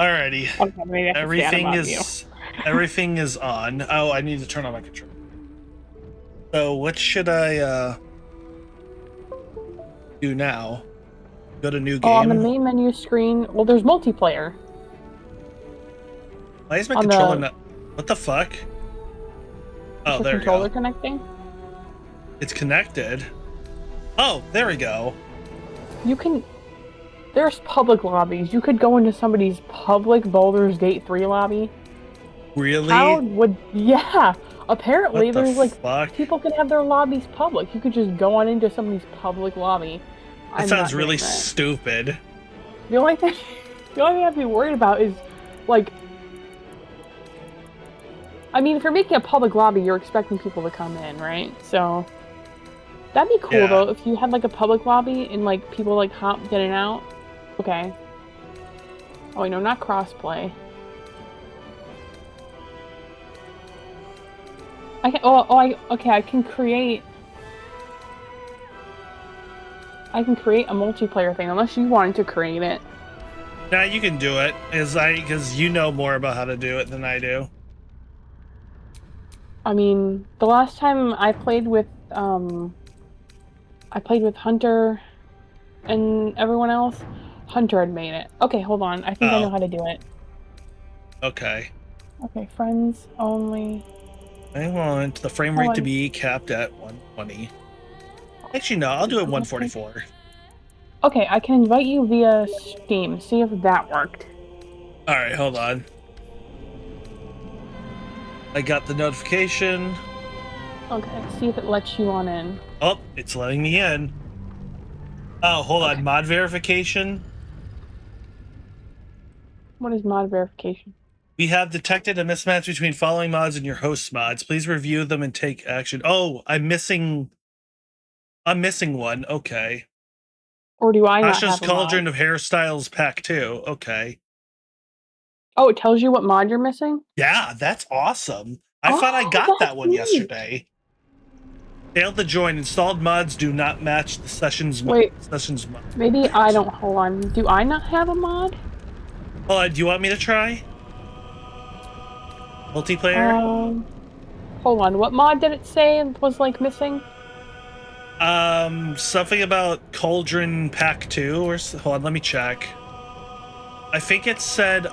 Alrighty. Okay, maybe I have to stay out of view. Everything is on. Oh, I need to turn on my controller. So what should I do now? Go to new game. Oh, on the main menu screen, well, there's multiplayer. Why is my controller not? What the fuck? Oh, is there the we controller go. connecting? It's connected. Oh, there we go. You can. There's public lobbies. You could go into somebody's public Baldur's Gate 3 lobby. Really? How would... Yeah. Apparently, what the there's like... fuck? People can have their lobbies public. You could just go on into somebody's public lobby. That sounds really stupid. The only thing I'd be worried about is, like... I mean, if you're making a public lobby, you're expecting people to come in, right? So... That'd be cool, though, if you had, like, a public lobby and, like, people, like, hopped in and out. Okay. Oh, wait, no, not crossplay. Okay, I can create... I can create a multiplayer thing, unless you wanted to create it. Nah, you can do it, because you know more about how to do it than I do. I mean, the last time I played with Hunter and everyone else, Hunter had made it. Okay, hold on. I think I know how to do it. Okay. Okay, friends only. I want the frame rate to be capped at 120. Actually, no, I'll do it 144. Okay, I can invite you via Steam. See if that worked. Alright, hold on. I got the notification. Okay, see if it lets you on in. Oh, it's letting me in. Oh, hold on. Mod verification? What is mod verification? We have detected a mismatch between following mods and your host mods. Please review them and take action. Oh, I'm missing one. Okay. Or do I not have a Tasha's Cauldron of Hairstyles Pack 2. Okay. Oh, it tells you what mod you're missing? Yeah, that's awesome. I thought I got that one yesterday. Failed to join. Installed mods do not match the sessions mod. Maybe I don't. Hold on. Do I not have a mod? Hold on. Do you want me to try? Multiplayer? Hold on. What mod did it say was, like, missing? Something about Cauldron Pack 2 or... Hold on, let me check. I think it said,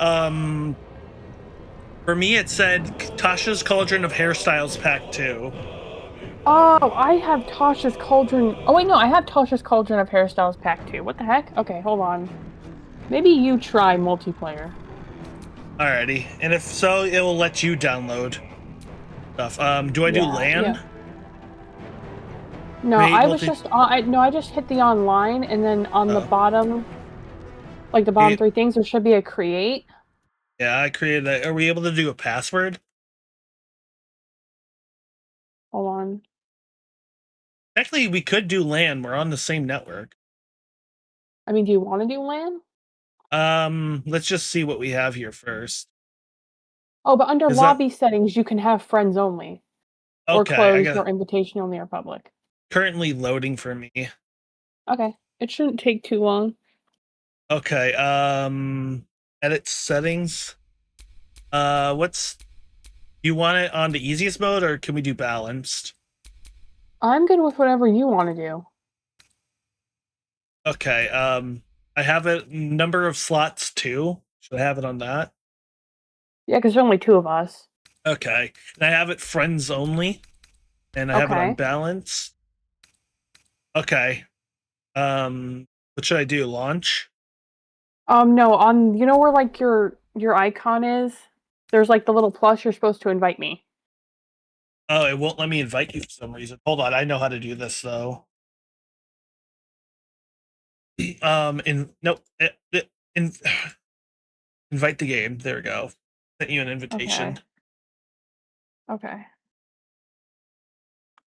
for me it said Tasha's Cauldron of Hairstyles Pack 2. Oh, I have Tasha's Cauldron... Oh, wait, no, I have Tasha's Cauldron of Hairstyles Pack 2. What the heck? Okay, hold on. Maybe you try multiplayer. Alrighty, and if so, it will let you download stuff. Do I do LAN? Yeah. No, I just hit the online, and then on the bottom, like the bottom three things, there should be a create. Yeah, I created that. Are we able to do a password? Hold on. Actually, we could do LAN. We're on the same network. I mean, do you want to do LAN? Let's just see what we have here first. Oh, but under lobby settings, you can have friends only. Or closed or invitation only or public. Currently loading for me. Okay. It shouldn't take too long. Okay, edit settings. You want it on the easiest mode, or can we do balanced? I'm good with whatever you want to do. Okay, I have a number of slots 2. Should I have it on that? Yeah, because there's only 2 of us. Okay, and I have it friends only, and I have it on balance. Okay, what should I do? Launch? No, on, you know where, like, your icon is? There's, like, the little plus. You're supposed to invite me. Oh, it won't let me invite you for some reason. Hold on, I know how to do this, though. Invite the game. There we go. Sent you an invitation. Okay.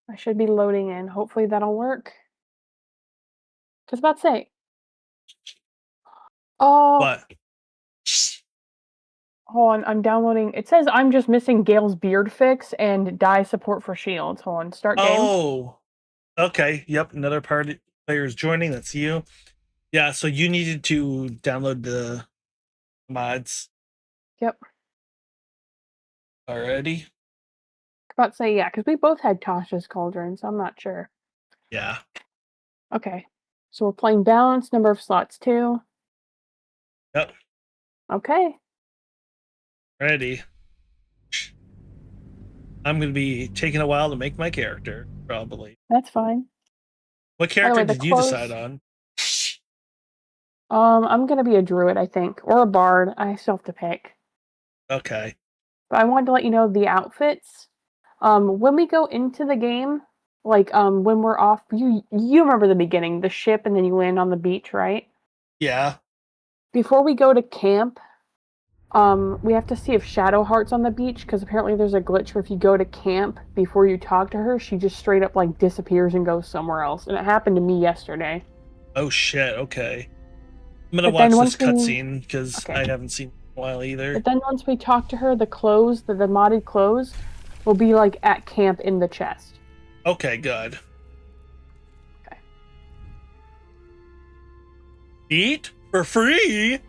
I should be loading in. Hopefully that'll work. Just about to say. Oh. What? Hold on, I'm downloading. It says I'm just missing Gale's beard fix and die support for shields. Hold on, start game. Oh, okay. Yep, another party player is joining. That's you. Yeah, so you needed to download the mods. Yep. Alrighty. About to say, yeah, because we both had Tasha's Cauldron, so I'm not sure. Yeah. Okay. So we're playing balance, number of slots 2. Yep. Okay. Ready. I'm going to be taking a while to make my character, probably. That's fine. What character did you decide on? I'm going to be a druid, I think. Or a bard. I still have to pick. Okay. But I wanted to let you know the outfits. When we go into the game, like, when we're off, you remember the beginning, the ship, and then you land on the beach, right? Yeah. Before we go to camp, we have to see if Shadowheart's on the beach, because apparently there's a glitch where if you go to camp before you talk to her, she just straight up, like, disappears and goes somewhere else. And it happened to me yesterday. Oh, shit. Okay. I'm going to watch this cutscene, because I haven't seen it in a while either. But then once we talk to her, the clothes, the modded clothes, will be, like, at camp in the chest. Okay, good. Okay. Eat for free?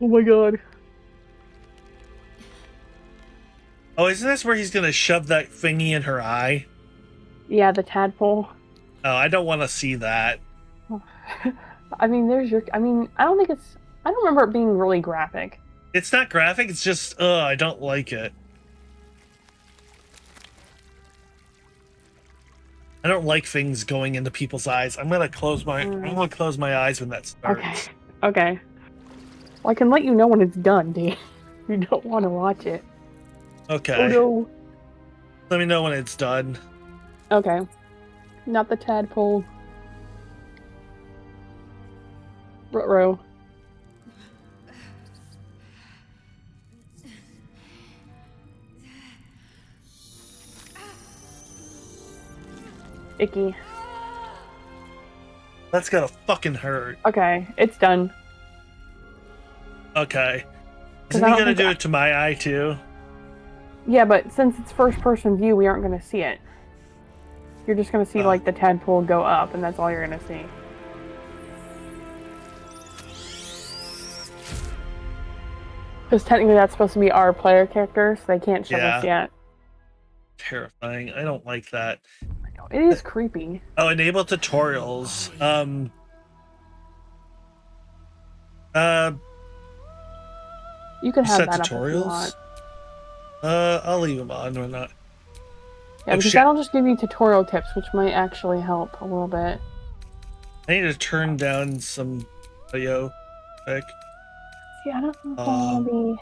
Oh my god. Oh, isn't this where he's gonna shove that thingy in her eye? Yeah, the tadpole. Oh, I don't want to see that. I mean, I don't think it's... I don't remember it being really graphic. It's not graphic, it's just, I don't like it. I don't like things going into people's eyes. I'm gonna close my eyes when that starts. Okay. Well, I can let you know when it's done, dude. You don't want to watch it. Okay. Oh no. Let me know when it's done. Okay. Not the tadpole. Ruh-roh. Icky. That's gotta fucking hurt. Okay, it's done. Okay. Isn't he gonna do it to my eye too? Yeah, but since it's first-person view, we aren't gonna see it. You're just gonna see, like, the tadpole go up, and that's all you're gonna see. Because technically that's supposed to be our player character, so they can't show us yet. Terrifying. I don't like that. I know. It is creepy. Oh, enable tutorials. You can have set that tutorials. Up if you want. I'll leave them on or not. Yeah, because that'll just give you tutorial tips, which might actually help a little bit. I need to turn down some audio. Quick. See, I don't know if I'll be...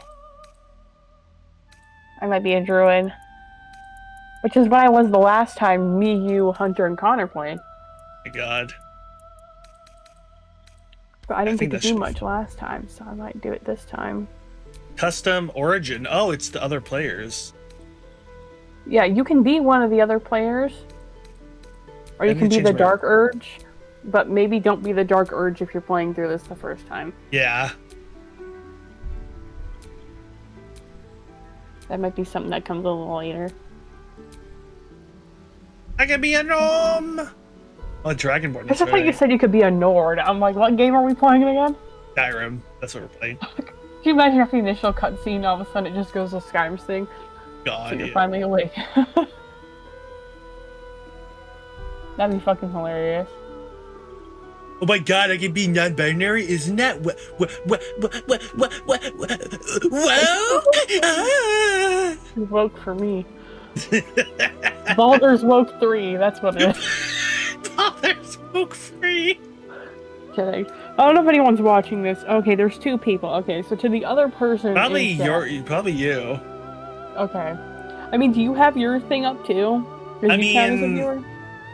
I might be a druid. Which is what I was the last time me, you, Hunter, and Connor played. My god. But I didn't get to do much last time, so I might do it this time. Custom origin. Oh, it's the other players. Yeah, you can be one of the other players. Or you can be the Dark Urge. But maybe don't be the Dark Urge if you're playing through this the first time. Yeah. That might be something that comes a little later. I can be a gnome! Oh, Dragonborn. I thought you said you could be a Nord. I'm like, what game are we playing again? Skyrim. That's what we're playing. Can you imagine if the initial cutscene, all of a sudden it just goes to Skyrim thing? God, so you're finally awake. That'd be fucking hilarious. Oh my god, I can be non-binary? Isn't that what? Woke for me. Baldur's woke 3, that's what it is. Baldur's woke 3. Kidding. I don't know if anyone's watching this. Okay, there's 2 people. Okay, so to the other person, probably you. Okay. I mean, do you have your thing up too? I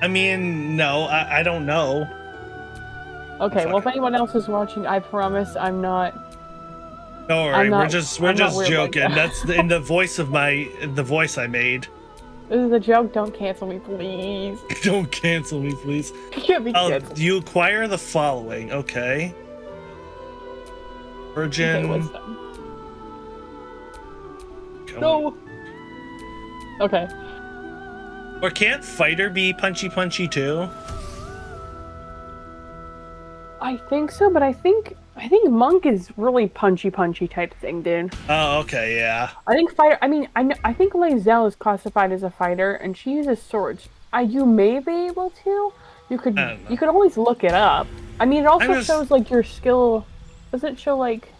mean, no, I don't know. Okay, well, if anyone else is watching, I promise I'm not. Don't worry, we're just joking. Like That's in the voice I made. This is a joke. Don't cancel me, please. Don't cancel me, please. You acquire the following. Okay. Virgin. Okay, no. Okay. Or can't fighter be punchy too? I think so, but I think monk is really punchy type thing, dude. Oh, okay, yeah. I think fighter. I mean, I think Lae'zel is classified as a fighter, and she uses swords. You may be able to. I don't know. You could always look it up. I mean, it also just... shows like your skill. Does it show like?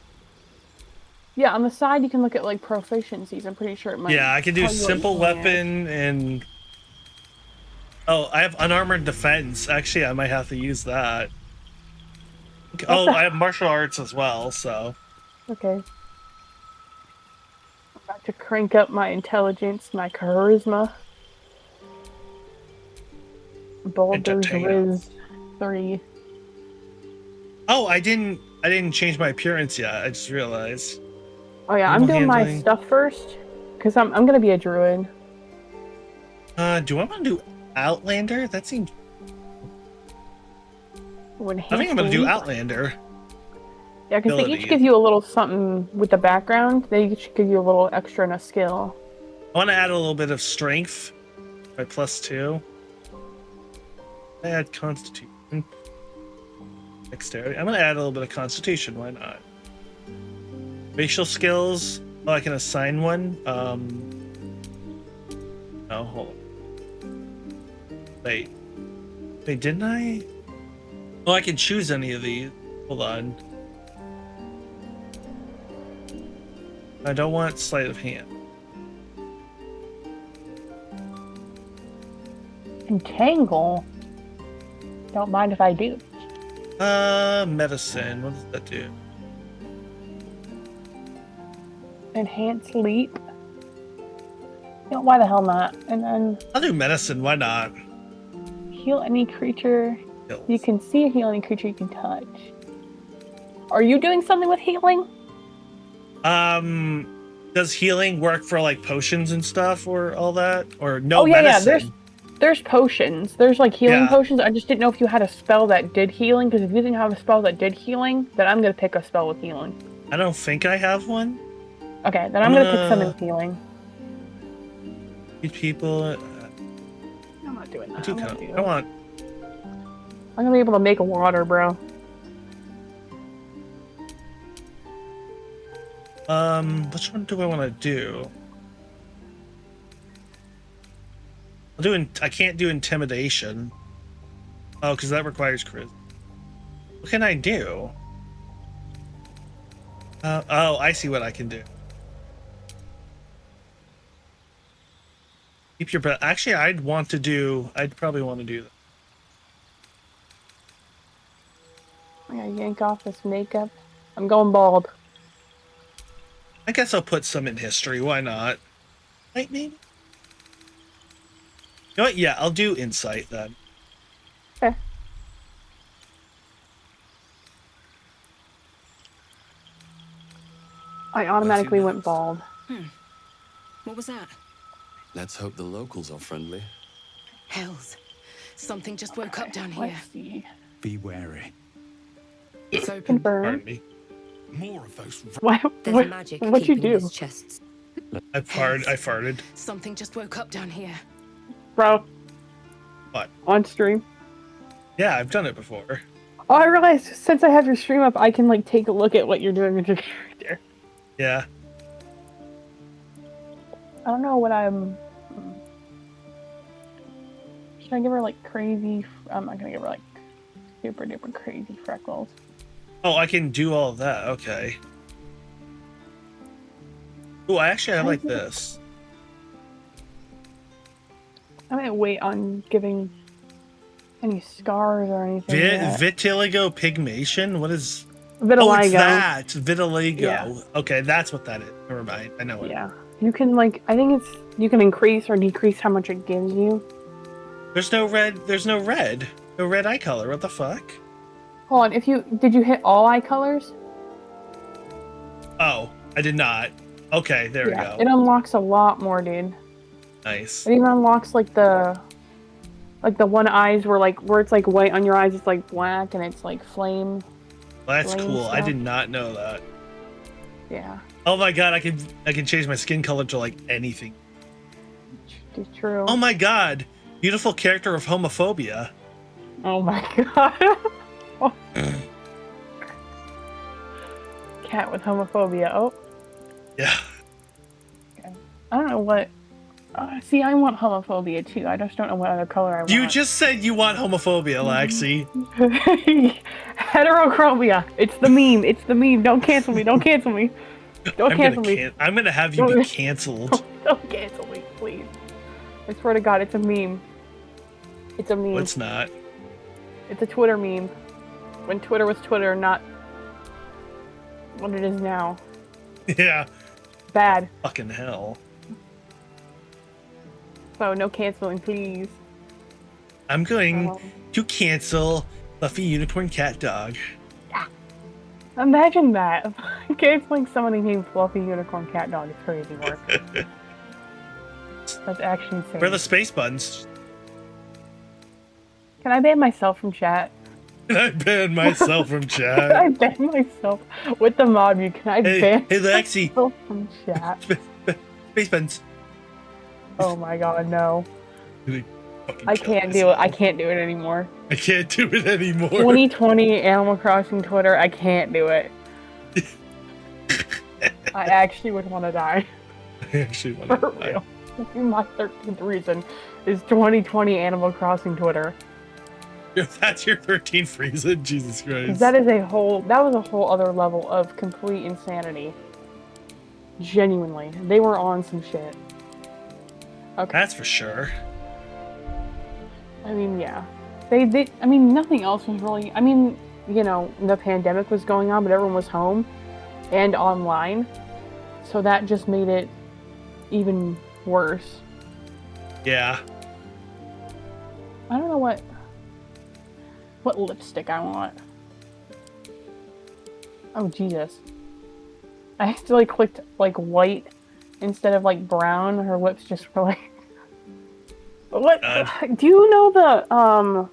Yeah, on the side you can look at like proficiencies. I'm pretty sure it might. Yeah, I can do simple weapon and. Oh, I have unarmored defense. Actually, I might have to use that. Oh, I have martial arts as well, so. Okay. I'm about to crank up my intelligence, my charisma. Baldur's Riz 3. Oh, I didn't change my appearance yet. I just realized. Oh yeah, I'm doing my stuff first, because I'm gonna be a druid. Do I want to do Outlander? That seems. I think I'm gonna do Outlander. Yeah, because they each give you a little something with the background. They each give you a little extra in a skill. I want to add a little bit of strength by +2. I add Constitution. Dexterity. I'm gonna add a little bit of Constitution. Why not? Racial skills. Oh, I can assign one. Oh, hold on. Wait, didn't I? Oh, I can choose any of these. Hold on. I don't want sleight of hand. Entangle. Don't mind if I do. Medicine. What does that do? Enhance leap. You know, why the hell not? And then I'll do medicine. Why not? Heal any creature. Heals. You can see or heal any creature you can touch. Are you doing something with healing? Does healing work for like potions and stuff or all that? Or no? Oh yeah, medicine? yeah. There's potions. There's like healing potions. I just didn't know if you had a spell that did healing. Because if you didn't have a spell that did healing, then I'm gonna pick a spell with healing. I don't think I have one. Okay, then I'm gonna pick something with healing. People. I'm not doing that. I'm gonna be able to make water, bro. Which one do I want to do? I can't do intimidation. Oh, because that requires charisma. What can I do? Oh, I see what I can do. Keep your breath. Actually, I'd probably want to do that. I gotta yank off this makeup. I'm going bald. I guess I'll put some in history. Why not? Like maybe? You know what? Yeah, I'll do insight then. Okay. I automatically went bald. What was that? Let's hope the locals are friendly. Hells. Something just woke up down here. Let's see. Be wary. It's open. Confirm. Pardon me. More of those. There's magic what'd you keeping do? these chests. I farted. Something just woke up down here. Bro. What? On stream. Yeah, I've done it before. Oh, I realized since I have your stream up, I can like take a look at what you're doing with your character. Yeah. I don't know what I'm. Should I give her like crazy? I'm not gonna give her like super duper crazy freckles. Oh, I can do all of that. Okay. Oh, I like this. I might wait on giving any scars or anything. Vitiligo pigmentation? What is... Vitiligo. Oh, it's that! Vitiligo. Yeah. Okay, that's what that is. Never mind. I know it. Yeah. You can like... I think it's... You can increase or decrease how much it gives you. There's no red. No red eye color. What the fuck? Hold on. Did you hit all eye colors? Oh, I did not. Okay, there we go. It unlocks a lot more, dude. Nice. It even unlocks like the one eyes where it's like white on your eyes, it's like black and it's like flame. Well, that's cool. Stuff. I did not know that. Yeah. Oh my god, I can change my skin color to like anything. It's true. Oh my god, beautiful character of homophobia. Oh my god. cat with homophobia. Oh, Yeah. I don't know what. See, I want homophobia too. I just don't know what other color I want. You just said you want homophobia, Lexi. Heterochromia. It's the meme. It's the meme. Don't cancel me. Don't cancel me. Don't cancel me. I'm gonna have you be canceled. Don't cancel me, please. I swear to God, it's a meme. It's a meme. No, it's not. It's a Twitter meme. When Twitter was Twitter, not what it is now. Yeah. Bad. Fucking hell. So no canceling, please. I'm going to cancel Fluffy Unicorn Cat Dog. Imagine that. Canceling somebody named Fluffy Unicorn Cat Dog is crazy work. That's actually insane. Where are the space buttons? Can I ban myself from chat? Can I ban myself from Can I chat? ban myself with the mod view? Can I ban Hey, Lexi. myself from chat? Space buttons. Oh my God, no. Fucking I kill can't do it. I myself. can't do it anymore. I can't do it anymore. 2020 Animal Crossing Twitter, I can't do it. I actually would want to die. I actually want For to die. real. My 13th reason is 2020 Animal Crossing Twitter. That's your 13th reason? Jesus Christ. That was a whole other level of complete insanity. Genuinely. They were on some shit. Okay. That's for sure. I mean, yeah. I mean, nothing else was really, I mean, you know, the pandemic was going on, but everyone was home and online. So that just made it even worse. Yeah. I don't know what lipstick I want. Oh, Jesus. I accidentally clicked, like, white instead of, like, brown. Her lips just were, like... What? Do you know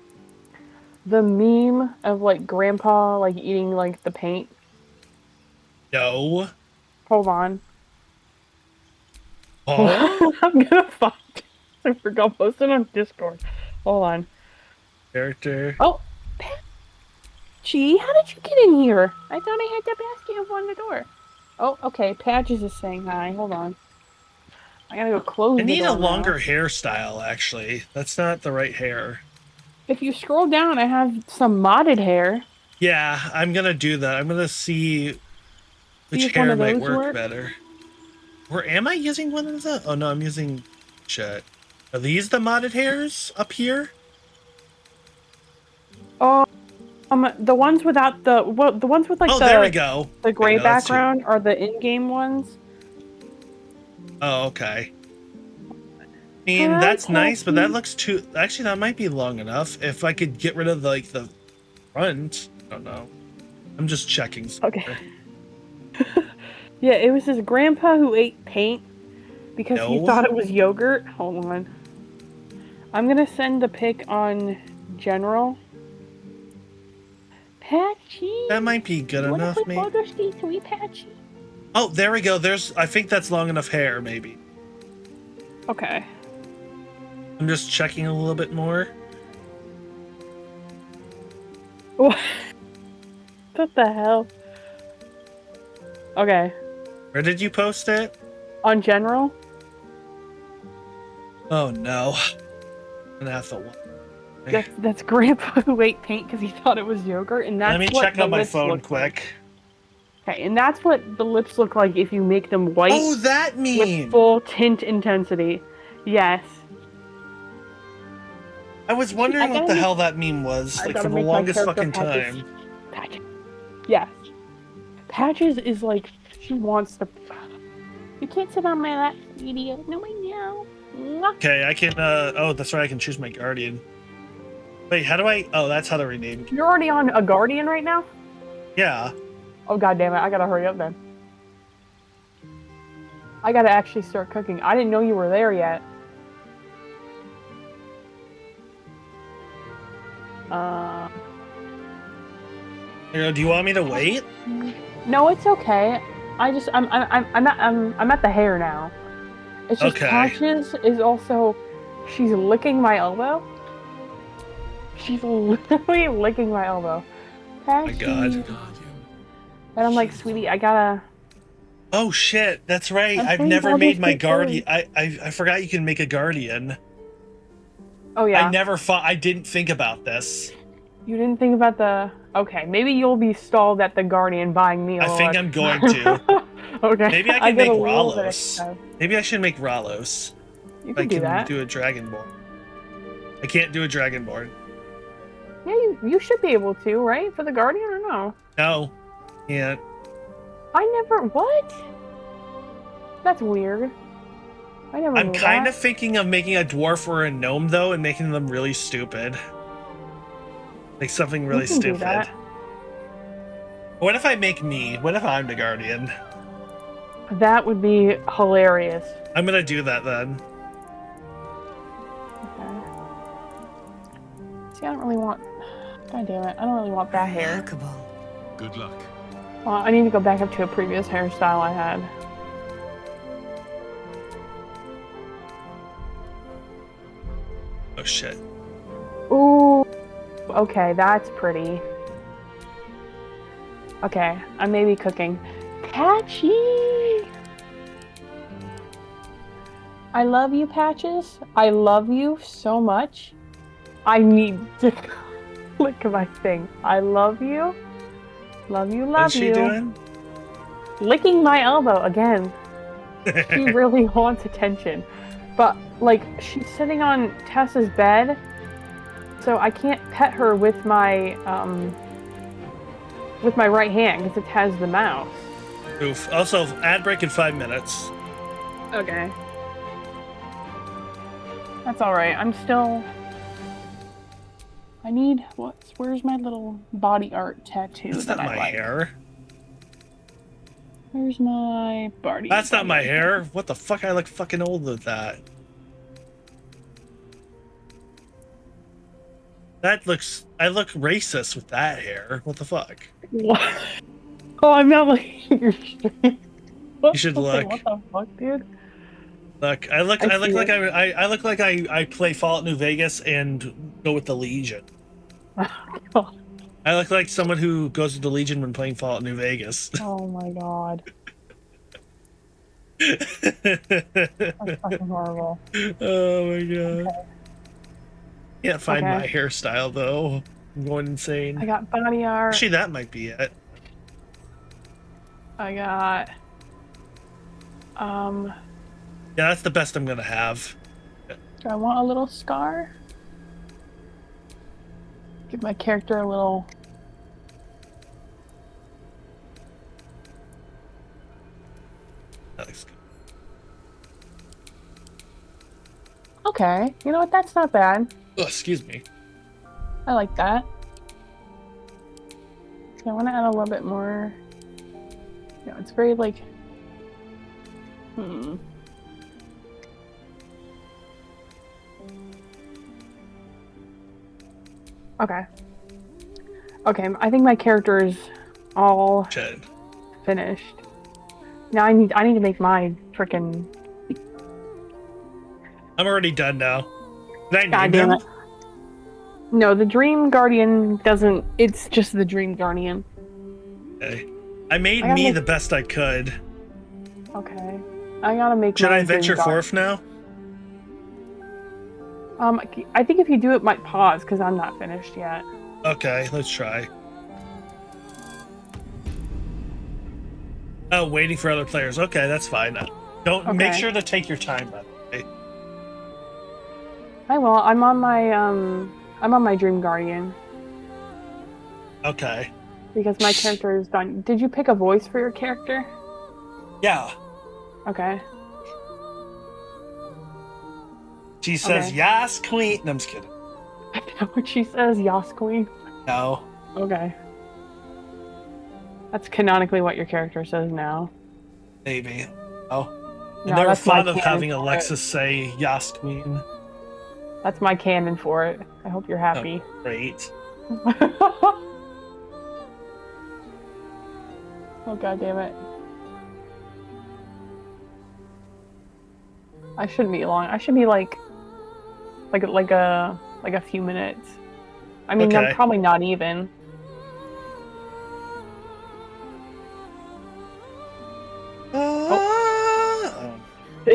the meme of, like, Grandpa, like, eating, like, the paint? No. Hold on. Oh? I'm gonna find it. I forgot. Post it on Discord. Hold on. Character. Oh! Patchy, how did you get in here? I thought I had the basket on the door. Oh, okay. Patches is saying hi. Hold on. I gotta go close I the need door a longer now. hairstyle, actually. That's not the right hair. If you scroll down, I have some modded hair. Yeah, I'm gonna do that. I'm gonna see which if one hair of might those work work. better. Or am I using one of the? Oh no, I'm using shit. Are these the modded hairs up here? The ones without the ones with like Oh, there we go. the gray no, that's two. background are the in-game ones. Oh, okay. I mean, Hi, that's nice, but that Patchy. looks too. Actually, that might be long enough. If I could get rid of like the front, I don't know. I'm just checking. Okay. Yeah, it was his grandpa who ate paint because he No. thought it was yogurt. Hold on. I'm gonna send the pic on general. Patchy. That might be good You wanna enough, play maybe. Baldur Gate 3, Patchy? Oh, there we go. I think that's long enough hair, maybe. Okay. I'm just checking a little bit more. What the hell? Okay. Where did you post it? On general? Oh no. I'm gonna have to. That's grandpa who ate paint because he thought it was yogurt, and that's Let me what check the on my lips phone look like. quick. Okay, and that's what the lips look like if you make them white Oh, that with meme! full tint intensity. Yes. I was wondering I what gotta the make- hell that meme was, I like, gotta for the make my longest character fucking Patches. time. Patches. Yes. Patches is like, she wants to... You can't sit on my lap, idiot. No, I know. Mwah. Okay, I can, oh, that's right, I can choose my guardian. Wait, how do I, oh, that's how to rename. You're already on a guardian right now? Yeah. Oh, god damn it. I gotta hurry up then. I gotta actually start cooking. I didn't know you were there yet. Do you want me to wait? No, it's okay. I'm at the hair now. It's just Okay. Patches is also, she's licking my elbow. She's literally licking my elbow. Oh my Patchy. god. And I'm like, sweetie, I gotta. Oh shit, that's right. I'm I've saying never Baldur's made my Gate guardian. I forgot you can make a guardian. Oh yeah. I didn't think about this. You didn't think about the. Okay, maybe you'll be stalled at the Guardian buying me a I little think I'm going to. Okay. Maybe I can get make a little bit Ralos. extra. Maybe I should make Ralos. You If I can do can that. do a Dragonborn. I can't do a Dragonborn. Yeah, you should be able to, right? For the Guardian or no? No. Can't. I never. What? That's weird. I never I'm knew kind that. of thinking of making a dwarf or a gnome though, and making them really stupid. Like something really You can do stupid. that. What if I make me? What if I'm the guardian? That would be hilarious. I'm gonna do that then. Okay. See, I don't really want. God damn it! I don't really want that hair. Remarkable. Good luck. Well, I need to go back up to a previous hairstyle I had. Oh shit. Ooh. Okay, that's pretty. Okay, I may be cooking. Patchy! I love you, Patches. I love you so much. I need to click my thing. I love you. Love you, love What's she you. doing? Licking my elbow again. She really wants attention. But, like, she's sitting on Tessa's bed, so I can't pet her with my right hand, because it has the mouse. Oof. Also, ad break in 5 minutes. Okay. That's alright. I'm still... I need... Where's my little body art tattoo That's that not I my like? hair. Where's my body? That's not my hair. What the fuck? I look fucking old with that. That looks... I look racist with that hair. What the fuck? What? Oh, I'm not looking at your stream. You should look. What the fuck, dude? Look, I look I like see it. I look like I play Fallout New Vegas and go with the Legion. I look like someone who goes with the Legion when playing Fallout New Vegas. Oh my god. That's fucking horrible. Oh my god. Okay. Can't find Okay. my hairstyle though. I'm going insane. I got body art. Actually, that might be it. I got Yeah, that's the best I'm gonna have. do I want a little scar? Give my character a little That looks good. okay. You know what? That's not bad. Oh, excuse me. I like that. Okay, I want to add a little bit more. No, it's very like. Okay. Okay, I think my character is all Shit. finished. Now I need to make my freaking. I'm already done now. Did I God name damn him? it. No, the Dream Guardian doesn't. It's just the Dream Guardian. Okay. I made I gotta me make- the best I could. Okay. I gotta make. Should my I venture Dream forth now? I think if you do it, might pause because I'm not finished yet. Okay, let's try. Oh, waiting for other players. Okay, that's fine. Don't make Okay. sure to take your time, by the way. I will. I'm on my Dream Guardian Okay. because my character is done. Did you pick a voice for your character? Yeah. Okay. She says, Okay. "Yes, queen." No, I'm just kidding. I know what she says. Yas Queen. No. Okay. That's canonically what your character says now. Maybe. Oh. I No, never that's my thought of canon having for Alexis say "Yes, queen." it. That's my canon for it. I hope you're happy. Great. Oh god damn it. I shouldn't be long. I should be like a few minutes. I mean, Okay. I'm probably not even.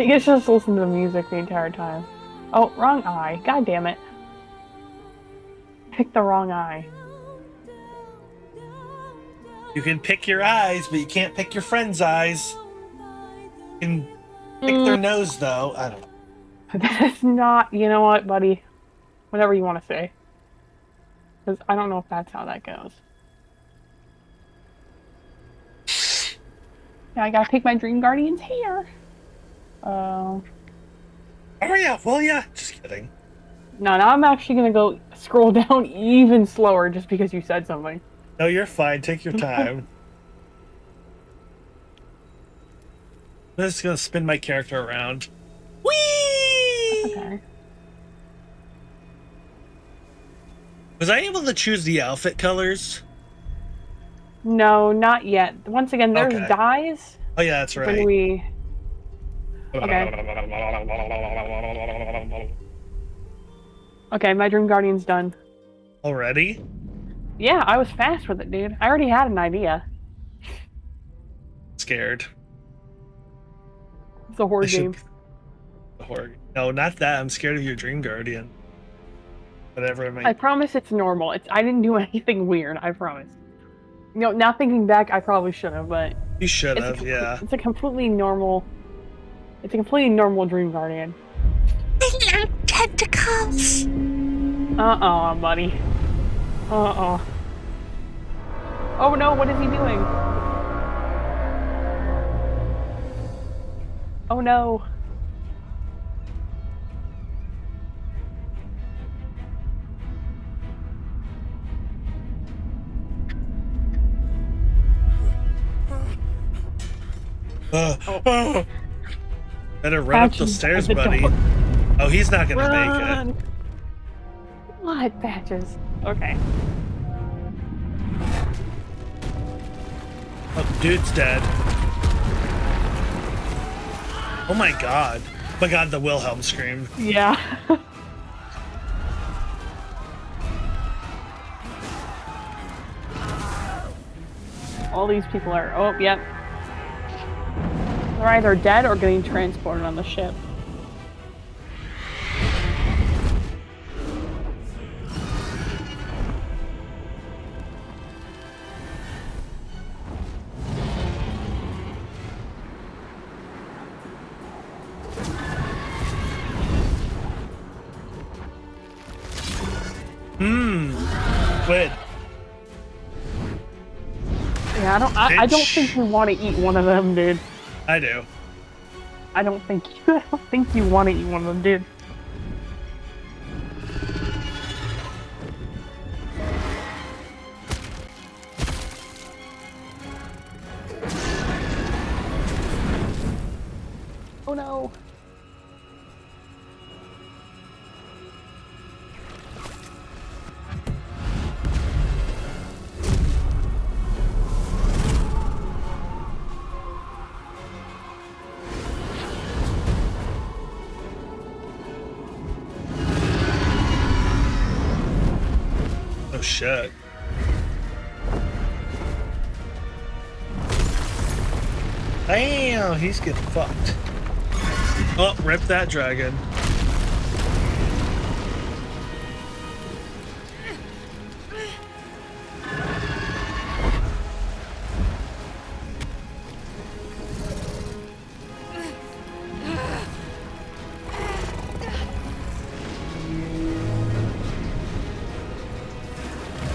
He gets just listen to the music the entire time. Oh, wrong eye. God damn it. Pick the wrong eye. You can pick your eyes, but you can't pick your friend's eyes. You can pick their nose, though. I don't know. That's not, you know what, buddy? Whatever you want to say. Because I don't know if that's how that goes. Yeah, I gotta pick my Dream Guardian's hair. Oh yeah, well yeah. Just kidding. No, now I'm actually gonna go scroll down even slower just because you said something. No, you're fine. Take your time. I'm just gonna spin my character around. Whee! Okay. Was I able to choose the outfit colors? No, not yet. Once again, there's Okay. dyes. Oh yeah, that's right. When we... Okay. Okay, my Dream Guardian's done. Already? Yeah, I was fast with it, dude. I already had an idea. Scared. It's a horror I should- game. No, not that. I'm scared of your Dream Guardian. Whatever it might. I promise it's normal. I didn't do anything weird, I promise. You know, now thinking back, I probably should have, but... You should It's a have, complete- yeah. It's a completely normal... It's a completely normal Dream Guardian. Tentacles. Uh-oh, buddy. Uh-oh. Oh no, what is he doing? Oh no. Oh. Better run up Patches those stairs, at the buddy. door. Oh, he's not gonna make it. Run! What, Patches? Okay. Oh, dude's dead. Oh my god. Oh my god, the Wilhelm scream. Yeah. All these people are... Oh, yep. They're either dead or getting transported on the ship. Quid. Yeah, I don't Bitch. think you want to eat one of them, dude. I do. I don't think you want to eat one of them, dude. Oh no. Oh shit. Damn, he's getting fucked. Oh, rip that dragon.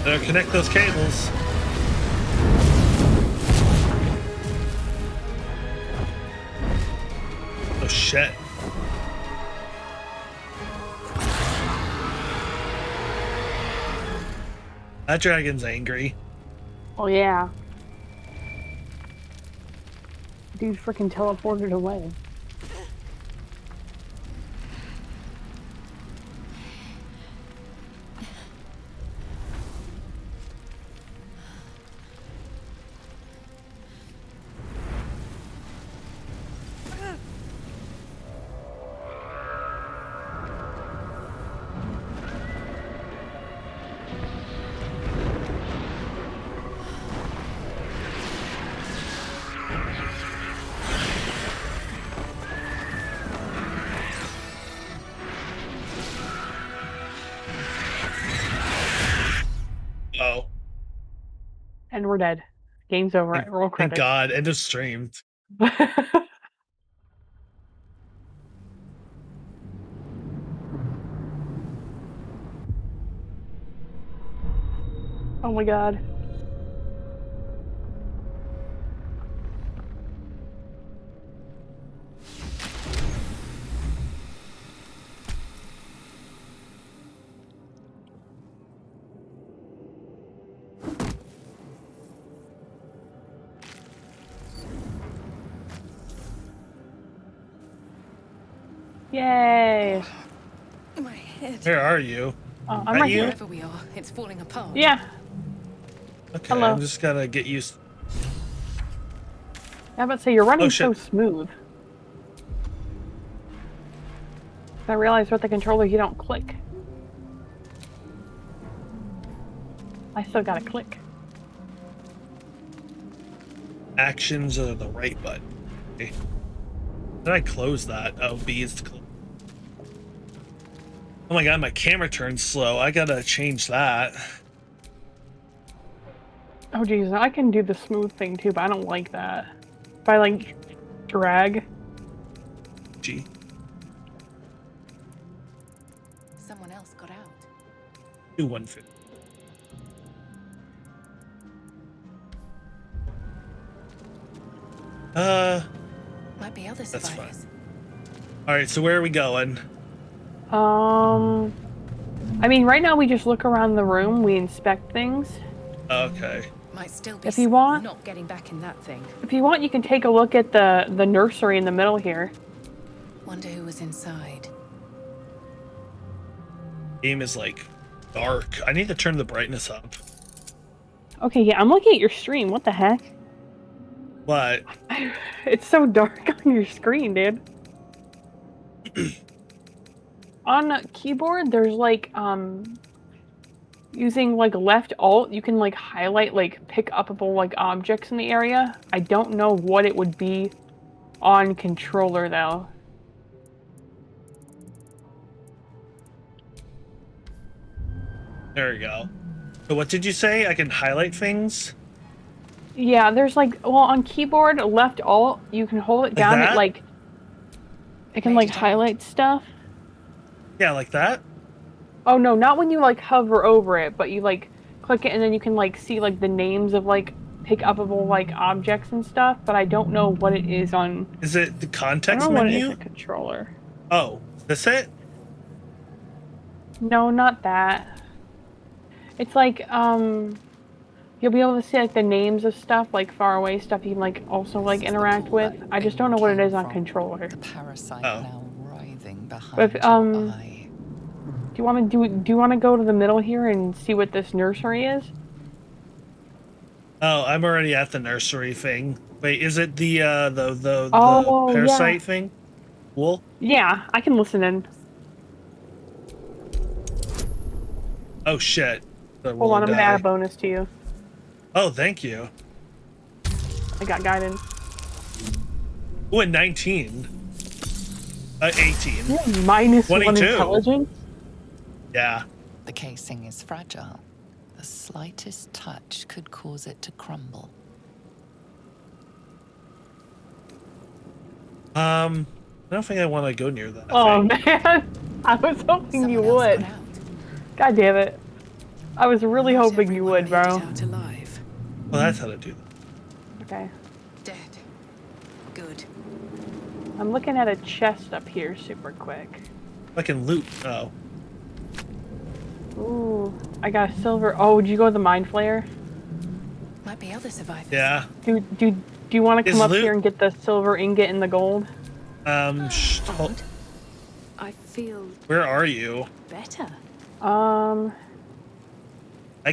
Better connect those cables. Oh shit. That dragon's angry. Oh yeah. Dude freaking teleported away. And we're dead. Game's over. Roll Thank credits. God, end of stream. Oh my god. Yay! My head. Where are you? I'm Are right you? here. Wherever we are, it's falling apart. Yeah. Okay, Hello. I'm just gotta get used. I was about to say, you're running Oh, so shit. smooth. I realized with the controller you don't click. I still gotta click. Actions are the right button. Okay. Did I close that? Oh, B is to close. Oh my god, my camera turns slow. I gotta change that. Oh geez, I can do the smooth thing too, but I don't like that. If I like drag. G. Someone else got out. Do 150. Might be other That's survivors. Alright, so where are we going? I mean, right now we just look around the room, we inspect things. Okay. Might still be If you want- not getting back in that thing. If you want, you can take a look at the nursery in the middle here. Wonder who was inside. Game is like dark. I need to turn the brightness up. Okay, yeah, I'm looking at your stream. What the heck? What? It's so dark on your screen, dude. On keyboard, there's like, using like left alt, you can like highlight like pick upable like objects in the area. I don't know what it would be on controller though. There we go. So what did you say? I can highlight things? Yeah, there's like, well, on keyboard, left alt, you can hold it down, that? it like, it can Made like it out. highlight stuff. Yeah, like that? Oh no, not when you like hover over it, but you like click it and then you can like see like the names of like pick upable like objects and stuff, but I don't know what it is on, Is it the I don't context know what it is menu? on controller. Oh, this it? No, not that. It's like, you'll be able to see like the names of stuff, like far away stuff you can like also like This is the interact pool with. that I just don't know what it came is on from. controller. The parasite Oh. now writhing behind But, your eye. Do you want to do you want to go to the middle here and see what this nursery is? Oh, I'm already at the nursery thing. Wait, is it the Oh, yeah. parasite thing? Wool? Yeah, I can listen in. Oh shit. The Hold roll on, I'm gonna add a die. bonus to you. Oh, thank you. I got guidance. Ooh, a 19. 18. You have minus 1 22. intelligence? Yeah. The casing is fragile. The slightest touch could cause it to crumble. I don't think I want to go near that. Oh thing. man, I was hoping you Someone else would. got out. God damn it. I was really Not hoping you everyone would, made bro. it out alive. Well, that's how to do that. Okay. Dead. Good. I'm looking at a chest up here super quick. Fucking loot. Oh. Ooh, I got a silver. Oh, did you go to the mind flayer? Might be other survivors. Yeah. Do you want to Is come up loot- here and get the silver ingot and the gold? Odd. I feel Where are you? better. I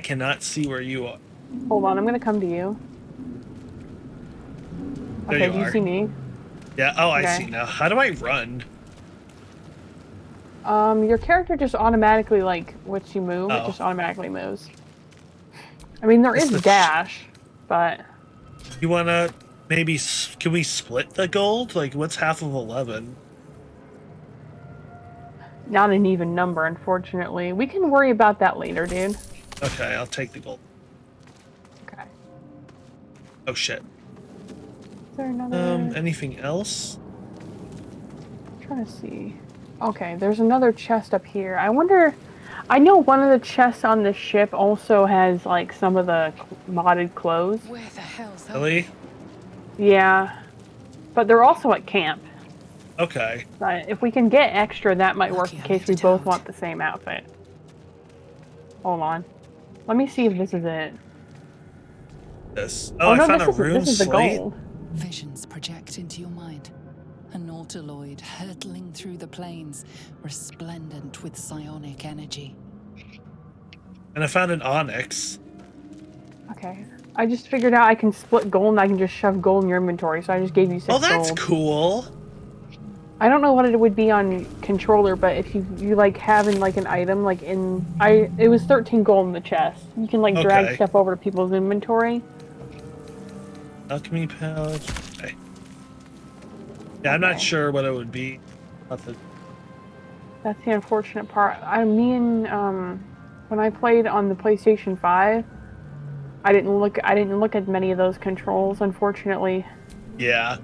cannot see where you are. Hold on, I'm gonna come to you. There Okay, you do you are. see me? Yeah. Oh, I Okay. see now. How do I run? Your character just automatically, like, once you move, it Oh. just automatically moves. I mean, there It's is the dash, but You wanna maybe? Can we split the gold? Like, what's half of 11? not an even number, unfortunately. We can worry about that later, dude. Okay, I'll take the gold. Okay. Oh shit. Is there another? Anything else? I'm trying to see. Okay, there's another chest up here. I wonder. I know one of the chests on the ship also has like some of the modded clothes. Where the hell's Really? Yeah, but they're also at camp. Okay. But if we can get extra, that might work Lucky in I case left we it both out. want the same outfit. Hold on. Let me see if this is it. This. Oh, I no, found a this rune is the slate. gold. Visions project into your mind. A nautiloid hurtling through the plains, resplendent with psionic energy. And I found an onyx. Okay. I just figured out I can split gold and I can just shove gold in your inventory, so I just gave you 6 Oh, that's gold. cool. I don't know what it would be on controller, but if you like having like an item like it was 13 gold in the chest. You can like drag Okay. stuff over to people's inventory. Alchemy pouch. Okay. Yeah, I'm not Okay. sure what it would be. Nothing. That's the unfortunate part. When I played on the PlayStation 5, I didn't look at many of those controls, unfortunately. Yeah.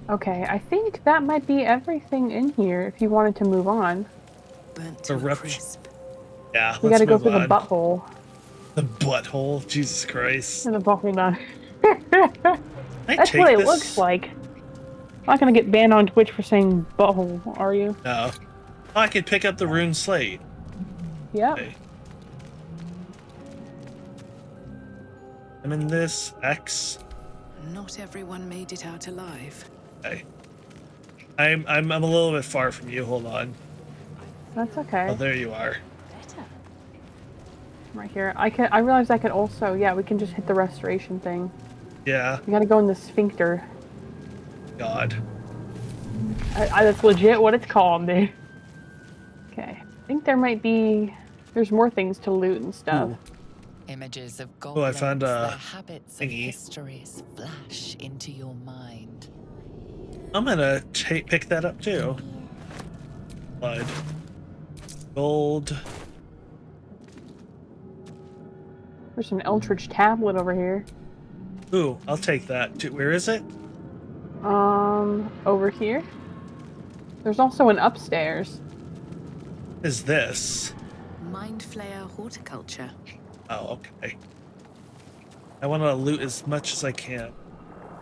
Okay, I think that might be everything in here if you wanted to move on. burnt to a Eruption. crisp. Yeah. We Let's gotta go move for the on. butthole. The butthole. Jesus Christ. And the butthole done. I That's take what it this? looks like. I'm not gonna get banned on Twitch for saying butthole, are you? No. Oh, I could pick up the rune slate. Yep. Okay. I'm in this X. Not everyone made it out alive. Okay. I'm a little bit far from you. Hold on. That's okay. Oh, there you are. Right here. I realized I could also, yeah, we can just hit the restoration thing. Yeah. We gotta go in the sphincter. God. That's legit what it's called, dude. Okay. I think there's more things to loot and stuff. Ooh. Images of Oh, I found goblins, a their habits and thingy. histories flash into your mind. I'm gonna pick that up too. Blood. Gold. There's an Eldritch tablet over here. Ooh, I'll take that too. Where is it? Over here. There's also an upstairs. Is this? Mind flayer horticulture. Oh, okay. I want to loot as much as I can.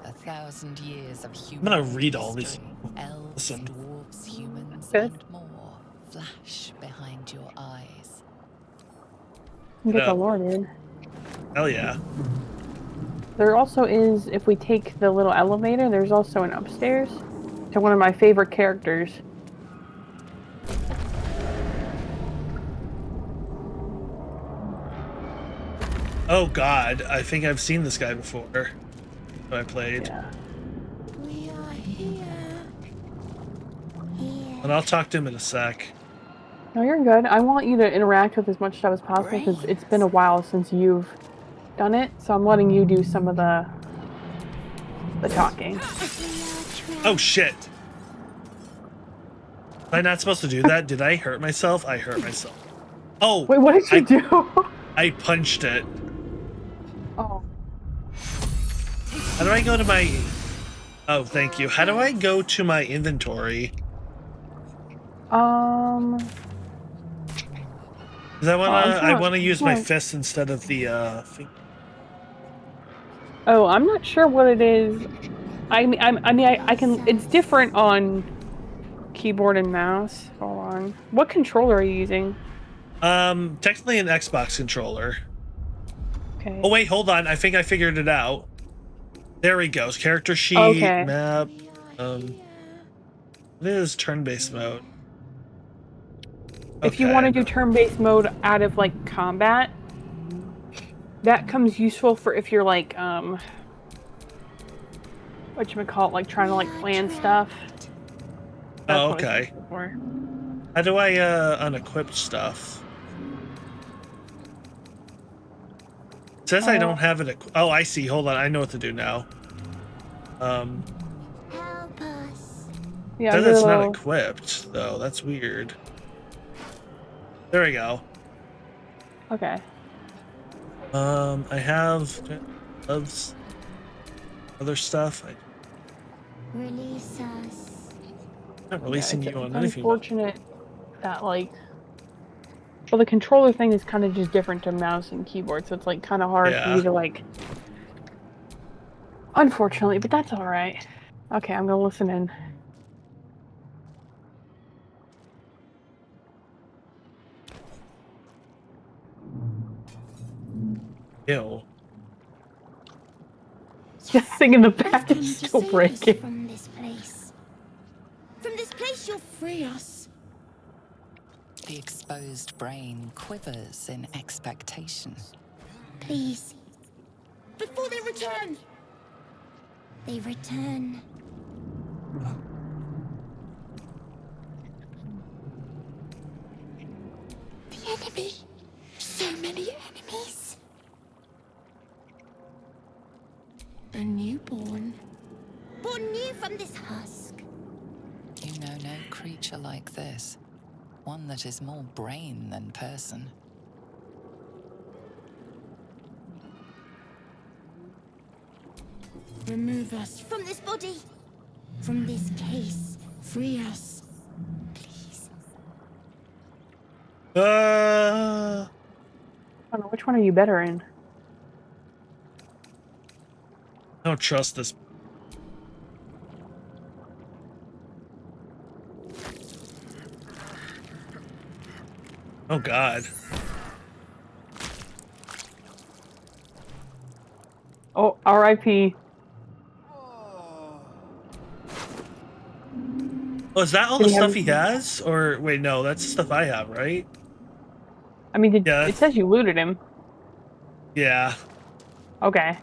1,000 years of human gonna read all these. history. Elves, Listen. dwarves, humans, Good. and more flash behind your eyes. Get Yeah. the lore, dude. Hell yeah. There also is, if we take the little elevator, there's also an upstairs to one of my favorite characters. Oh God, I think I've seen this guy before. When I played. Yeah. We are here. And I'll talk to him in a sec. No, you're good. I want you to interact with as much stuff as possible because it's been a while since you've done it, so I'm letting you do some of the talking. Oh shit. Was I not supposed to do that? Did I hurt myself? I hurt myself. Oh. Wait, what did you do? I punched it. Oh. How do I go to my... Oh, thank you. How do I go to my inventory? Um. Because I wanna use my no. fist instead of the Oh, I'm not sure what it is. I mean, I can. It's different on keyboard and mouse. Hold on. What controller are you using? technically an Xbox controller. Okay. Oh wait, hold on. I think I figured it out. There he goes. Character sheet, Okay. map. It is turn-based mode. If you Okay, want to do no. turn-based mode out of like combat, that comes useful for if you're like whatchamacallit, like trying to like plan stuff. That's Oh, what it's okay. useful for. How do I unequip stuff? It says I don't have it. Oh, I see. Hold on. I know what to do now. Help us. Yeah, It says do a it's not little- equipped though. That's weird. There we go. Okay. I have loves other stuff. Release us. I'm not releasing Yeah, you on it's anything. unfortunate that like, well, the controller thing is kind of just different to mouse and keyboard, so it's like kind of hard for Yeah. you to like. Unfortunately, but that's all right. Okay, I'm gonna listen in. Ew. This thing in the back Come is to still save us breaking. from this place. From this place, you'll free us. The exposed brain quivers in expectation. Please. Before they return. They return. The enemy. So many enemies. A newborn. Born new from this husk. You know no creature like this. One that is more brain than person. Remove us from this body. From this case. Free us. Please. I don't know, which one are you better in? I don't trust this. Oh God. Oh, R.I.P. Oh, is that all Did the he have- stuff he has? Or wait, no, that's the stuff I have, right? I mean, Yeah, it says you looted him. Yeah. Okay.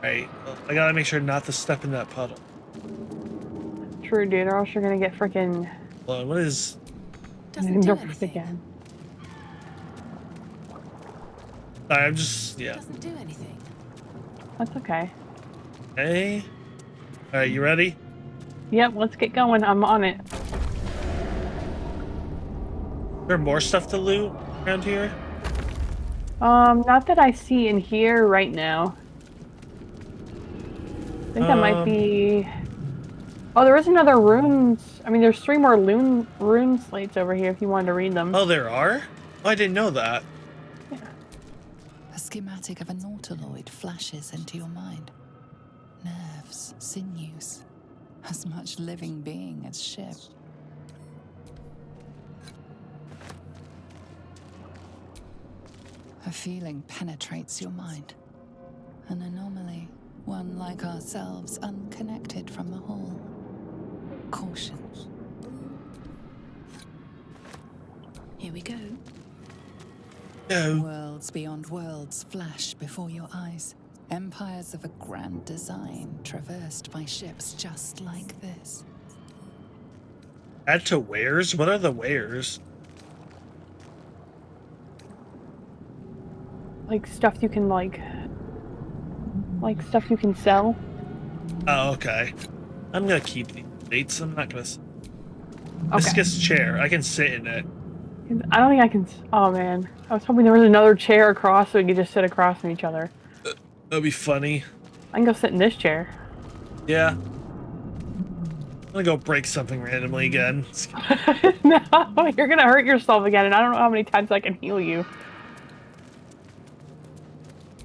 Right. Well, I gotta make sure not to step in that puddle. True, dude, or else you're gonna get freaking Hold on, what is? Doesn't do nerfed anything. again. Sorry, I'm just Doesn't do anything. That's okay. Okay. All right, you ready? Yep, let's get going. I'm on it. Is there more stuff to loot around here? Not that I see in here right now. I think that might be. Oh, there is another runes. I mean, there's 3 more rune slates over here if you wanted to read them. Oh, there are? Oh, I didn't know that. A schematic of a nautiloid flashes into your mind. Nerves, sinews, as much living being as ship. A feeling penetrates your mind. An anomaly, one like ourselves, unconnected from the whole. Caution. Here we go. No. Worlds beyond worlds flash before your eyes. Empires of a grand design, traversed by ships just like this. Add to wares? What are the wares? Like stuff you can like stuff you can sell. Oh, okay. I'm gonna keep these dates. I'm not gonna. Okay. Discus chair. I can sit in it. I don't think I can. Oh man, I was hoping there was another chair across so we could just sit across from each other. That'd be funny. I can go sit in this chair. Yeah. I'm gonna go break something randomly again. No, you're gonna hurt yourself again, and I don't know how many times I can heal you.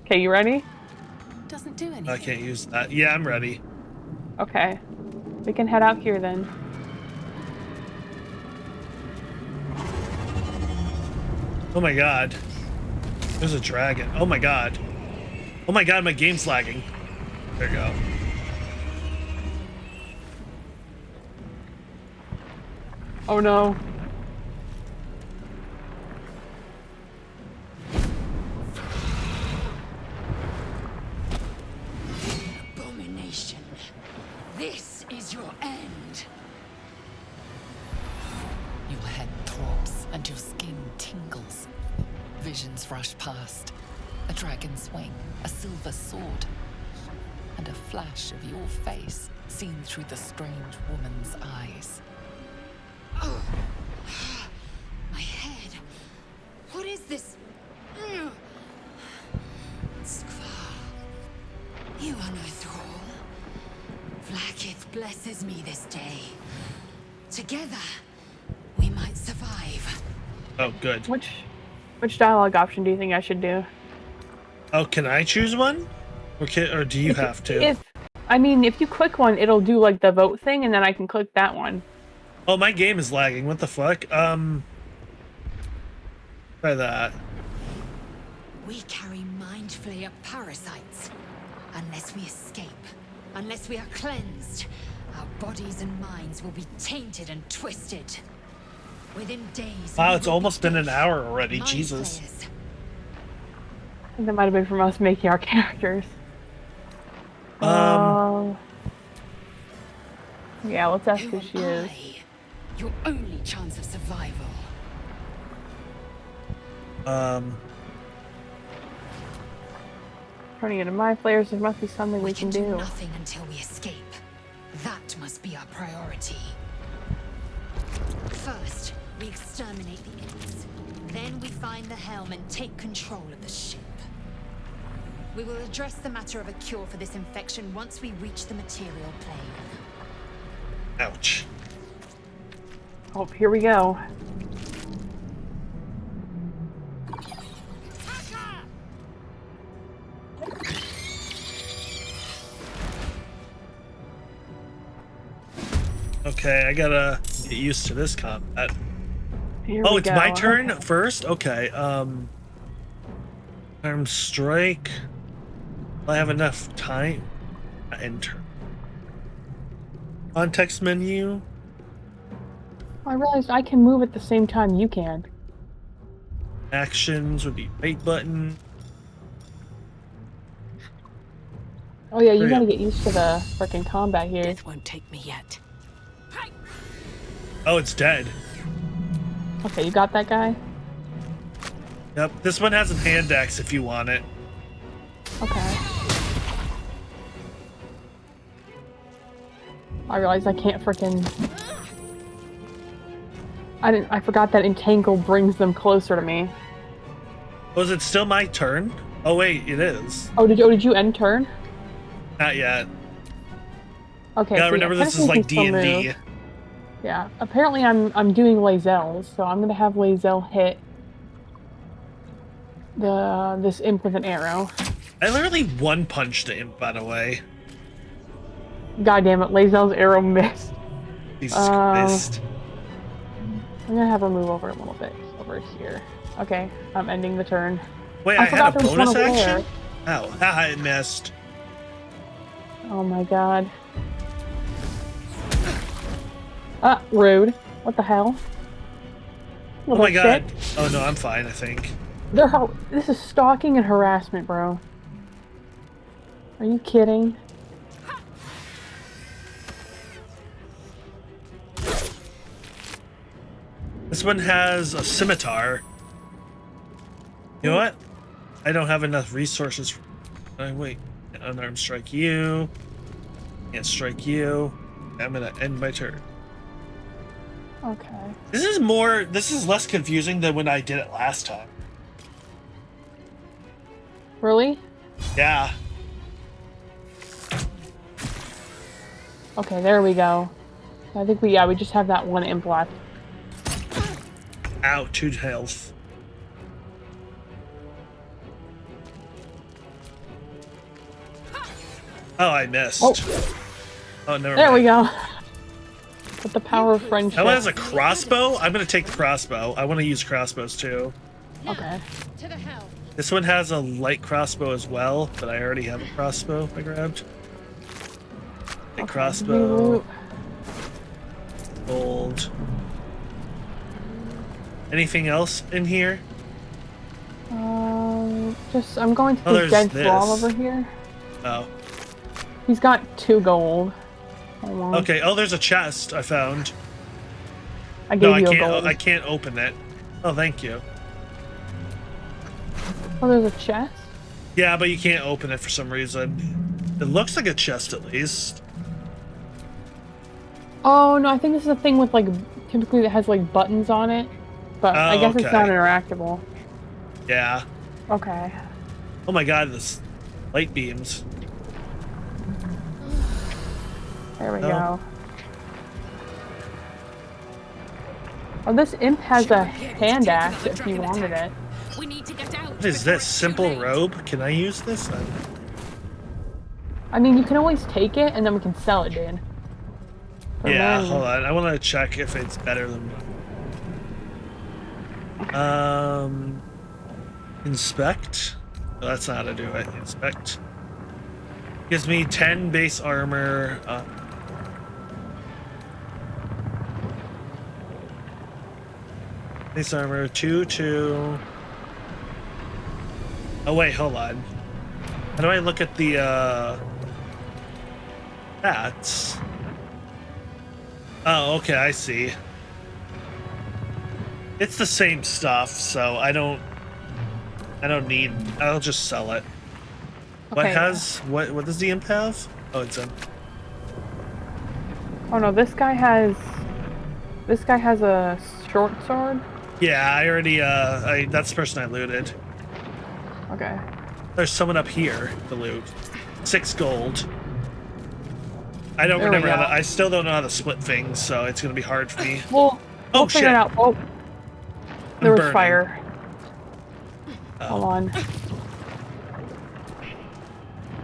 Okay, you ready? Doesn't do anything. I can't use that. Yeah, I'm ready. Okay. We can head out here then. Oh my god. There's a dragon. Oh my god. Oh my god, my game's lagging. There you go. Oh no. Abomination. This is your end. Your head throbs and your skin tingles. Visions rush past. A dragon's wing, a silver sword, and a flash of your face seen through the strange woman's eyes. Oh. My head. What is this? Skvar. You are no thrall. Vlaakith blesses me this day. Together, we might survive. Oh, good. Which dialogue option do you think I should do? Oh, can I choose one? Or do you have to? If you click one, it'll do like the vote thing, and then I can click that one. Oh, my game is lagging. What the fuck? Try that. We carry mind flayer parasites. Unless we escape, unless we are cleansed, our bodies and minds will be tainted and twisted. Within days. Wow, we it's will almost be been an dead. hour already. Mind Jesus. flayers. I think that might have been from us making our characters. Yeah, let's ask who she is. Your only chance of survival. Turning into my players, there must be something we We can can do do. nothing until we escape. That must be our priority. First, we exterminate the imps. Then we find the helm and take control of the ship. We will address the matter of a cure for this infection once we reach the material plane. Ouch. Oh, here we go. Okay, I gotta get used to this combat. Here Oh, we it's go. my turn Okay. first? Okay, arm strike. I have enough time. Enter. Context menu. I realized I can move at the same time you can. Actions would be right button. Oh yeah, you Hurry gotta up. get used to the freaking combat here. Death won't take me yet. Oh, it's dead. Okay, you got that guy? Yep, this one has a hand axe if you want it. Okay. I realize I can't freaking... I forgot that Entangle brings them closer to me. Was it still my turn? Oh wait, it is. Oh, did you end turn? Not yet. Okay. Yeah, so remember this is like technically still D&D. move. Yeah. Apparently I'm doing Lae'zel, so I'm gonna have Lae'zel hit this imp with an arrow. I literally one punched him, by the way. God damn it, Lae'zel's arrow missed. Jesus Christ. I'm gonna have her move over a little bit. Over here. Okay, I'm ending the turn. Wait, I had a forgot there was one bonus over there. action? Ow, haha, it missed. Oh my god. Ah, rude. What the hell? Oh Little my god. shit. Oh no, I'm fine, I think. This is stalking and harassment, bro. Are you kidding? This one has a scimitar. You know what? I don't have enough resources. Wait, unarmed strike you. Can't strike you. I'm gonna end my turn. Okay. This is less confusing than when I did it last time. Really? Yeah. Okay, there we go. I think we just have that one imp left. Ow, 2 health. Oh, I missed. Oh, never There mind. we go. With the power of friendship. That one has a crossbow? I'm gonna take the crossbow. I want to use crossbows too. Okay. To the hell. This one has a light crossbow as well, but I already have a crossbow I grabbed. A crossbow, Loot. gold. Anything else in here? I'm going to Oh, the there's dead thrall this. over here. Oh. He's got 2 gold. Hold on. Okay. Oh, there's a chest I found. I gave No, I you a can't. gold. I can't open it. Oh, thank you. Oh, there's a chest? Yeah, but you can't open it for some reason. It looks like a chest at least. Oh, no, I think this is a thing with, like, typically that has, like, buttons on it. But I Oh, guess it's okay. not interactable. Yeah. Okay. Oh my god, this light beams. There we No. go. Oh, this imp has a hand axe if you wanted it. We need to get out. What is this? Simple robe? Can I use this? I mean, you can always take it and then we can sell it, dude. For Yeah, money. hold on. I want to check if it's better than. Inspect. Oh, that's not how to do it. Inspect. Gives me 10 base armor. Base armor 2. Oh wait, hold on. How do I look at the stats? Oh, okay, I see. It's the same stuff, so I don't need. I'll just sell it. What Okay, has what does the imp have? Oh, it's in. Oh no, this guy has a short sword. Yeah, I already that's the person I looted. Okay. There's someone up here to loot. 6 gold. I don't There we remember how go. to, I still don't know how to split things, so it's gonna be hard for me. We'll Oh, figure shit. it out. Oh, there was burning. fire. Oh. Hold on.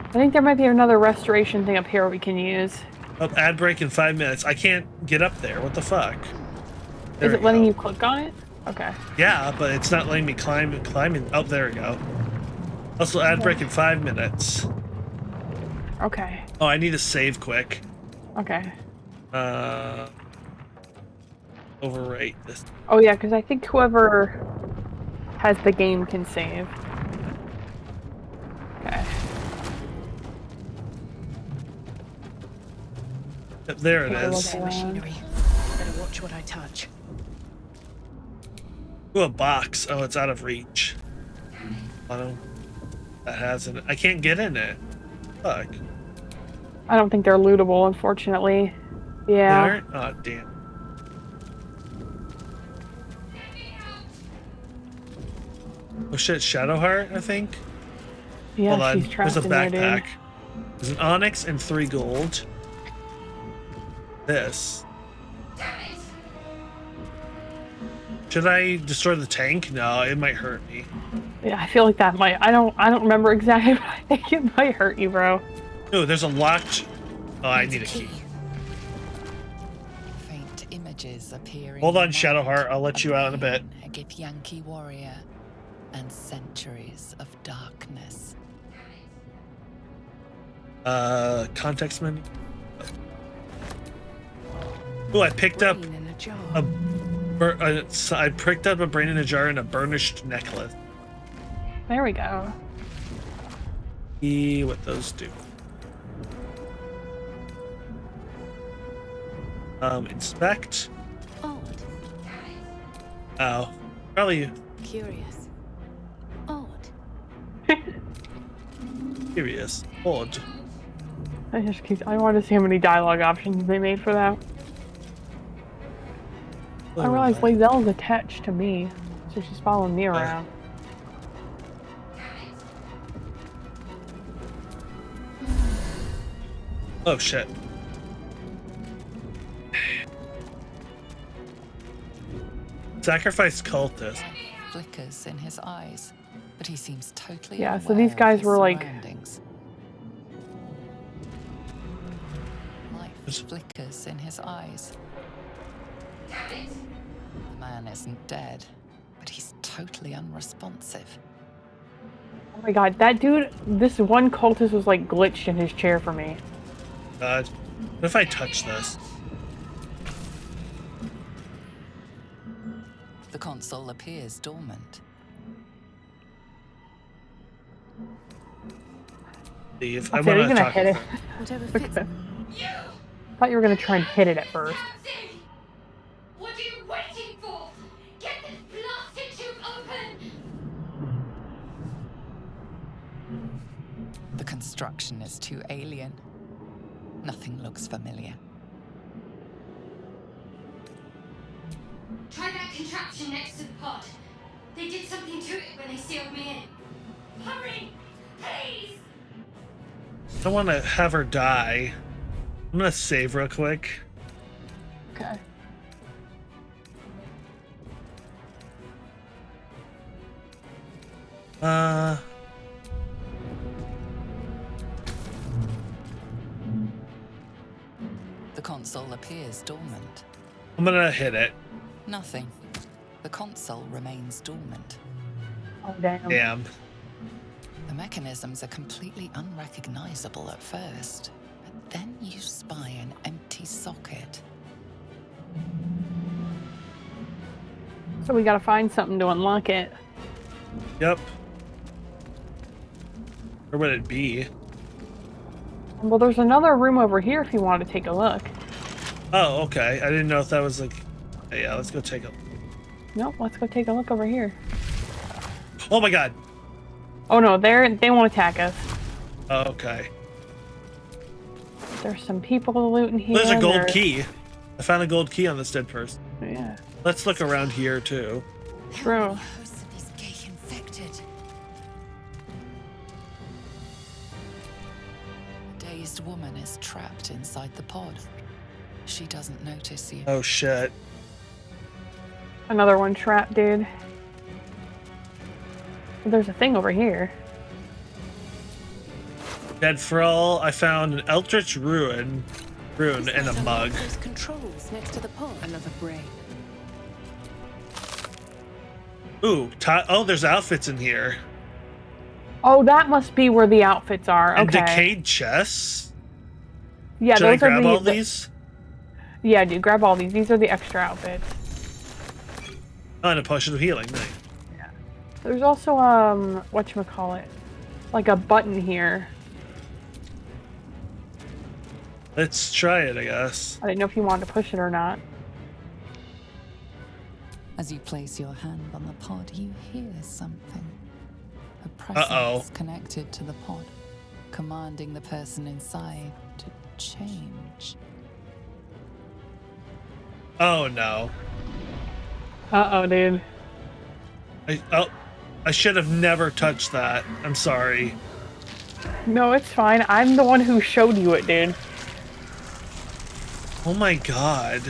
I think there might be another restoration thing up here we can use. Oh, ad break in 5 minutes. I can't get up there. What the fuck? There Is it we letting go. you click on it? Okay. Yeah, but it's not letting me climbing. Oh, there we go. Also, ad break in 5 minutes. Okay. Oh, I need to save quick. Okay. Overwrite this. Oh yeah, because I think whoever has the game can save. Okay. Yep, there it Take a look is. around. Machinery. Better watch what I touch. Ooh, a box. Oh, it's out of reach. I don't. That hasn't. I can't get in it. Fuck. I don't think they're lootable, unfortunately. They Yeah. aren't? Oh, damn. Oh shit, Shadowheart, I think? Yeah, Hold on. she's trapped There's a in there, dude. backpack. There's an onyx and 3 gold. This. Should I destroy the tank? No, it might hurt me. Yeah, I feel like that might. I don't remember exactly, but I think it might hurt you, bro. Ooh, there's a locked. Oh, I need a key. Faint images appearing. Hold on, in Shadowheart. mind. I'll let you out in a bit. A Githyanki warrior and centuries of darkness. Context menu. Ooh, I picked up Brain in a jar. I picked up a brain in a jar and a burnished necklace. There we go. See what those do. Inspect. Odd. Oh, probably Curious. Odd. curious. Odd. I want to see how many dialogue options they made for that. I realized Lazelle's attached to me, so she's following me around. Oh shit. Sacrifice cultist. Flickers in his eyes, but he seems totally Yeah, so unaware these guys of his were like- surroundings. Life flickers in his eyes. The man isn't dead, but he's totally unresponsive. Oh my god, that dude, this one cultist was like glitched in his chair for me. God. What if I touch this? The console appears dormant. Leave. Okay, are you wanna gonna talk hit with it? her. Whatever fits him. I thought you were gonna try and hit it at first. What are you waiting for? Get this blasted tube open! The construction is too alien. Nothing looks familiar. Try that contraption next to the pod. They did something to it when they sealed me in. Hurry! Please! I don't want to have her die. I'm gonna save real quick. Okay. The console appears dormant. I'm gonna hit it. Nothing. The console remains dormant. Oh, damn. Damn. The mechanisms are completely unrecognizable at first, but then you spy an empty socket. So we gotta find something to unlock it. Yep. Where would it be? Well, there's another room over here if you want to take a look. Oh, okay. I didn't know if that was like... Yeah, let's go take a... Nope, let's go take a look over here. Oh my god! Oh no, they won't attack us. Oh, okay. There's some people looting here. There's a gold key. I found a gold key on this dead person. Yeah. Let's look around here too. True. Hosts of these gay infected. A dazed woman is trapped inside the pod. She doesn't notice you. Oh shit. Another one trapped, dude. There's a thing over here. Dead for all. I found an Eldritch rune and a mug. Those controls next to the pod. Another brain. Ooh, oh, there's outfits in here. Oh, that must be where the outfits are. And Okay. decayed chests. Yeah, Should I those are grab the, all the- these? Yeah, dude, grab all these. These are the extra outfits. Oh, and a potion of healing. Nice. There's also whatchamacallit, like a button here. Let's try it, I guess. I didn't know if you wanted to push it or not. As you place your hand on the pod, you hear something. A Uh-oh. presence connected to the pod, commanding the person inside to change. Oh no. Uh-oh, dude. I should have never touched that. I'm sorry. No, it's fine. I'm the one who showed you it, dude. Oh my god.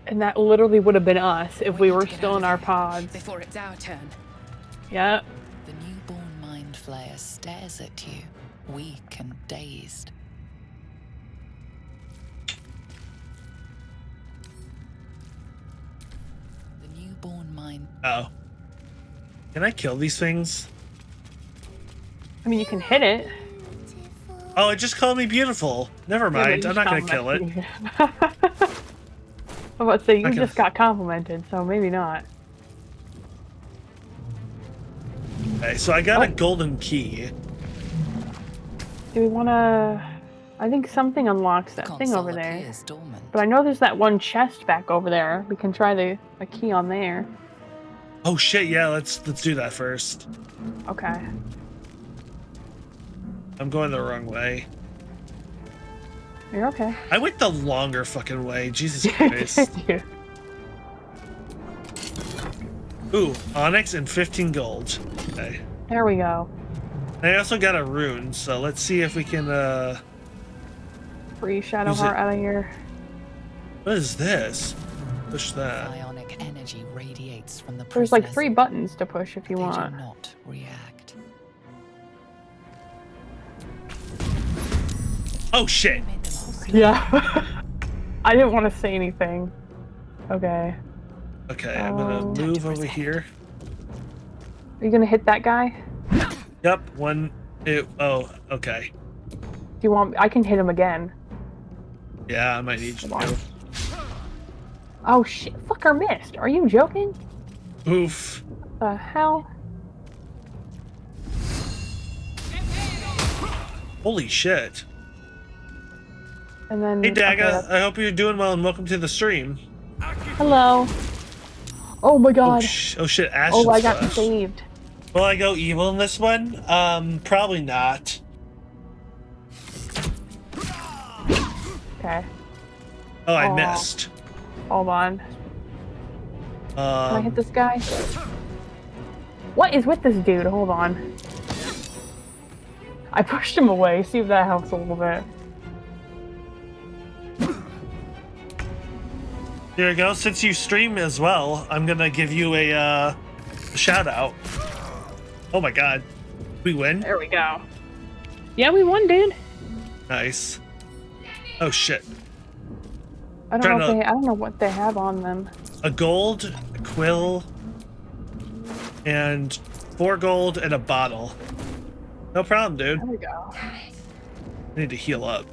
And that literally would have been us if we need were to get still out in of our here pods. Before it's our turn. Yep. The newborn mind flayer stares at you, weak and dazed. The newborn mind Oh. Can I kill these things? I mean, you can hit it. Oh, it just called me beautiful. Never Yeah, but mind. you I'm not gonna kill it. complimented. I'm about to say, you Okay. just got complimented, so maybe not. Okay, so I got Oh. a golden key. Do we want to... I think something unlocks that thing console over there. appears dormant. But I know there's that one chest back over there. We can try a key on there. Oh shit, yeah, let's do that first. Okay. I'm going the wrong way. You're okay. I went the longer fucking way. Jesus Christ. Yeah. Ooh, onyx and 15 gold. Okay. There we go. I also got a rune, so let's see if we can Free Shadow Use it. Heart out of here. what is this? Push that. Psionic energy radiates from the There's like prisoners. 3 buttons to push if you They want. do not react. Oh shit. Made them all Yeah. I didn't want to say anything. Okay. Okay, I'm gonna move over here. Are you gonna hit that guy? Yep, oh, okay. Do you want... I can hit him again. Yeah, I might need you to. Oh shit. Fucker missed. Are you joking? Oof. The hell? Holy shit. And then... Hey Daga, okay, I hope you're doing well and welcome to the stream. hello. Oh my Oh, god. oh shit, Ashen Oh, I got Flesh. saved. Will I go evil in this one? Probably not. Okay. Oh, I Aw. missed. Hold on. Can I hit this guy? What is with this dude? Hold on. I pushed him away. See if that helps a little bit. There you go. Since you stream as well, I'm gonna give you a shout out. Oh my god. We win? There we go. Yeah, we won, dude. Nice. Oh shit. I don't know if they, I don't know what they have on them. A gold, a quill, and 4 gold and a bottle. No problem, dude. There we go. I need to heal up.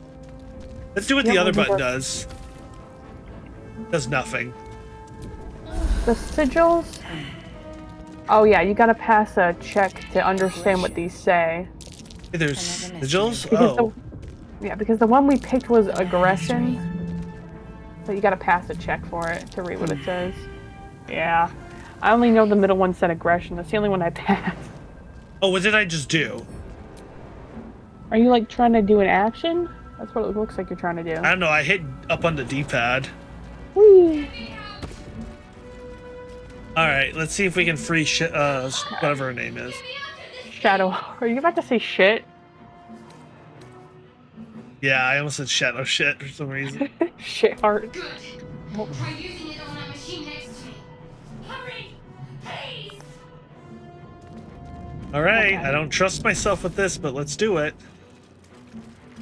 Let's do what Yeah, the other we'll do button that. does. Does nothing. The sigils? Oh yeah, you gotta pass a check to understand what these say. Hey, there's sigils? Because Oh. yeah, because the one we picked was aggression. So you gotta pass a check for it to read what it says. Yeah. I only know the middle one said aggression. That's the only one I passed. Oh, what did I just do? Are you like trying to do an action? That's what it looks like you're trying to do. I don't know. I hit up on the D-pad. Whee! Alright, let's see if we can free whatever her name is. Shadow. Are you about to say shit? Yeah, I almost said shadow shit for some reason. Shit heart. Good. Try using it on that machine next to me. Hurry! Please! Alright, Okay. I don't trust myself with this, but let's do it.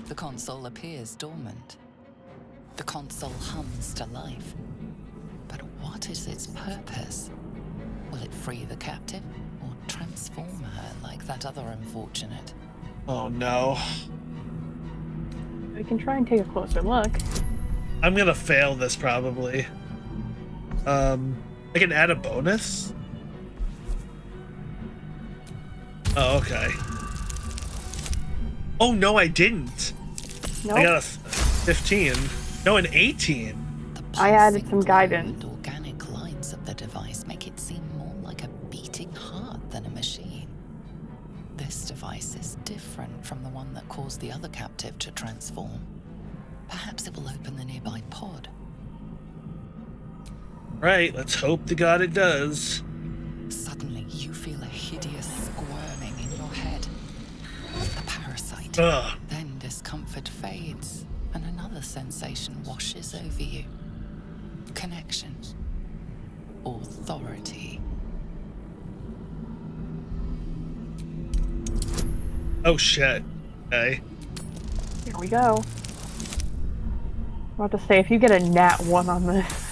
The console appears dormant. The console hums to life. But what is its purpose? Will it free the captive or transform her like that other unfortunate? Oh no. We can try and take a closer look. I'm gonna fail this probably. I can add a bonus? Oh, okay. Oh no, I didn't. Nope. I got a 15. No, an 18. The I added pulsing some glow guidance. and organic lights of the device make it seem more like a beating heart than a machine. This device is different from the one that caused the other captive to transform. Perhaps it will open the nearby pod. Right, let's hope to God it does. Suddenly, you feel a hideous squirming in your head. The parasite. Ugh. Then discomfort fades, and another sensation washes over you. Connection. Authority. Oh shit. Okay. Here we go. I'm about to say, if you get a nat 1 on this.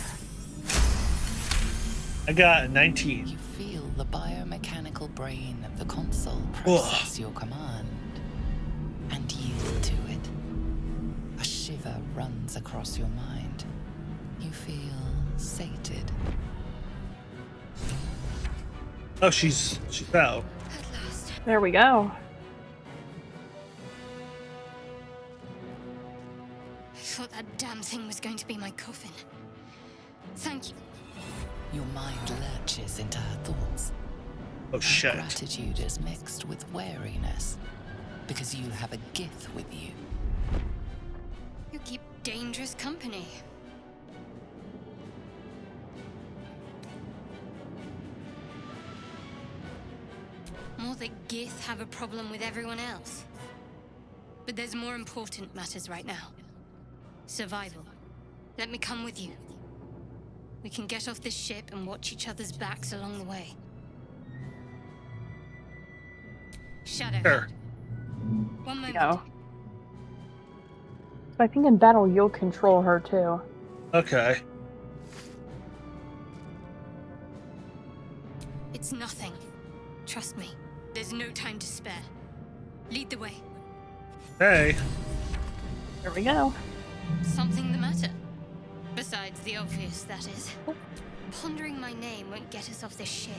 I got a 19. You feel the biomechanical brain of the console process your command and yield to it. A shiver runs across your mind. You feel sated. Oh, she's out. At last. There we go. I thought that damn thing was going to be my coffin. Thank you. Your mind lurches into her thoughts. Oh shit. Gratitude is mixed with wariness, because you have a Gith with you. You keep dangerous company. More that Gith have a problem with everyone else. But there's more important matters right now. Survival. Let me come with you. We can get off this ship and watch each other's backs along the way. Shadow. Sure. One moment. No. So I think in battle you'll control her too. Okay. It's nothing. Trust me. There's no time to spare. Lead the way. Hey. Here we go. Something the matter? Besides the obvious, that is. Pondering my name won't get us off this ship.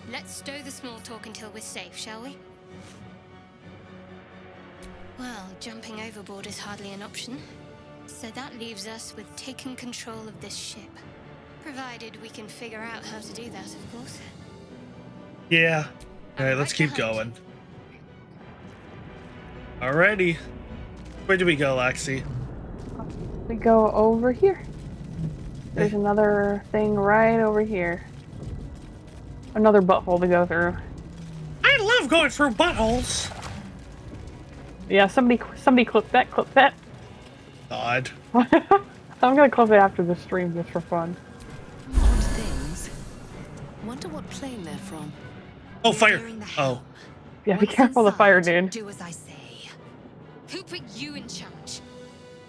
Let's stow the small talk until we're safe, shall we? Well, jumping overboard is hardly an option. So that leaves us with taking control of this ship. Provided we can figure out how to do that, of course. Yeah. Alright, I'm let's right keep behind going. Alrighty. Where do we go, Laxi? We go over here. There's another thing right over here. Another butthole to go through. of going through buttholes. Yeah, somebody clip that, clip that. God. I'm gonna clip it after the stream just for fun. Odd things. Wonder what plane they're from. Oh, fire. Clearing the Oh. helm. Yeah, be Once careful of the fire, inside, dude. Do as I say. Who put you in charge?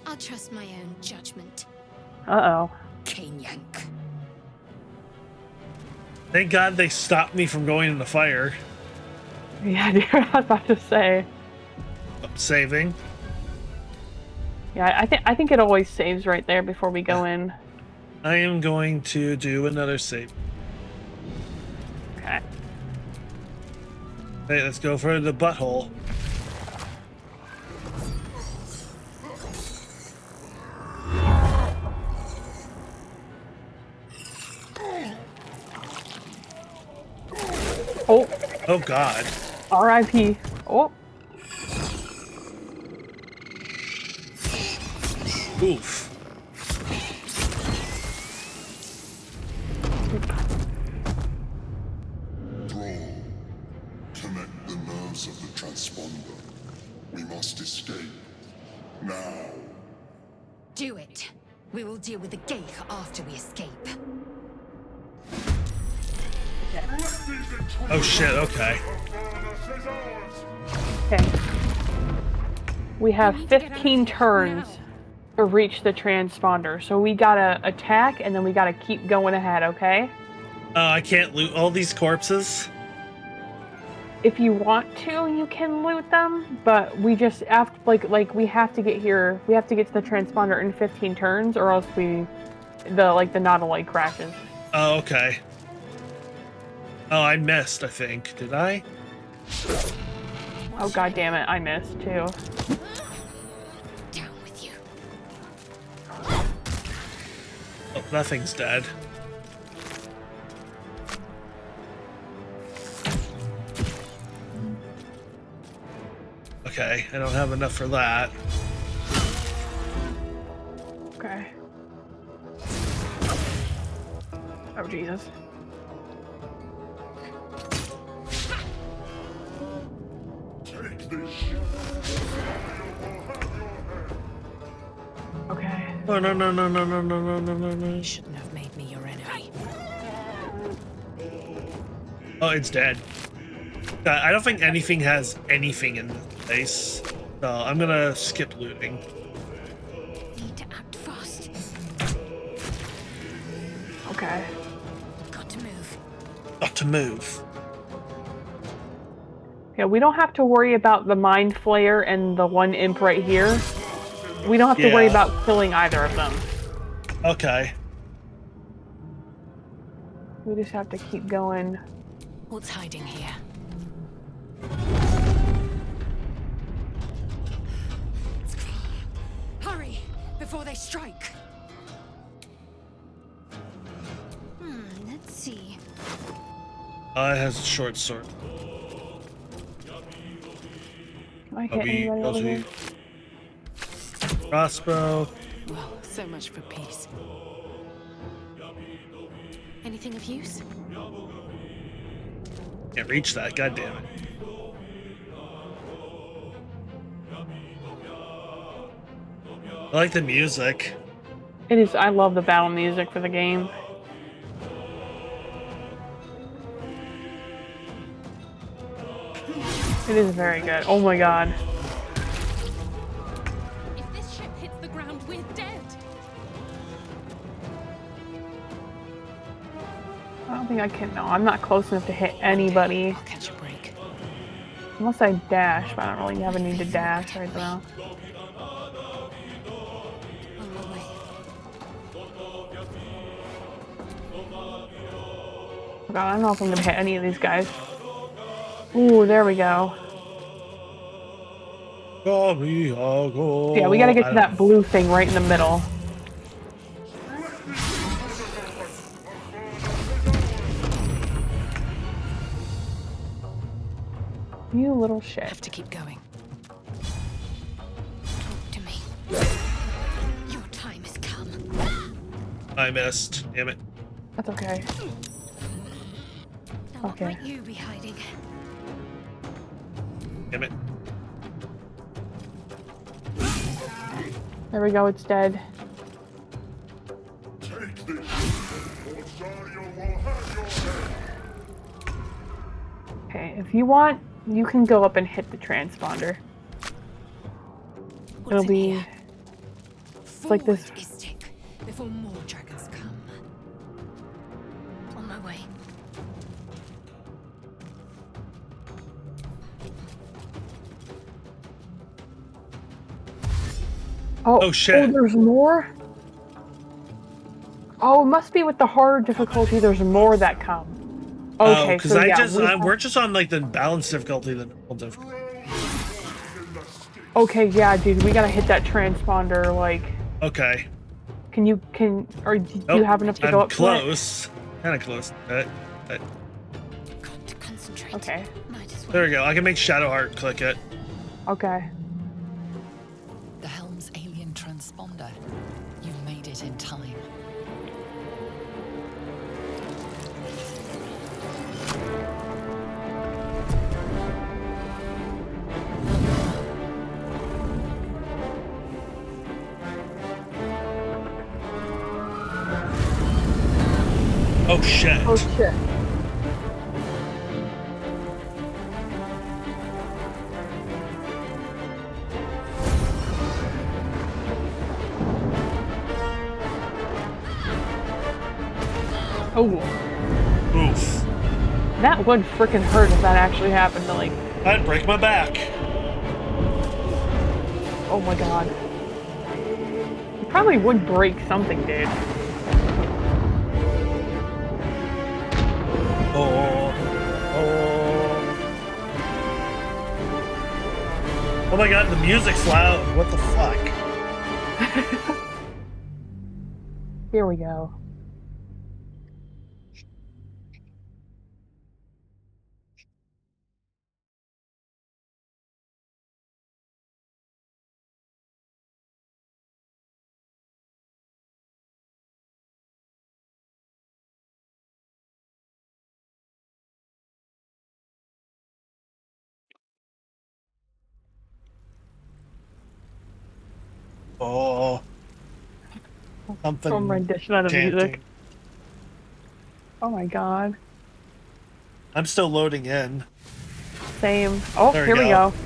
I'll trust my own judgment. Uh-oh. Cane yank. Thank God they stopped me from going in the fire. Yeah, dude, I was about to say. I'm saving. Yeah, I think it always saves right there before we go in. I am going to do another save. Okay. Hey, let's go for the butthole. Oh, Oh God. R.I.P. Oh, Oof. Thrall, connect the nerves of the transponder. We must escape. Now. Do it. We will deal with the Geich after we escape. Oh shit, okay. okay. We have We need to get out of 15 here turns now. to reach the transponder, so we gotta attack and then we gotta keep going ahead, okay? I can't loot all these corpses. If you want to, you can loot them, but we just have like we have to get here. We have to get to the transponder in 15 turns, or else the Nautiloid crashes. Oh, okay. Oh, I missed, I think. Did I? Oh god damn it, I missed too. Down with you. Oh, nothing's dead. Okay, I don't have enough for that. Okay. Oh Jesus. Take this ship. Okay. Oh, no, no, no, no, no, no, no, no, no, no. You shouldn't have made me your enemy. Oh, it's dead. I don't think anything has anything in this place. So I'm gonna skip looting. Need to act fast. Okay. Got to move. Got to move. Yeah, we don't have to worry about the Mind Flayer and the one imp right here. We don't have to worry Yeah. about killing either of them. Okay. We just have to keep going. What's hiding here? Hurry, before they strike. Let's see. It has a short sword. Can I hit anybody over here? Crossbow. Well, so much for peace. Anything of use? Can't reach that, god damn it. I like the music. It is. I love the battle music for the game. It is very good. Oh my god. If this ship hits the ground, we're dead. I don't think I can. No, I'm not close enough to hit anybody. I'll catch a break. Unless I dash, but I don't really have a need to dash right now. On my way. Oh god, I don't know if I'm gonna hit any of these guys. Ooh, there we go. Yeah, Yeah, we gotta get to that blue thing right in the middle. You little shit. Have to keep going. Talk to me. Your time has come. I missed. Damn it. That's okay. Now, what Okay. might you be hiding? Damn it. There we go, it's dead. Take this, or Zarya will have your head. Okay, if you want, you can go up and hit the transponder. What's It'll in be... here? It's like this... Forward, Istik, before more dragons come. On my way. Oh, shit. Oh, there's more? Oh, it must be with the harder difficulty, there's more that come. Okay, because so yeah, we're just on like the balanced difficulty, the normal difficulty. Okay, yeah, dude, we gotta hit that transponder, like... Okay. Or do you have enough to go up close. Kind of close to it. But... Got to concentrate. Okay. Might as well. There we go. I can make Shadowheart click it. Okay. The Helm's alien transponder. You've made it in time. Oh shit. Oh shit. Oh. Oof. That would frickin' hurt if that actually happened to, like... I'd break my back. Oh my god. It probably would break something, dude. Oh. Oh my god, the music's loud. What the fuck? Here we go. Oh. Something. Some rendition of the chanting. music. Oh my god. I'm still loading in. Same. Oh, There we here we go. go.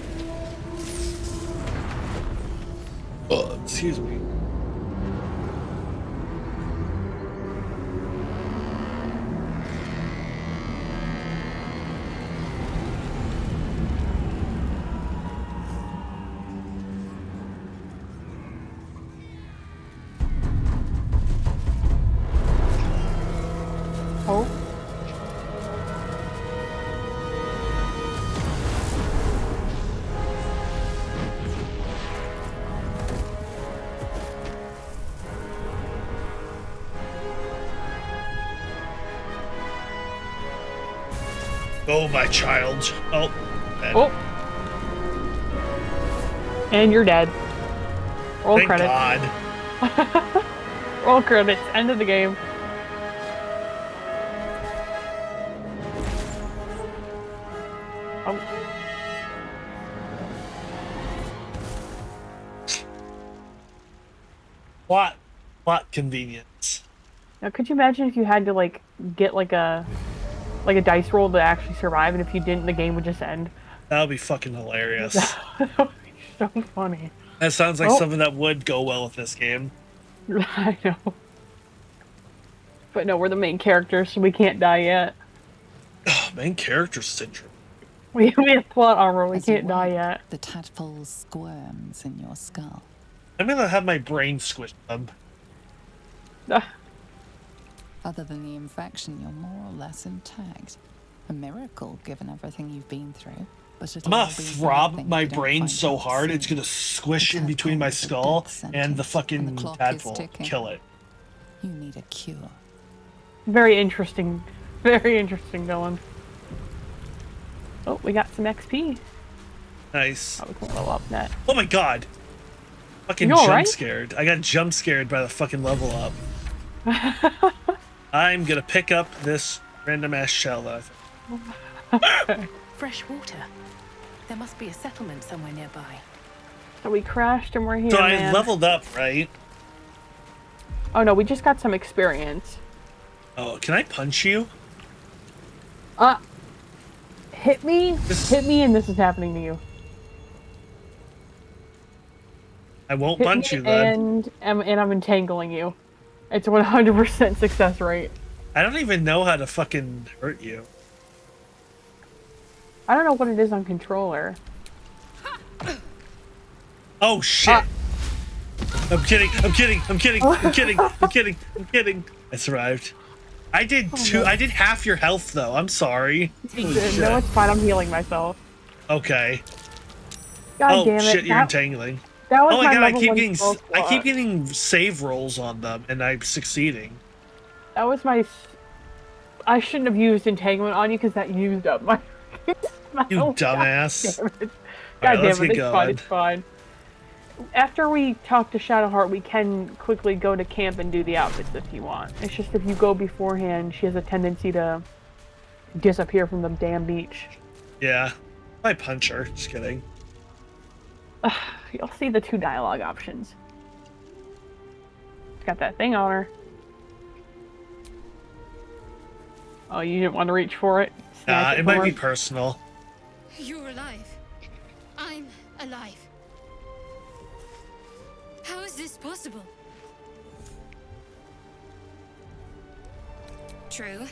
Oh, excuse me. Oh. Go, my child. Oh. Dead. Oh. And you're dead. Roll Thank credits. God. Roll credits. End of the game. Oh. Plot convenience. Now, could you imagine if you had to, like, get, like a dice roll to actually survive, and if you didn't, the game would just end? That would be fucking hilarious. That would be so funny. That sounds like Oh. something that would go well with this game. I know. But no, we're the main characters, so we can't die yet. Main character syndrome. We have plot armor, we As you can't die wake, yet. The tadpole squirms in your skull. I'm gonna have my brain squished them. Other than the infection, you're more or less intact. A miracle, given everything you've been through. But I'm gonna throb my brain so hard it's gonna squish in between my skull and the fucking tadpole. Kill it. You need a cure. Very interesting, Dylan. Oh, we got some XP. Nice. Oh, we can level up that. Oh my god. Fucking You jump alright? scared. I got jump scared by the fucking level up. I'm gonna pick up this random ass shell that I found. Fresh water. There must be a settlement somewhere nearby. So we crashed and we're here, So I man. leveled up, right? Oh no, we just got some experience. Oh, can I punch you? Hit me, hit me, and this is happening to you. I won't Hit punch me you then. and I'm entangling you. It's 100% success rate. I don't even know how to fucking hurt you. I don't know what it is on controller. Oh shit! I'm kidding. I'm kidding. I'm kidding. I'm kidding. I'm kidding. I'm kidding. I survived. I did two. I did half your health though. I'm sorry. Holy shit. No, it's fine. I'm healing myself. Okay. God Oh damn it! shit! You're entangling. That was Oh my god! I level keep 1 getting. spell I keep slot. getting save rolls on them, and I'm succeeding. That was my. I shouldn't have used entanglement on you because that used up my. You dumbass. God damn it! Alright, God let's damn it! get It's fine. going. It's fine. After we talk to Shadowheart, we can quickly go to camp and do the outfits if you want. It's just if you go beforehand, she has a tendency to disappear from the damn beach. Yeah. I punch her. Just kidding. You'll see the 2 dialogue options. It's got that thing on her. Oh, you didn't want to reach for it? Snatch It from might her? be personal. You're alive. I'm alive. How is this possible? True.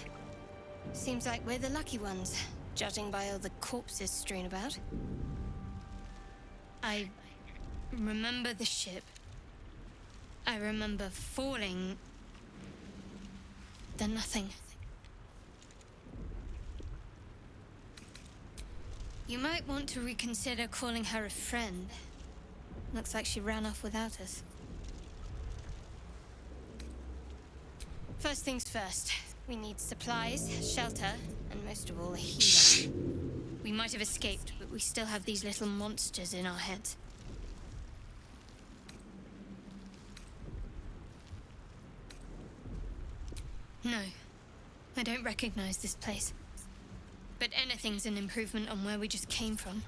Seems like we're the lucky ones, judging by all the corpses strewn about. I remember the ship. I remember falling. Then nothing. You might want to reconsider calling her a friend. Looks like she ran off without us. First things first. We need supplies, shelter, and most of all, a healer. We might have escaped, but we still have these little monsters in our heads. No, I don't recognize this place. But anything's an improvement on where we just came from.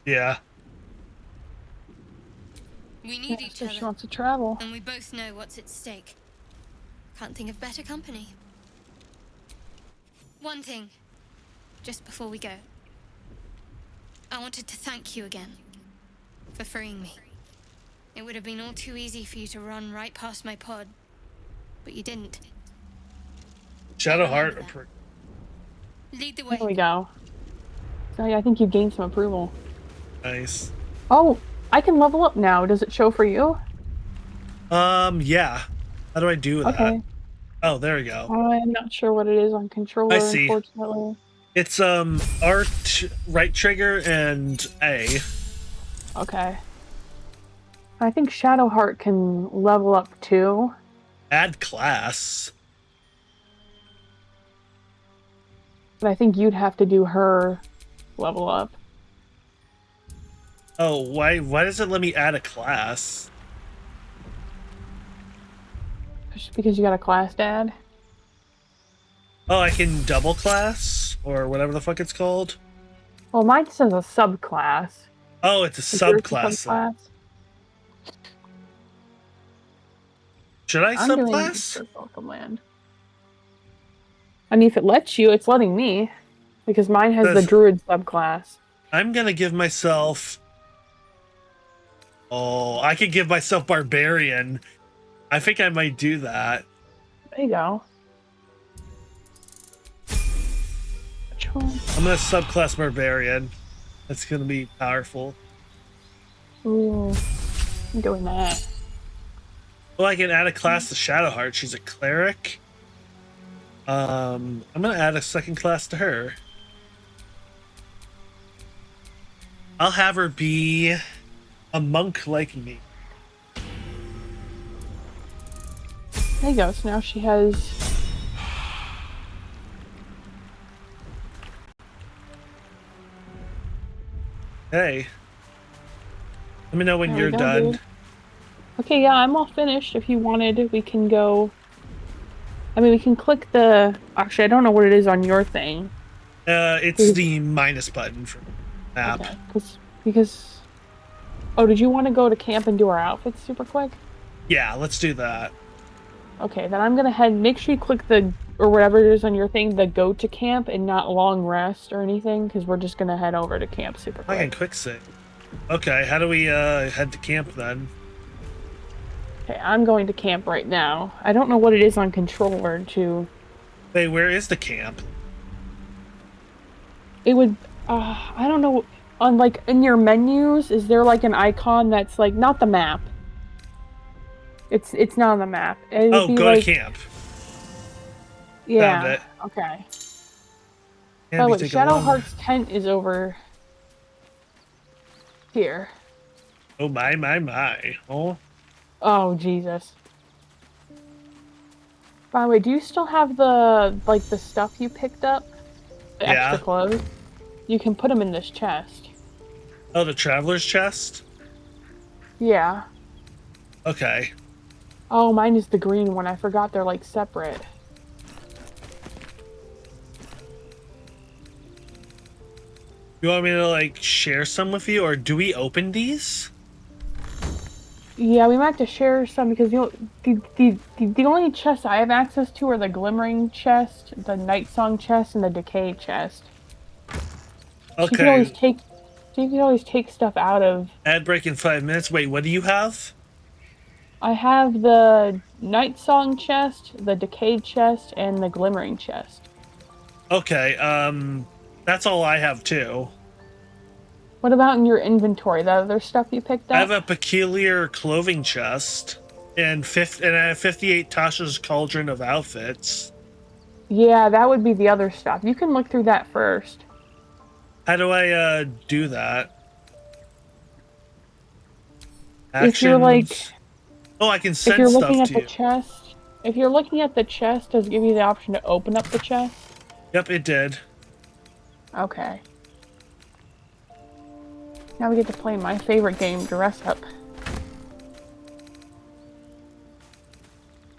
Yeah. We need Yeah, each so she other, wants to travel. and we both know what's at stake. Can't think of better company. One thing, just before we go. I wanted to thank you again for freeing me. It would have been all too easy for you to run right past my pod, but you didn't. Shadowheart. Lead the way. There we go. So yeah, I think you gained some approval. Nice. Oh, I can level up now. Does it show for you? Yeah. How do I do that? Okay. Oh, there we go. I'm not sure what it is on controller, I see. unfortunately. It's right trigger and A. Okay. I think Shadowheart can level up too. Add class. But I think you'd have to do her level up. Oh, why does it let me add a class? Just because you got a class to add. Oh, I can double class or whatever the fuck it's called. Well, mine says a subclass. Oh, it's a Is yours a subclass. subclass? Should I I'm doing subclass? Circle Command. I mean, if it lets you, it's letting me. Because mine has the Does- Druid subclass. I'm gonna give myself. Oh, I could give myself Barbarian. I think I might do that. There you go. Which one? I'm gonna subclass Barbarian. That's gonna be powerful. Ooh, I'm doing that. Well, I can add a class to Shadowheart. She's a cleric. I'm gonna add a second class to her. I'll have her be a monk like me. There you go. So now she has. Hey. Let me know when There we you're go, done. dude. Okay, yeah, I'm all finished. If you wanted, we can go. I mean, we can click the. Actually, I don't know what it is on your thing. It's the minus button for. map. Okay, because. Oh, did you want to go to camp and do our outfits super quick? Yeah, let's do that. Okay, then I'm gonna head. Make sure you click the or whatever it is on your thing, the go to camp and not long rest or anything, because we're just gonna head over to camp super I can quick. quick save. Okay, how do we head to camp then? Okay, I'm going to camp right now. I don't know what it is on controller to. Hey, where is the camp? It would. I don't know. On like in your menus, is there like an icon that's like not the map? It's not on the map. It would Oh, be go like to camp. yeah. Found it. Okay. Camp, Oh you wait, take a Shadow long- Heart's tent is over here. Oh my. Oh, Oh Jesus. By the way, do you still have the like the stuff you picked up? The Yeah. extra clothes? You can put them in this chest. Oh, the traveler's chest. Yeah. Okay. Oh, mine is the green one. I forgot they're like separate. You want me to like share some with you, or do we open these? Yeah, we might have to share some because the only chests I have access to are the glimmering chest, the night song chest, and the decay chest. So you can always Okay. take stuff out of. Ad break in 5 minutes. Wait, what do you have? I have the night song chest, the decayed chest, and the glimmering chest. Okay. That's all I have too. What about in your inventory? The other stuff you picked up? I have a peculiar clothing chest and I have 58 Tasha's cauldron of outfits. Yeah, that would be the other stuff. You can look through that first. How do I do that? Actions. If you're like, oh, I can if send you're stuff looking at to the you. chest, if you're looking at the chest, does it give you the option to open up the chest? Yep, it did. Okay. Now we get to play my favorite game, Dress Up.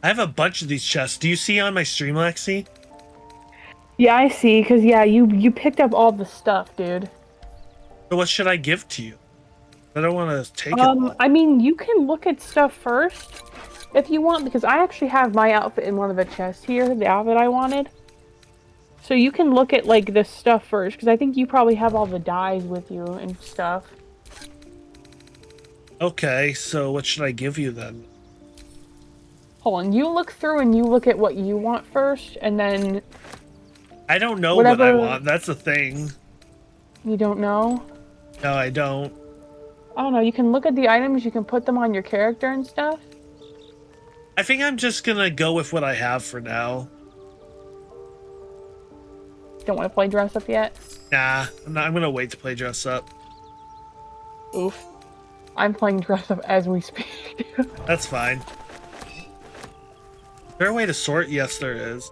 I have a bunch of these chests. Do you see on my stream, Lexi? Yeah, I see. Cause yeah, you picked up all the stuff, dude. So what should I give to you? I don't want to take it all. I mean, you can look at stuff first if you want, because I actually have my outfit in one of the chests here, the outfit I wanted. So you can look at like this stuff first, because I think you probably have all the dyes with you and stuff. Okay, so what should I give you then? Hold on, you look through and you look at what you want first, and then I don't know whatever, what I want. That's the thing. You don't know? No, I don't. I don't know, you can look at the items, you can put them on your character and stuff. I think I'm just gonna go with what I have for now. Don't want to play Dress Up yet? Nah, I'm gonna wait to play dress up. Oof. I'm playing Dress Up as we speak. That's fine. Is there a way to sort? Yes, there is.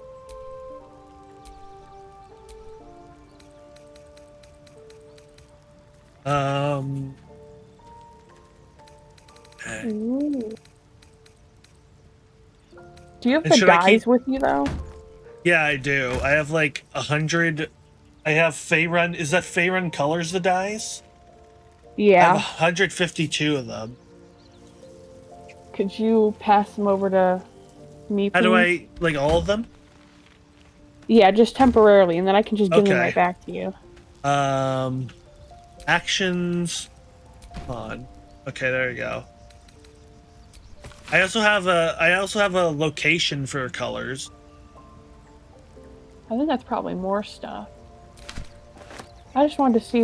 Okay. Ooh. Do you have And the should I dyes keep- with you though? Yeah, I do. I have like 100. I have Faerun. Is that Faerun colors the dyes? I have Yeah. 152 of them. Could you pass them over to me, please? How do I like all of them? Yeah, just temporarily, and then I can just give them Okay. right back to you. Actions on. Okay, there you go. I also have a location for colors. I think that's probably more stuff. I just wanted to see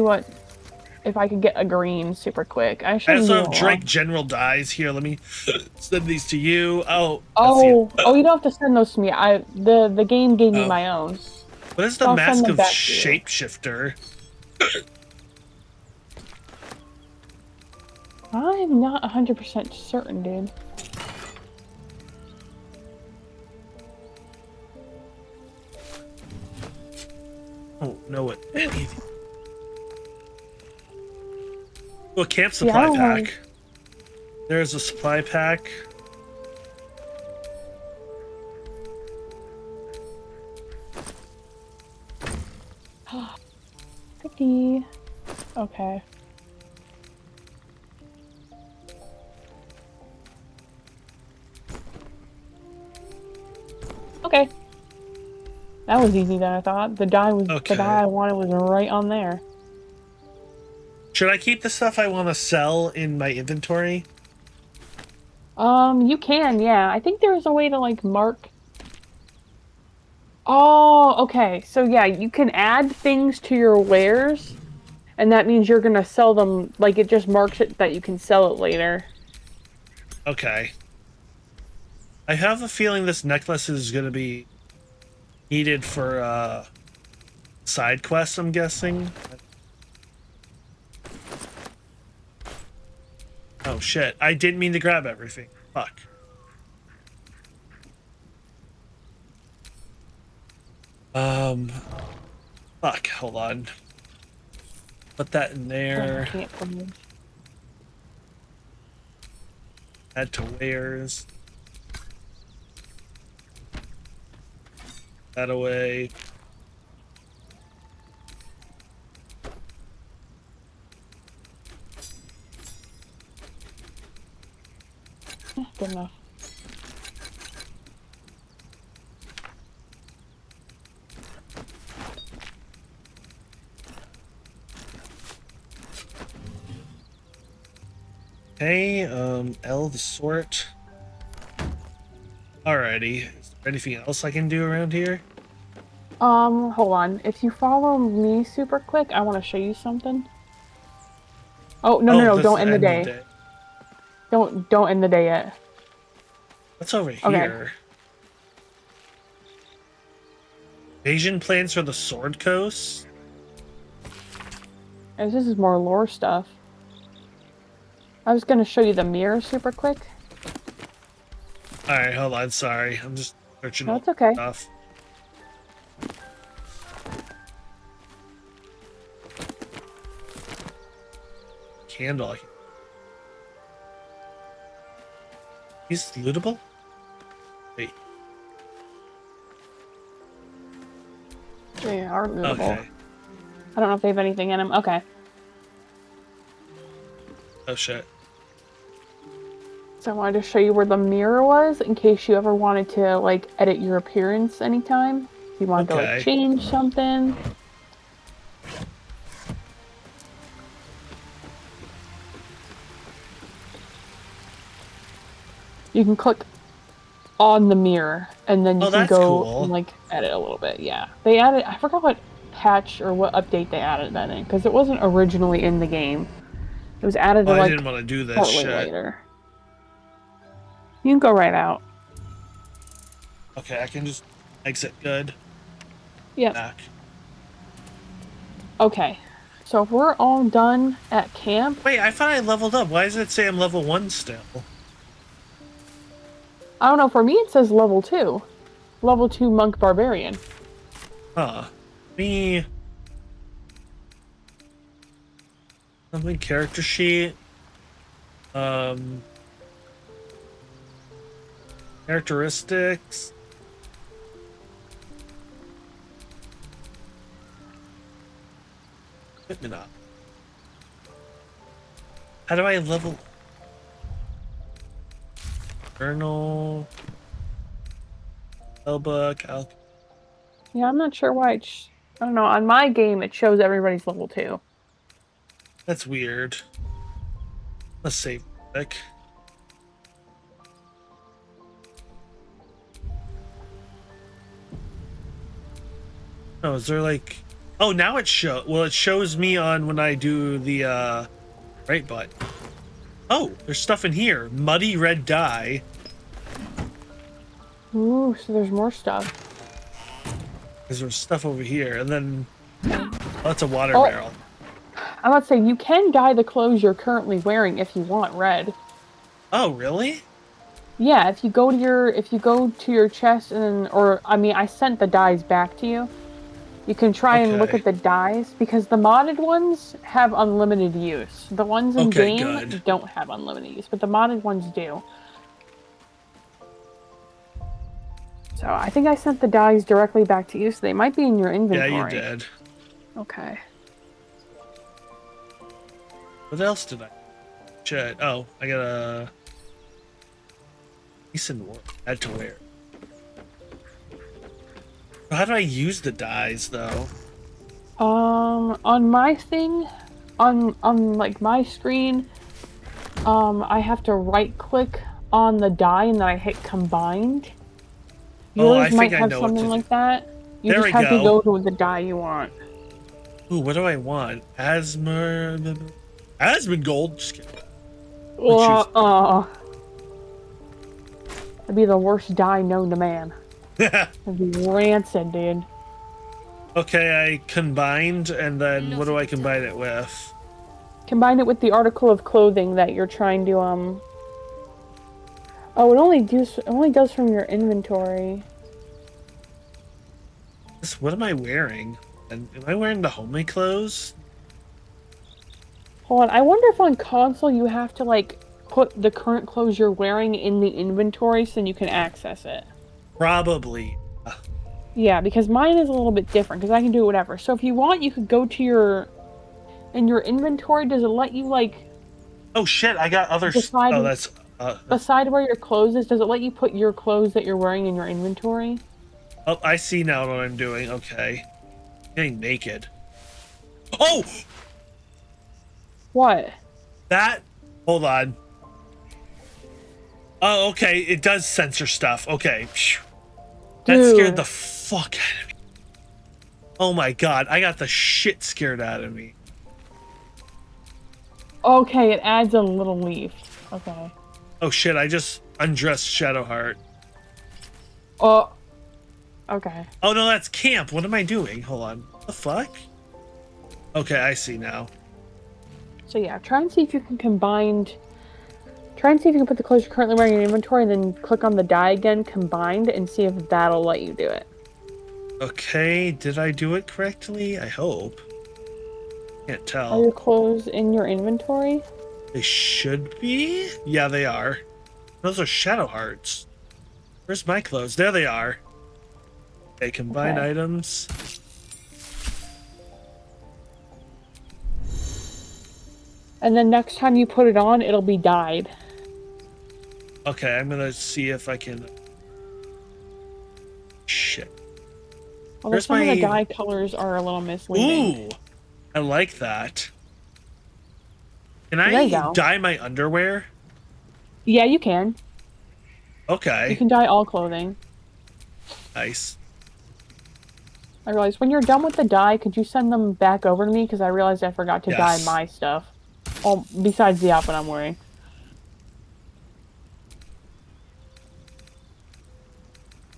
if I could get a green super quick. I I should also have Drake General dyes here. Let me send these to you. Oh. Oh, you don't have to send those to me. The game gave me Oh. my own. What is the I'll send Mask them of back to you. Shapeshifter? I'm not 100% certain, dude. Oh no! What? Oh, a camp I supply don't pack. really- There's a supply pack. Pretty. Okay. Okay. That was easy than I thought. The die Okay. I wanted was right on there. Should I keep the stuff I want to sell in my inventory? You can, yeah. I think there's a way to like mark. Oh, okay. So yeah, you can add things to your wares, and that means you're gonna sell them. Like it just marks it that you can sell it later. Okay. I have a feeling this necklace is going to be needed for side quests, I'm guessing. Oh shit, I didn't mean to grab everything. Fuck. Fuck, hold on. Put that in there. Can't find. Add to wares. That away. Good enough. Okay, L the sort. Alrighty. Is there anything else I can do around here? Hold on. If you follow me super quick, I want to show you something. Oh, no, this don't end the end of day. Don't end the day yet. What's over Okay. here? Invasion plans for the Sword Coast? And this is more lore stuff. I was gonna show you the mirror super quick. Alright, hold on, sorry. I'm just searching No, it's okay. stuff. Candle. He's lootable? Wait. They are lootable. Okay. I don't know if they have anything in them. Okay. Oh shit. So I wanted to show you where the mirror was in case you ever wanted to like edit your appearance anytime. If you wanted to Okay. like change something. You can click on the mirror and then you can that's go cool. and like edit a little bit. Yeah. They added, I forgot what patch or what update they added that in because it wasn't originally in the game. It was added I like didn't want to do this partly shit. later. You can go right out. Okay, I can just exit. Good. Yep. Back. Okay. So if we're all done at camp, Wait, I thought I leveled up. Why does it say I'm level 1 still? I don't know, for me it says level 2. Level 2 monk barbarian. Huh. Me. Something character sheet. Characteristics. Equipment up. How do I level? Journal. Spellbook. Yeah, I'm not sure why I don't know, on my game it shows everybody's level 2. That's weird. Let's save quick. Oh, is there like... Oh, now it it shows me on when I do the right button. Oh, there's stuff in here. Muddy red dye. Ooh, so there's more stuff. Because there's stuff over here, and then that's a water Oh. barrel. I'm about to say, you can dye the clothes you're currently wearing if you want red. Oh, really? Yeah, if you go to your chest and or I mean, I sent the dyes back to you. You can try and look Okay. at the dyes because the modded ones have unlimited use. The ones in Okay, game good. don't have unlimited use, but the modded ones do. So I think I sent the dyes directly back to you, so they might be in your inventory. Yeah, you did. Okay. What else did I? Shit. Oh, I got a decent one. Add to wear. How do I use the dyes though? On my thing, on like my screen, I have to right click on the dye and then I hit combined. Oh, I Yours might think I have know what something to like that. You There just we have to go. go to the dye you want. Ooh, what do I want? Asmongold. Just kidding. That'd be the worst dye known to man. It'd be rancid, dude. Okay, I combined, and then what do I combine it with? Combine it with the article of clothing that you're trying to Oh, it only does from your inventory. What am I wearing? And am I wearing the homely clothes? Hold on, I wonder if on console you have to like put the current clothes you're wearing in the inventory so then you can access it. Probably. Yeah, because mine is a little bit different because I can do whatever. So if you want, you could go to your inventory. Does it let you like? Oh shit! I got other. Decide, Oh, that's. Beside where your clothes is, does it let you put your clothes that you're wearing in your inventory? Oh, I see now what I'm doing. Okay, getting naked. Oh. What? That. Hold on. Oh, okay. It does censor stuff. Okay. That Dude. scared the fuck out of me. Oh my god, I got the shit scared out of me. Okay, it adds a little leaf. Okay. Oh shit, I just undressed Shadowheart. Oh. Okay. Oh no, that's camp. What am I doing? Hold on. What the fuck? Okay, I see now. So yeah, try and see if you can Try and see if you can put the clothes you're currently wearing in your inventory and then click on the dye again, combined, and see if that'll let you do it. Okay, did I do it correctly? I hope. Can't tell. Are your clothes in your inventory? They should be? Yeah, they are. Those are shadow hearts. Where's my clothes? There they are. Okay, combine items. And then next time you put it on, it'll be dyed. Okay, I'm gonna see if I can... Shit. Although Where's some of my... the dye colors are a little misleading. Ooh! I like that. Can There you I go. dye my underwear? Yeah, you can. Okay. You can dye all clothing. Nice. I realized when you're done with the dye, could you send them back over to me? Because I realized I forgot to dye my stuff. Oh, besides the outfit I'm wearing.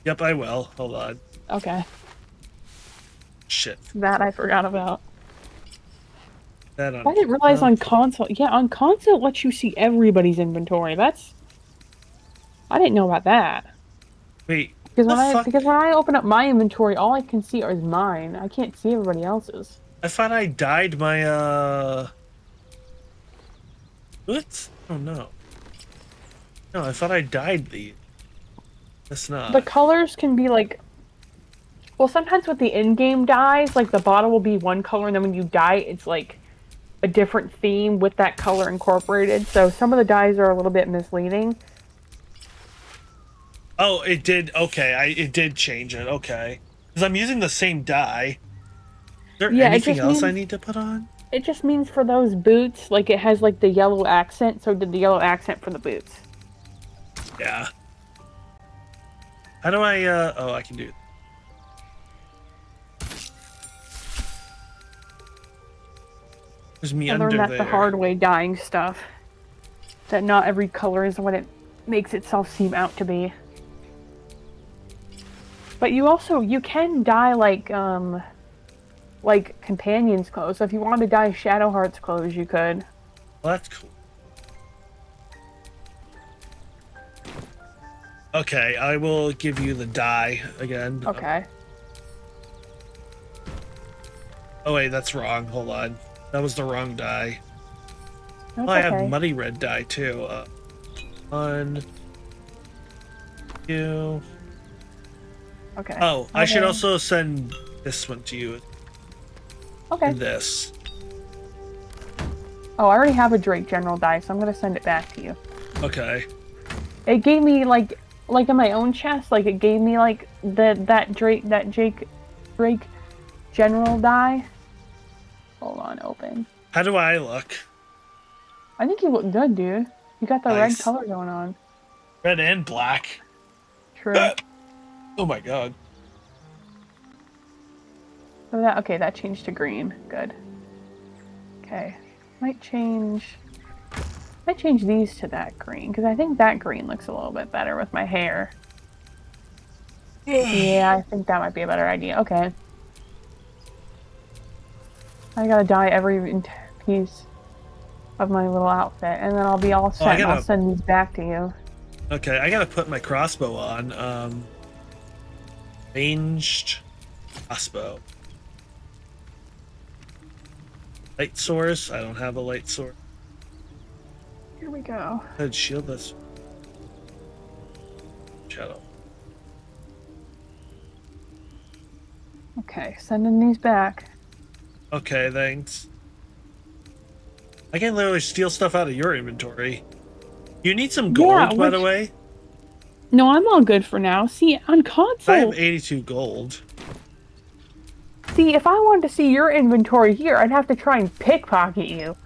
Yep, I will. Hold on. Okay. Shit. That I forgot about. That on I didn't realize on console. Yeah, on console it lets you see everybody's inventory. That's... I didn't know about that. Wait. Because when I open up my inventory, all I can see is mine. I can't see everybody else's. I thought I dyed my, What? Oh, no. No, I thought I dyed the... That's not. The colors can be like... Well, sometimes with the in-game dyes, like the bottle will be one color, and then when you dye it, it's like a different theme with that color incorporated. So some of the dyes are a little bit misleading. Oh, it did. Okay, it did change it. Okay. Because I'm using the same dye. Is there anything else I need to put on? It just means for those boots, like it has like the yellow accent, so did the yellow accent for the boots. Yeah. How do I, oh, I can do it. There's me I under learned that there. the hard way dyeing stuff. That not every color is what it makes itself seem out to be. But you can dye like companions' clothes. So if you wanted to dye Shadowheart's clothes, you could. Well, that's cool. Okay, I will give you the dye again. Okay. Oh wait, that's wrong. Hold on. That was the wrong dye. That's Oh, I okay. have muddy red dye too. 1, 2. Okay. Oh, I should also send this one to you. Okay. And this. Oh, I already have a Drake General die, so I'm gonna send it back to you. Okay. It gave me like in my own chest, like it gave me like that Drake General die. Hold on, open. How do I look? I think you look good, dude. You got the red Nice. color going on. Red and black. True. Oh my god. So that changed to green. Good. Okay. Might change these to that green, because I think that green looks a little bit better with my hair. Yeah, I think that might be a better idea. Okay. I gotta dye every piece of my little outfit, and then I'll be all set. I'll send these back to you. Okay, I gotta put my crossbow on. Ranged crossbow. Light source? I don't have a light source. Here we go. Good shield this. Shadow. Okay, sending these back. Okay, thanks. I can literally steal stuff out of your inventory. You need some gold, by the way? No, I'm all good for now. See, on console... I have 82 gold. See, if I wanted to see your inventory here, I'd have to try and pickpocket you.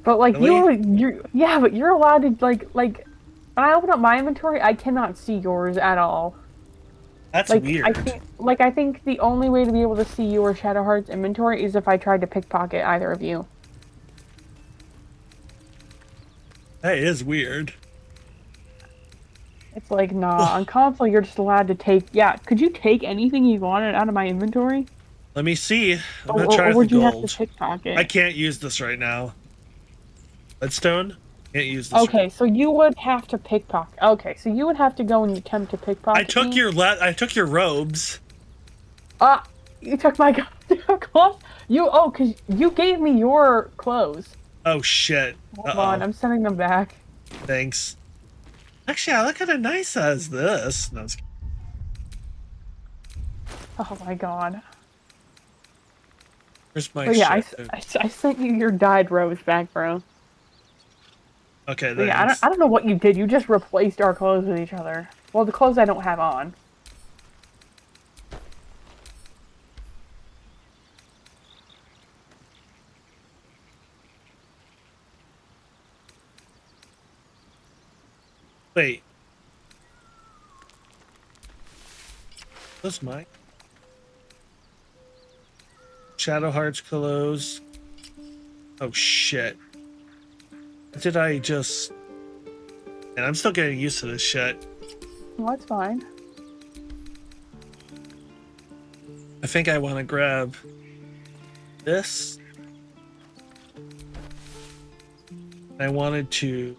But, like, really? Yeah, but you're allowed to, like... When I open up my inventory, I cannot see yours at all. That's weird. I think the only way to be able to see your Shadowheart's inventory is if I tried to pickpocket either of you. That is weird. It's like, nah, on console you're just allowed to take... Yeah, could you take anything you wanted out of my inventory? Let me see. I'm gonna try or the would you gold. have to pickpocket? I can't use this right now. Leadstone? Can't use this. Okay, so you would have to pickpocket. Okay, so you would have to go and attempt to pickpocket. I took your robes. You took my clothes? Because you gave me your clothes. Oh shit. Hold on, I'm sending them back. Thanks. Actually, I look kind of nice as this. No, oh my god. Where's my shit? I sent you your dyed robes back, bro. Okay, thanks. Yeah, I don't know what you did. You just replaced our clothes with each other. Well, the clothes I don't have on. Wait. What's mine? Shadowheart's clothes. Oh shit. Did I just... And I'm still getting used to this shit. Well, that's fine. I think I want to grab this. I wanted to...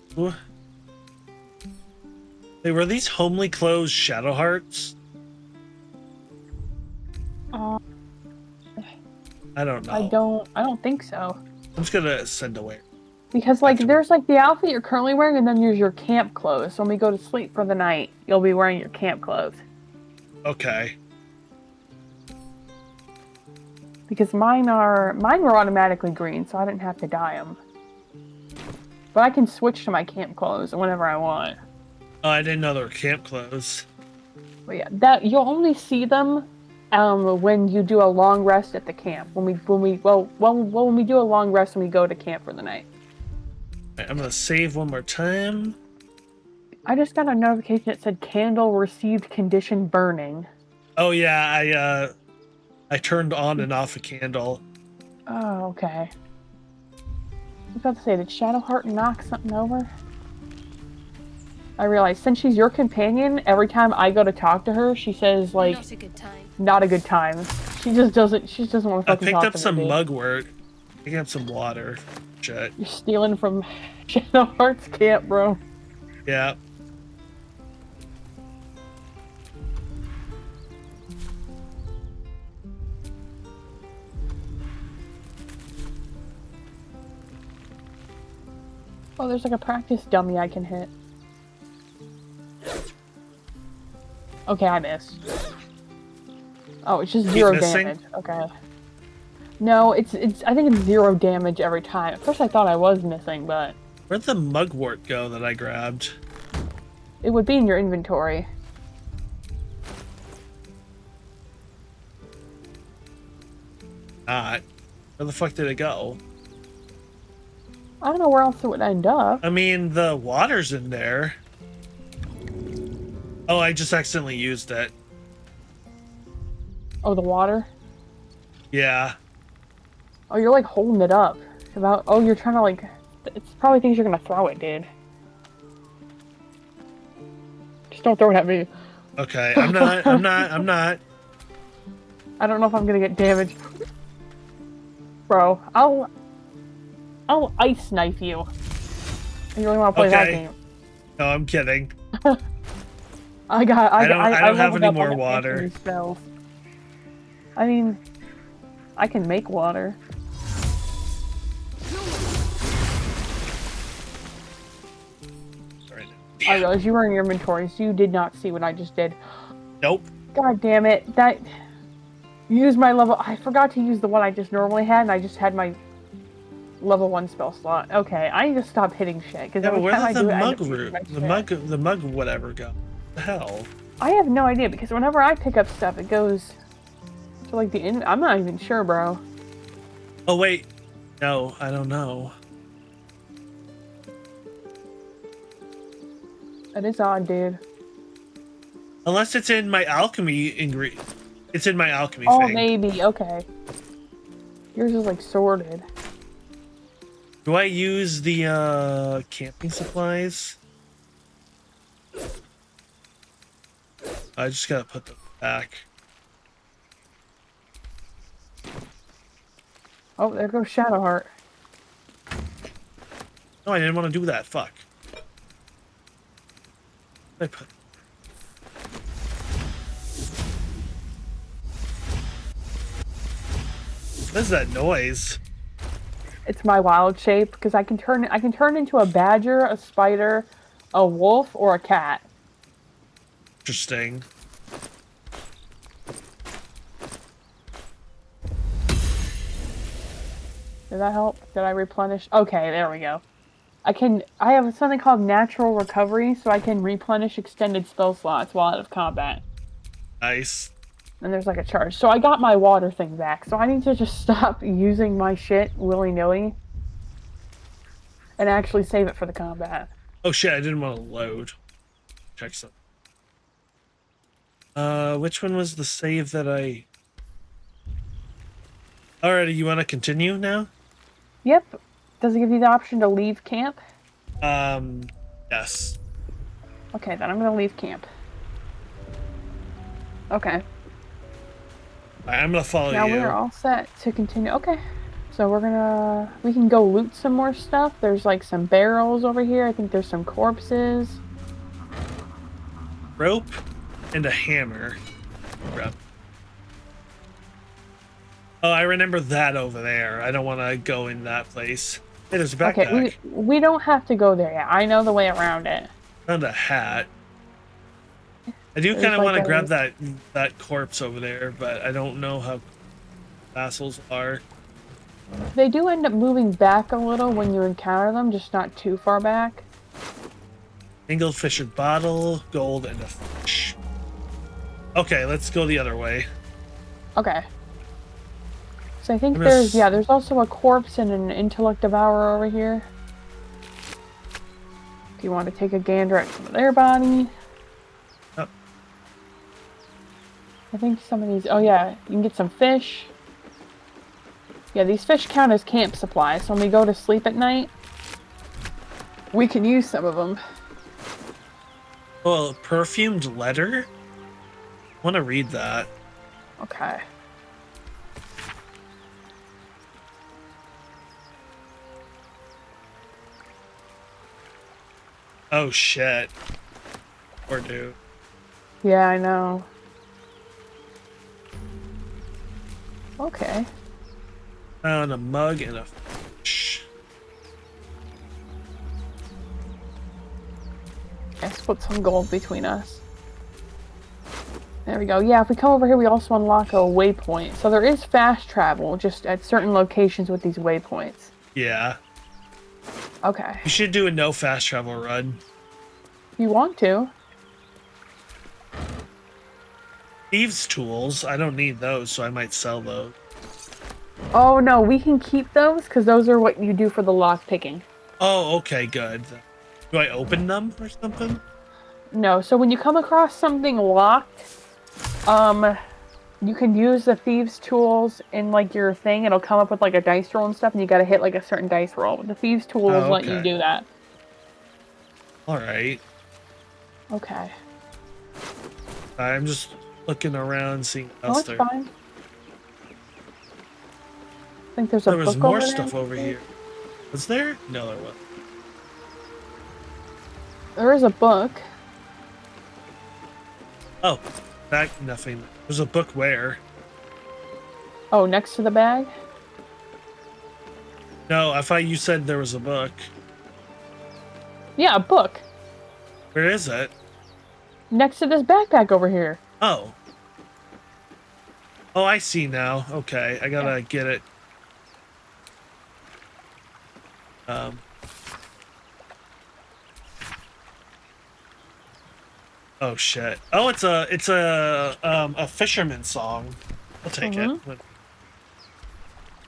Wait, were these homely clothes Shadowhearts? I don't know. I don't think so. I'm just gonna send away. Because, like, there's, like, the outfit you're currently wearing, and then there's your camp clothes. So when we go to sleep for the night, you'll be wearing your camp clothes. Okay. Because mine were automatically green, so I didn't have to dye them. But I can switch to my camp clothes whenever I want. Oh, I didn't know they were camp clothes. But yeah, you'll only see them when you do a long rest at the camp. When we do a long rest and we go to camp for the night. Right, I'm gonna save one more time. I just got a notification that said candle received condition burning. Oh yeah, I turned on and off a candle. Oh, okay. I was about to say, did Shadowheart knock something over? I realized since she's your companion, every time I go to talk to her, she says like, Not a good time. Not a good time. She just doesn't want to fucking talk to me. I picked up some mugwort. Picking up some water. Shit. You're stealing from Shadowheart's camp, bro. Yeah. Oh, there's like a practice dummy I can hit. Okay, I missed. Oh, it's just 0 damage. Okay. No, it's. I think it's 0 damage every time. At first, I thought I was missing, but Where'd the mugwort go that I grabbed? it would be in your inventory. Not. Where the fuck did it go? I don't know where else it would end up. I mean, the water's in there. Oh, I just accidentally used it. Oh, the water. Yeah. Oh, you're like holding it up. About. Oh, you're trying to like. It's probably thinks you're gonna throw it, dude. Just don't throw it at me. Okay, I'm not. I'm not. I don't know if I'm gonna get damaged. Bro, I'll ice knife you. You really want to play that Okay. game? No, I'm kidding. I don't have leveled any up more on water. answering spells. I mean, I can make water. Sorry. I realized you were in your inventory, so you did not see what I just did. Nope. God damn it! That use my level. I forgot to use the one I just normally had, and I just had my level 1 spell slot. Okay, I need to stop hitting shit because Yeah, but every where time I did do the it, I end mug up root, hitting my shit. the mug whatever go? The hell? I have no idea because whenever I pick up stuff, it goes to like the in. I'm not even sure, bro. Oh wait, no, I don't know. That is odd, dude. Unless it's in my alchemy ingredient. It's in my alchemy Oh, thing. maybe. Okay. Yours is like sorted. Do I use the camping supplies? I just gotta put them back. Oh, there goes Shadowheart. No, I didn't want to do that. Fuck. I put. What is that noise? It's my wild shape because I can turn into a badger, a spider, a wolf, or a cat. Interesting. Did that help? Did I replenish? Okay, there we go. I have something called natural recovery, so I can replenish extended spell slots while out of combat. Nice. And there's like a charge. So I got my water thing back. So I need to just stop using my shit willy-nilly and actually save it for the combat. Oh shit, I didn't want to load. Check some. Which one was the save that I... Alrighty, you want to continue now? Yep. Does it give you the option to leave camp? Yes. Okay, then I'm gonna leave camp. Okay. Alright, I'm gonna follow Now you. we're all set to continue. Okay. So we can go loot some more stuff. There's like some barrels over here. I think there's some corpses. Rope and a hammer. Grab. Oh, I remember that over there. I don't want to go in that place. Hey, there's a backpack. Okay, we don't have to go there yet. I know the way around it. Found a hat. I do There's kind of like want to a- grab that corpse over there, but I don't know how vassals are. They do end up moving back a little when you encounter them, just not too far back. Angled fisher bottle, gold, and a fish. Okay, let's go the other way. Okay. So I think I'm gonna there's also a corpse and an intellect devourer over here. If you want to take a gander at some of their body. Oh. I think some of these, oh yeah, you can get some fish. Yeah, these fish count as camp supplies, so when we go to sleep at night, we can use some of them. Well, perfumed letter? I want to read that. Okay. Oh shit. Poor dude. Yeah, I know. Okay. Found a mug and a fish. I split some gold between us. There we go. Yeah, if we come over here, we also unlock a waypoint. So there is fast travel, just at certain locations with these waypoints. Yeah. Okay. You should do a no fast travel run. You want to? Thieves' tools. I don't need those, so I might sell those. Oh, no, we can keep those, because those are what you do for the lock picking. Oh, okay, good. Do I open them or something? No, so when you come across something locked, you can use the thieves' tools in, like, your thing. It'll come up with, like, a dice roll and stuff, and you gotta hit, like, a certain dice roll. But the thieves' tools let you do that. Alright. Okay. I'm just looking around, seeing what Oh, else it's there. fine. I think there's a There was book more over stuff there. over here. Was there? No, there wasn't. There is a book. Oh, back nothing. There's a book where? Oh, next to the bag? No, I thought you said there was a book. Yeah, a book. Where is it? Next to this backpack over here. Oh. Oh, I see now. Okay, I gotta get it. Oh shit. Oh, it's a fisherman song. I'll take it.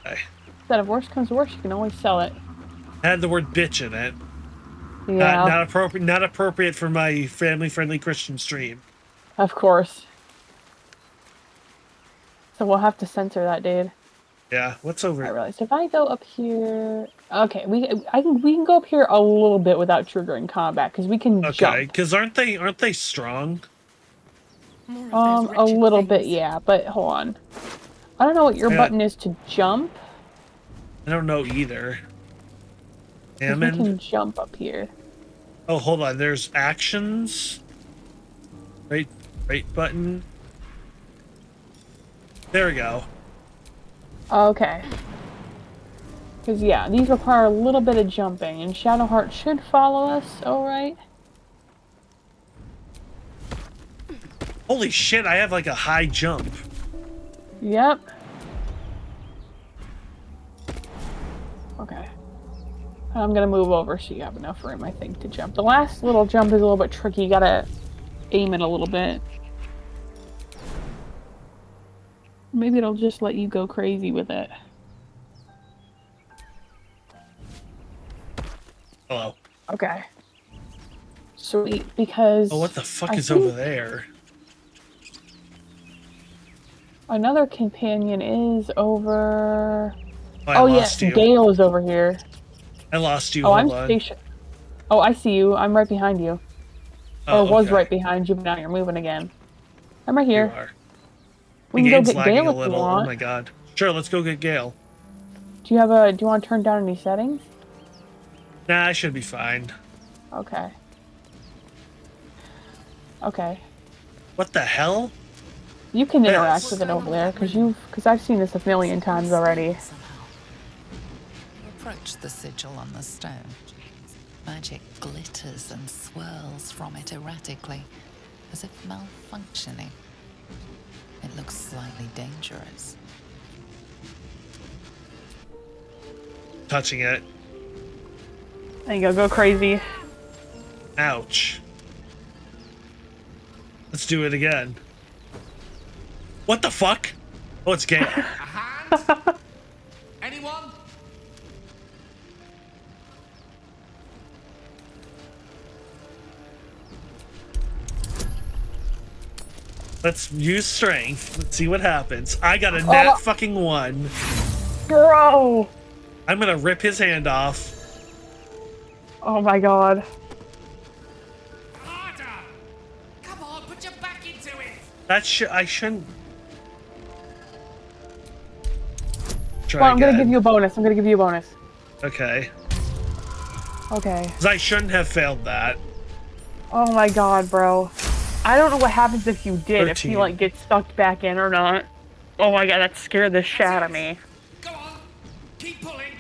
Okay. Instead of worst comes to worst, you can always sell it. Had the word bitch in it. Yeah, Not appropriate for my family-friendly Christian stream. of course. So we'll have to censor that, dude. Yeah. What's over? I realized if I go up here, okay, we can go up here a little bit without triggering combat because we can Okay, jump. because aren't they strong? A little bit, yeah. But hold on, I don't know what your button is to jump. I don't know either. 'Cause we can jump up here. Oh, hold on. There's actions. Right button. There we go. Okay. Because, yeah, these require a little bit of jumping, and Shadowheart should follow us, alright? Holy shit, I have like a high jump. Yep. Okay. I'm gonna move over so you have enough room, I think, to jump. The last little jump is a little bit tricky. You gotta aim it a little bit. Maybe it'll just let you go crazy with it. Hello. Okay. Sweet, because... Oh, what the fuck is think over there? another companion is over... I lost yes, you. Gale is over here. I lost you. Oh, Hold I'm on. stationed. Oh, I see you. I'm right behind you. Oh, Or was okay. right behind you, but now you're moving again. I'm right here. You are. We The can go game's get lagging Gale a if you little. Oh want. my god. Sure, let's go get Gale. Do you want to turn down any settings? Nah, I should be fine. Okay. Okay. What the hell? You can interact Yes. with it over there, because I've seen this a million times already. You approach the sigil on the stone. Magic glitters and swirls from it erratically, as if malfunctioning. It looks slightly dangerous. Touching it. There you go crazy. Ouch. Let's do it again. What the fuck? Oh, it's Gale. A hand? Anyone? Let's use strength. Let's see what happens. I got a nat fucking 1. Bro! I'm gonna rip his hand off. Oh my god. Harder! Come on, put your back into it! I shouldn't. Try Well, I'm gonna again. give you a bonus. I'm gonna give you a bonus. Okay. Okay. 'Cause I shouldn't have failed that. Oh my god, bro. I don't know what happens if you did, if 13. you, like, get sucked back in or not. Oh my god, that scared the shit out of me. Go on! Keep pulling!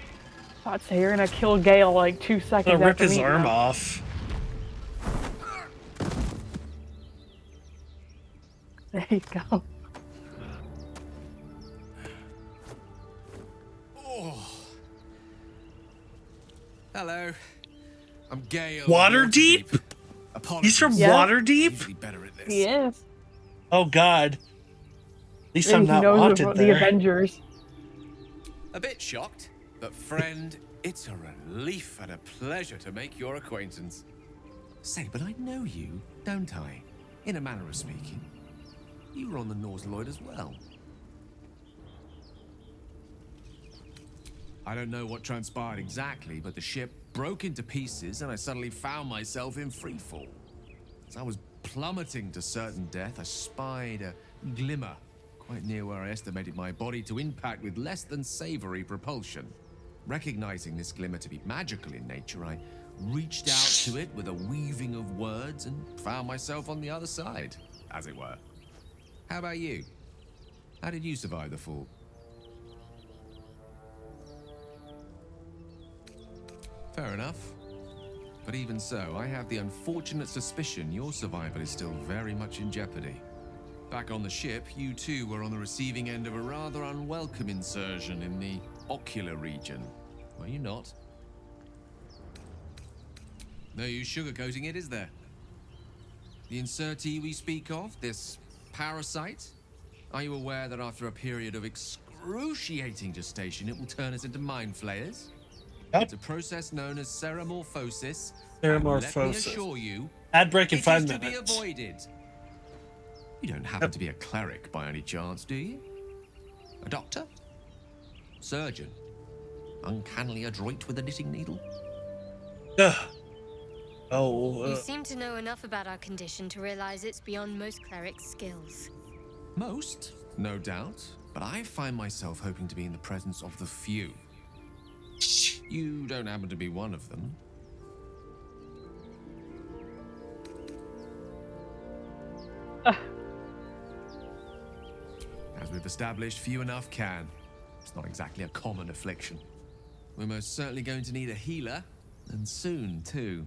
I'd say you're gonna kill Gale, like, 2 seconds I'm gonna rip after his meeting arm him. off. There you go. Oh. Hello. I'm Gale. Waterdeep? Apologies. He's from Yeah. Waterdeep? Usually better at this. He is. Oh god. At least Maybe I'm he not knows wanted about the there. Avengers. A bit shocked, but friend, it's a relief and a pleasure to make your acquaintance. Say, but I know you, don't I? In a manner of speaking. You were on the Norsaloid as well. I don't know what transpired exactly, but the ship broke into pieces and I suddenly found myself in freefall. As I was plummeting to certain death, I spied a glimmer quite near where I estimated my body to impact with less than savory propulsion. Recognizing this glimmer to be magical in nature, I reached out to it with a weaving of words and found myself on the other side, as it were. How about you? How did you survive the fall? Fair enough. But even so, I have the unfortunate suspicion your survival is still very much in jeopardy. Back on the ship, you too were on the receiving end of a rather unwelcome insertion in the ocular region. Were you not? No use sugarcoating it, is there? The insertee we speak of, this parasite, are you aware that after a period of excruciating gestation, it will turn us into mind flayers? Yep. It's a process known as ceramorphosis. Ceramorphosis. Let me assure you, Ad break in it 5 is minutes. to be avoided. You don't happen to be a cleric by any chance, do you? A doctor? Surgeon? Uncannily adroit with a knitting needle? Ugh. Oh, You seem to know enough about our condition to realize it's beyond most clerics' skills. Most, no doubt, but I find myself hoping to be in the presence of the few. You don't happen to be one of them. As we've established, few enough can. It's not exactly a common affliction. We're most certainly going to need a healer, and soon, too.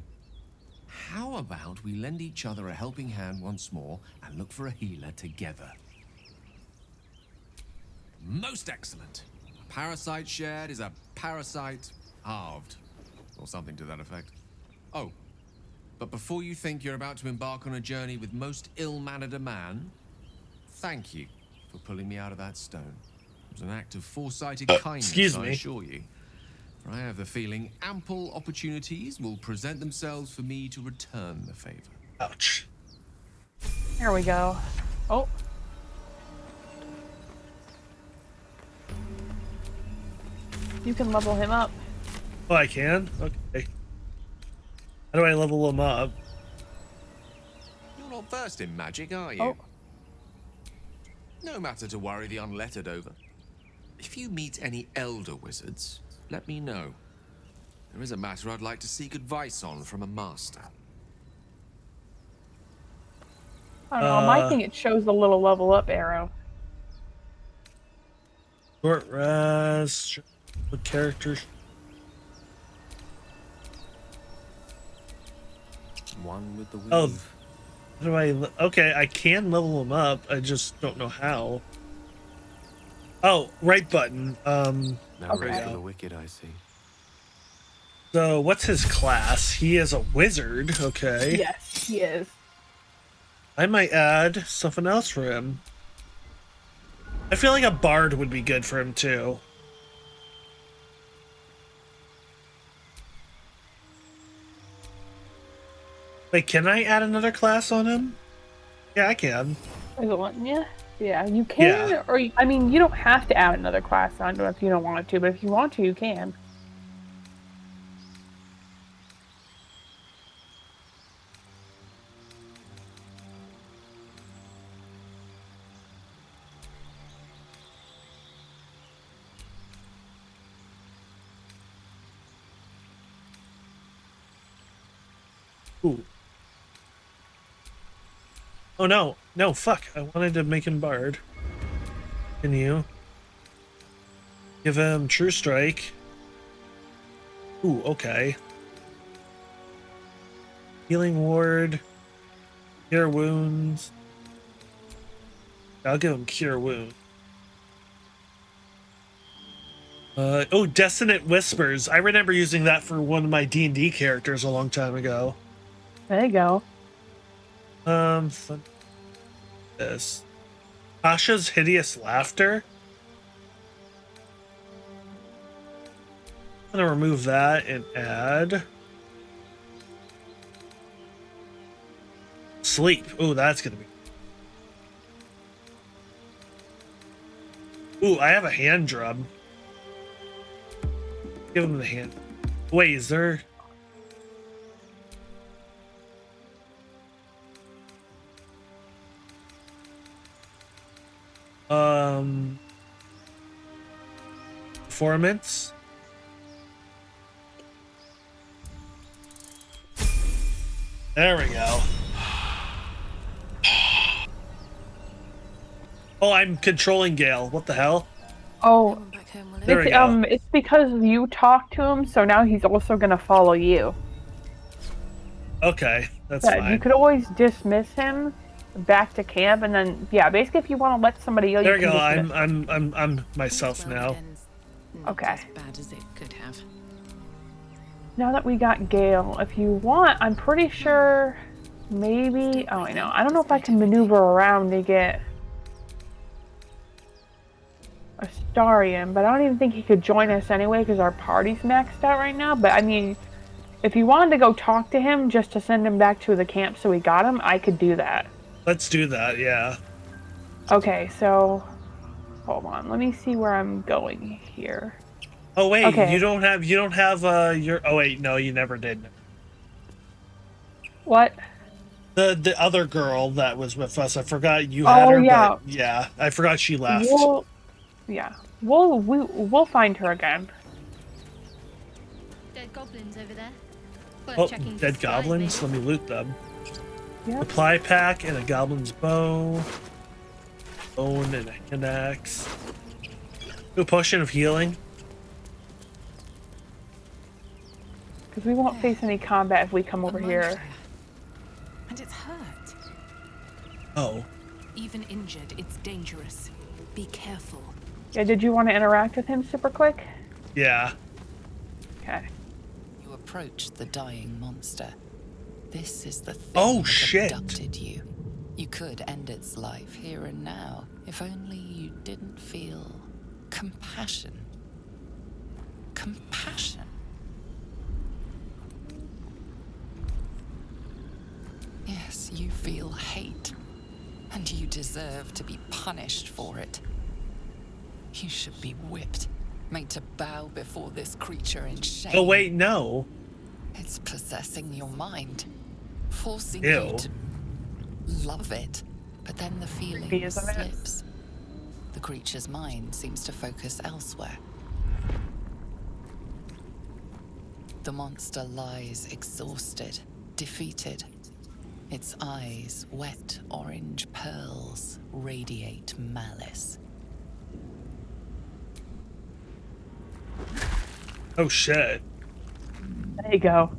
How about we lend each other a helping hand once more and look for a healer together? Most excellent. A parasite shared is a parasite halved, or something to that effect. Oh, but before you think you're about to embark on a journey with most ill-mannered a man, thank you for pulling me out of that stone. It was an act of foresighted kindness, excuse I me. assure you. For I have the feeling ample opportunities will present themselves for me to return the favor. ouch. There we go. Oh. You can level him up. Oh, I can? Okay. How do I level him up? You're not versed in magic, are you? Oh. No matter to worry the unlettered over. If you meet any elder wizards, let me know. There is a matter I'd like to seek advice on from a master. I don't know. On my thing, it shows the little level up arrow. Short rest. The characters. One with the weave. Oh. How do I? Okay, I can level him up. I just don't know how. Oh, right button. No Okay. rest for the wicked, I see. So what's his class? He is a wizard. Okay. Yes, he is. I might add something else for him. I feel like a bard would be good for him too. Wait, can I add another class on him? Yeah, I can. Is it one? Yeah. Yeah, you can, Yeah. or I mean, you don't have to add another class onto it if you don't want to, but if you want to, you can. Ooh. Oh no, no, fuck. I wanted to make him bard. Can you? Give him True Strike. Ooh, okay. Healing Ward. Cure Wounds. I'll give him Cure Wound. Oh, Dissonant Whispers. I remember using that for one of my D&D characters a long time ago. There you go. This. Tasha's Hideous Laughter. I'm gonna remove that and add Sleep. Oh, that's gonna be. Ooh, I have a hand drum. Give him the hand. Wait, is there? Performance. There we go. Oh, I'm controlling Gale. What the hell? Oh, There we go. it's because you talked to him, so now he's also gonna follow you. Okay, that's Yeah, fine. you could always dismiss him back to camp, and then basically if you want to let somebody go, There you we go. can dismiss. I'm myself now. Okay. As bad as it could have. Now that we got Gale, if you want, I'm pretty sure maybe. Oh, I know. I don't know if I can maneuver around to get Astarion, but I don't even think he could join us anyway because our party's maxed out right now. But I mean, if you wanted to go talk to him just to send him back to the camp so we got him, I could do that. Let's do that, yeah. Okay, so hold on. Let me see where I'm going here. Oh wait, Okay. you don't have your. Oh wait, no, you never did. What? The other girl that was with us, I forgot you had her. Yeah. But yeah, I forgot she left. We'll find her again. Dead goblins over there. Worth Oh, checking for dead spies, goblins. maybe. Let me loot them. Yep. Supply pack and a goblin's bow. Bone and a hand axe. Ooh, potion of healing. Because we won't face any combat if we come over here. Monster. And it's hurt. Oh. Even injured, it's dangerous. Be careful. Yeah, did you want to interact with him super quick? Yeah. Okay. You approach the dying monster. This is the thing Oh, that shit. abducted you. You could end its life here and now, if only you didn't feel compassion. Compassion. Yes, you feel hate, and you deserve to be punished for it. You should be whipped, made to bow before this creature in shame. Oh wait, no. It's possessing your mind, forcing Ew. you to love it, but then the feeling Creepy, isn't it? slips. The creature's mind seems to focus elsewhere. The monster lies exhausted, defeated. Its eyes, wet orange pearls, radiate malice. Oh shit. There you go.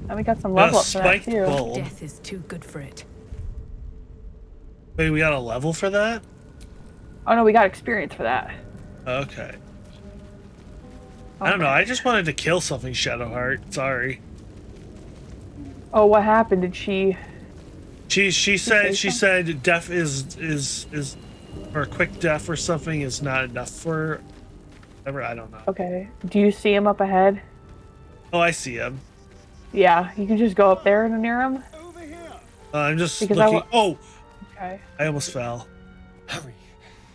And we got some level up for that spiked too. bull. Death is too good for it. Wait, we got a level for that? Oh no, we got experience for that. Okay. I don't know. I just wanted to kill something, Shadowheart. Sorry. Oh, what happened? Did she? She said death is or quick death or something is not enough for whatever. I don't know. Okay. Do you see him up ahead? Oh, I see him. Yeah, you can just go up there and near him. I'm just Because looking. Oh, Okay. I almost fell. Hurry.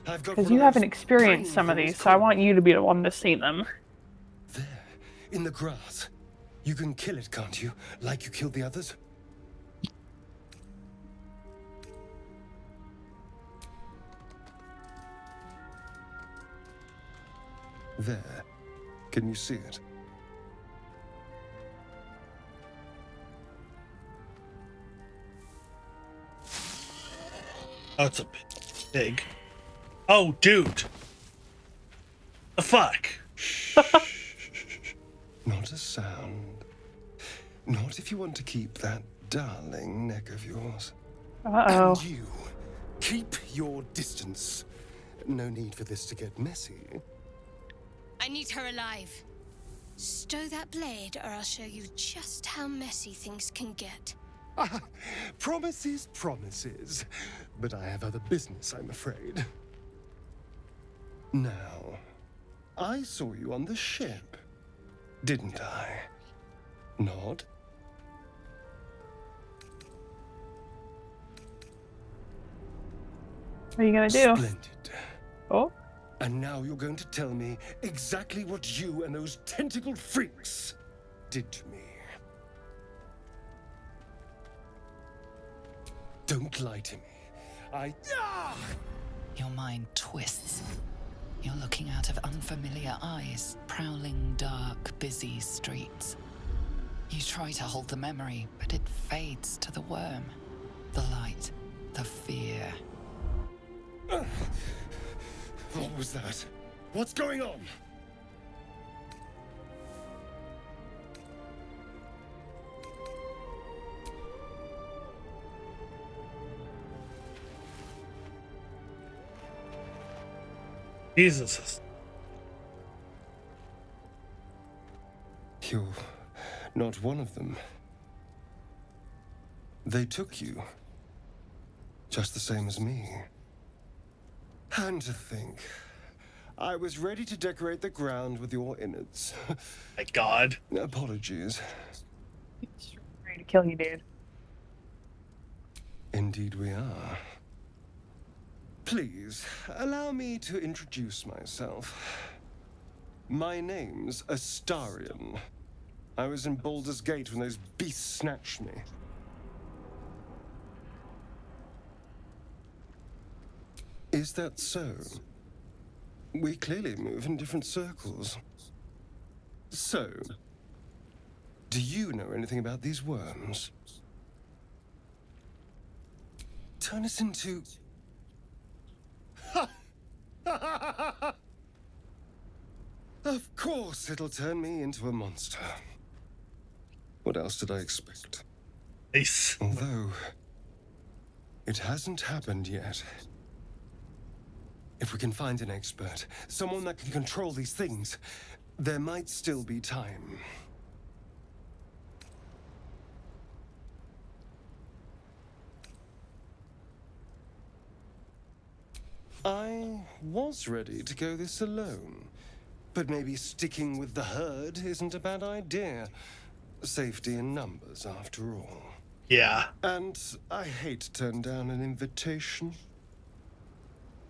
I've got Because one you of haven't those experienced some of training these, things so I called- want you to be the one to see them. There, in the grass. You can kill it, can't you? Like you killed the others? There. Can you see it? Oh, it's a bit big. Oh, dude. The fuck? Not a sound. Not if you want to keep that darling neck of yours. Uh-oh. And you, keep your distance. No need for this to get messy. I need her alive. Stow that blade, or I'll show you just how messy things can get. Promises, promises. But I have other business, I'm afraid. Now, I saw you on the ship, didn't I? Nod? What are you gonna do? Splendid. Oh? And now you're going to tell me exactly what you and those tentacled freaks did to me. Don't lie to me. Your mind twists. You're looking out of unfamiliar eyes, prowling dark, busy streets. You try to hold the memory, but it fades to the worm. The light, the fear. What was that? What's going on? Jesus. You're not one of them. They took you. Just the same as me. And to think, I was ready to decorate the ground with your innards. My God. Apologies. Ready to kill you, dude. Indeed we are. Please, allow me to introduce myself. My name's Astarion. I was in Baldur's Gate when those beasts snatched me. Is that so? We clearly move in different circles. So, do you know anything about these worms? Turn us into... Of course it'll turn me into a monster. What else did I expect? Nice. Although, it hasn't happened yet. If we can find an expert, someone that can control these things, there might still be time. I was ready to go this alone, but maybe sticking with the herd isn't a bad idea. Safety in numbers, after all. Yeah. And I hate to turn down an invitation.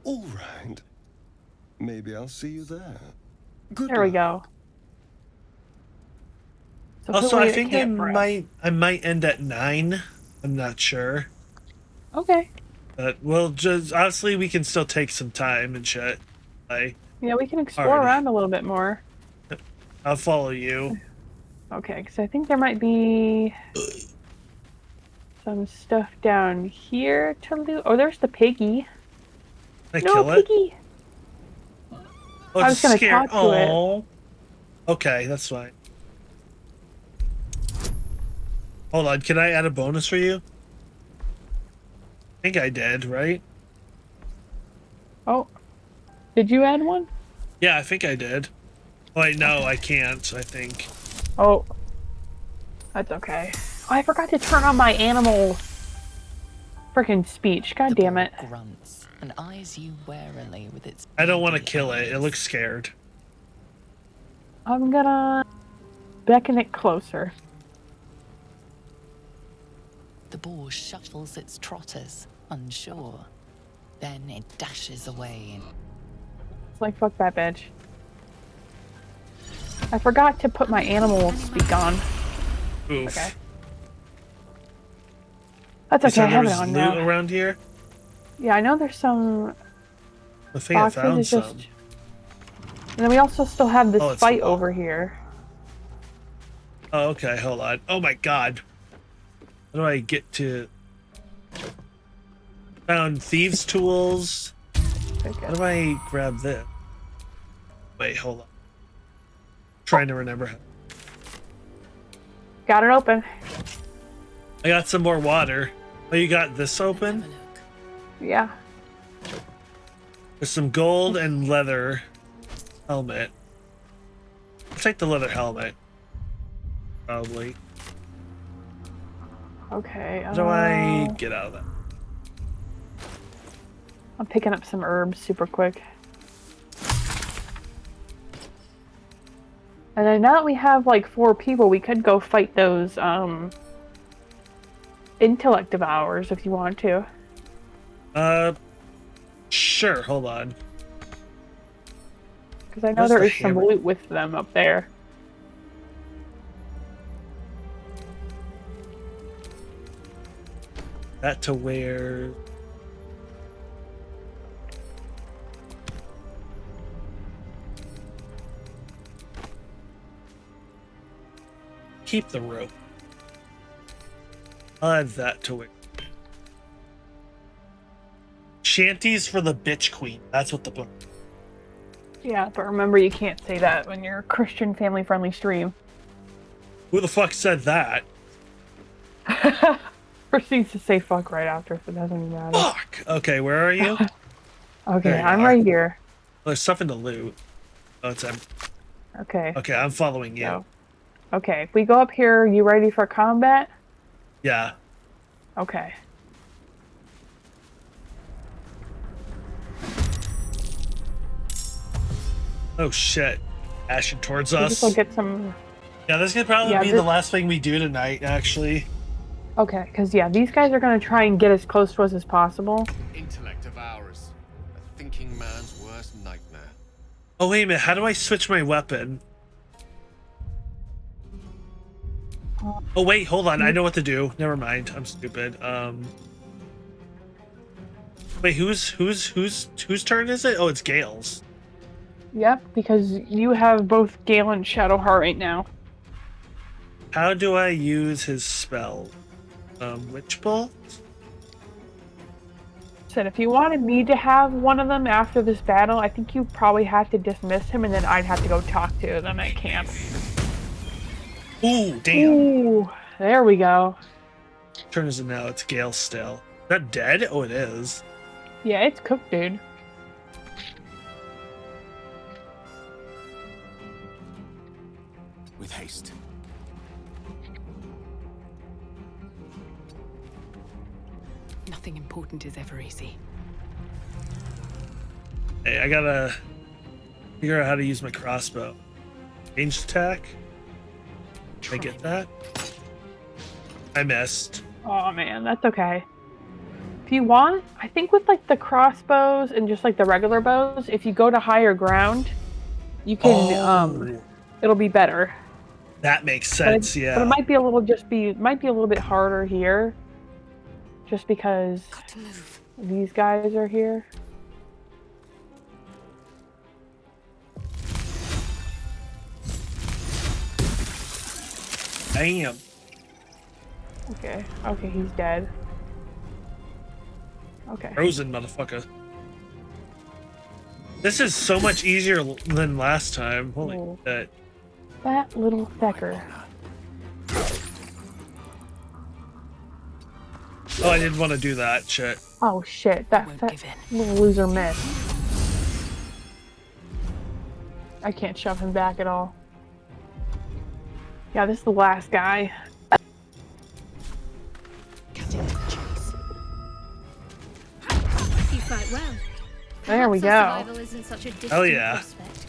All right. Maybe I'll see you there. Good There we luck. go. So Also, hopefully I think I might end at 9. I'm not sure. Okay. But we'll just honestly we can still take some time and shit. Yeah, we can explore Alrighty. around a little bit more. I'll follow you. Okay, because I think there might be some stuff down here to loot. Oh, there's the piggy. Can I No, kill it? piggy! Oh, I was gonna scared. talk to it. Aw. Okay, that's fine. Hold on, can I add a bonus for you? I think I did, right? Oh. Did you add one? Yeah, I think I did. Oh, wait, no, I can't, I think. Oh. That's okay. Oh, I forgot to turn on my animal freaking speech. God The damn boar it. grunts and eyes you warily with its I don't want to beady kill it. It eyes. looks scared. I'm gonna beckon it closer. The boar shuffles its trotters, unsure. Then it dashes away. It's like, fuck that bitch. I forgot to put my animal speak on. Oof. Okay. That's You okay, I said there have it was on loot now. around here? Yeah, I know there's some I think I boxes. found It's some. just... And then we also still have this Oh, it's fight the- over here. Oh, okay, hold on. Oh my god. How do I get to... Found thieves' tools. Okay. How do I grab this? Wait, hold on. Trying to remember how. Got it open. I got some more water. Oh, you got this Have open? a look. Yeah. There's some gold and leather helmet. I'll take the leather helmet. Probably. Okay. How do I get out of that? I'm picking up some herbs super quick. And then now that we have like 4 people, we could go fight those intellect devourers if you want to. Sure, hold on. Because I know Where's there the is some hammer? loot with them up there. That to where? Keep the rope. I'll add that to where. Shanties for the bitch queen. That's what the book. Yeah, but remember you can't say that when you're a Christian family-friendly stream. Who the fuck said that? Proceeds to say fuck right after, so it doesn't even matter. Fuck! Okay, where are you? Okay, There you I'm are. right here. There's something to loot. Oh, it's empty. Okay. Okay, I'm following you. So, okay, if we go up here, you ready for combat? Yeah. Okay. Oh shit. Ashing towards We us. just will get some... Yeah, this could probably Yeah, be the last thing we do tonight, actually. Okay, because yeah, these guys are going to try and get as close to us as possible. Intellect of ours. A thinking man's worst nightmare. Oh, wait a minute. How do I switch my weapon? Oh, wait. Hold on. I know what to do. Never mind. I'm stupid. Wait, whose turn is it? Oh, it's Gale's. Yep, because you have both Gale and Shadowheart right now. How do I use his spell? Witch Bolt? Said if you wanted me to have one of them after this battle, I think you probably have to dismiss him, and then I'd have to go talk to them at camp. Ooh, damn. Ooh, there we go. Turn is it now? It's Gale still. Is that dead? Oh, it is. Yeah, it's cooked, dude. With haste. Nothing important is ever easy. Hey, I gotta figure out how to use my crossbow. Ranged attack? Can I get that? I missed. Oh man, that's okay. If you want, I think with like the crossbows and just like the regular bows, if you go to higher ground, you can it'll be better. That makes But sense, yeah. But it might be a little might be a little bit harder here. Just because Got to move. these guys are here. Damn. Okay. Okay, he's dead. Okay. Frozen, motherfucker. This is so much easier than last time. Holy Oh. shit. That little fecker. Oh, I didn't want to do that. Shit. Oh shit, that Won't fat give in. little loser missed. I can't shove him back at all. Yeah, this is the last guy. Cutting the chase. You fight well. There we Perhaps our go. survival isn't such a distant Hell yeah. prospect.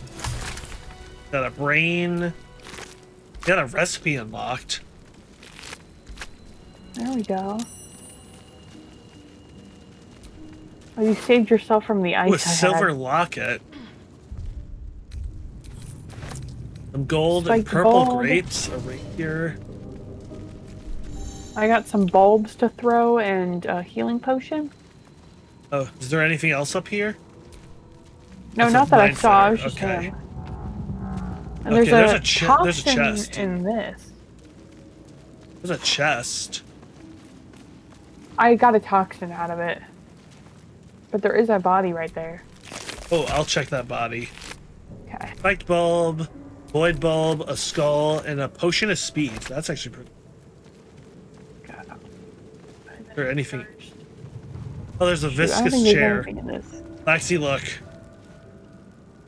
Got a brain. Got a recipe unlocked. There we go. Oh, you saved yourself from the ice. Ooh, a silver I had. locket. Some gold and Spiked purple gold. grapes are right here. I got some bulbs to throw and a healing potion. Oh, is there anything else up here? No, That's a not that I mine saw. I fitter, was just okay. him. And Okay, there's there's a a che- toxin there's a chest. in this. There's a chest. I got a toxin out of it. But there is a body right there. Oh, I'll check that body. Okay. Spiked bulb, void bulb, a skull, and a potion of speed. That's actually pretty. Or anything. Oh, there's a Shoot, I don't viscous think there's chair. anything in this. Lexi, look.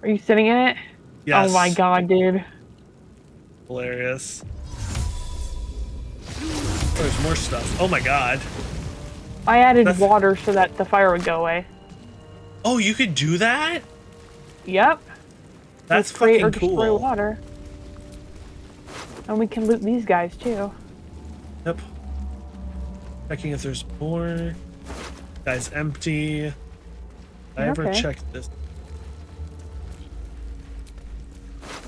Are you sitting in it? Yes. Oh my god, dude. Hilarious. Oh, there's more stuff. Oh my god. I added water so that the fire would go away. Oh, you could do that? Yep. That's create or fucking destroy cool. water. And we can loot these guys too. Yep. Checking if there's more. Guy's empty. Did I ever Okay. checked this?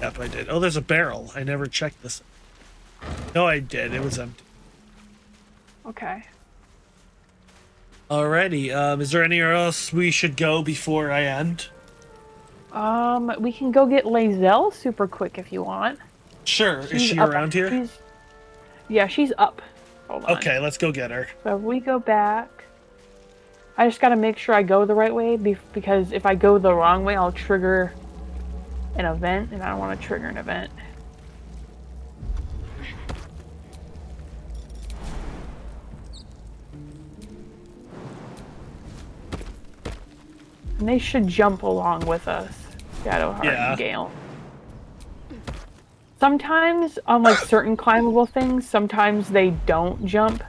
Yep, I did. Oh, there's a barrel. I never checked this. No, I did. It was empty. Okay. Alrighty. Is there anywhere else we should go before I end? We can go get Lazelle super quick if you want. Sure. Is She's she up- around here? Yeah, she's up. Hold on. Okay, let's go get her. So if we go back, I just gotta make sure I go the right way because if I go the wrong way, I'll trigger an event, and I don't want to trigger an event. And they should jump along with us, Shadowheart and Gale. Sometimes on like certain climbable things, sometimes they don't jump.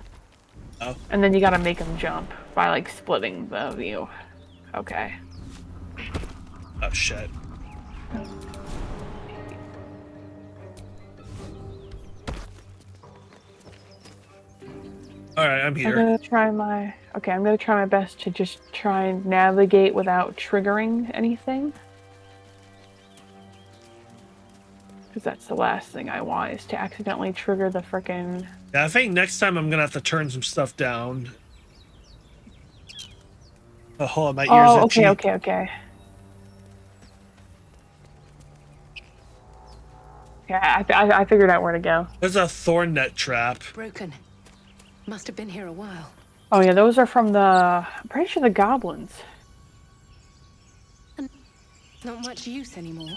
Oh. And then you gotta make them jump by like splitting the view. Okay. Oh shit. Alright, I'm here. I'm gonna try my best to just try and navigate without triggering anything. Because that's the last thing I want, is to accidentally trigger the frickin'... Yeah, I think next time I'm gonna have to turn some stuff down. Oh, hold on, my ears are itchy. Okay. Yeah, I figured out where to go. There's a thorn net trap. Broken. Must have been here a while. Oh yeah, those are from I'm pretty sure the goblins. Not much use anymore.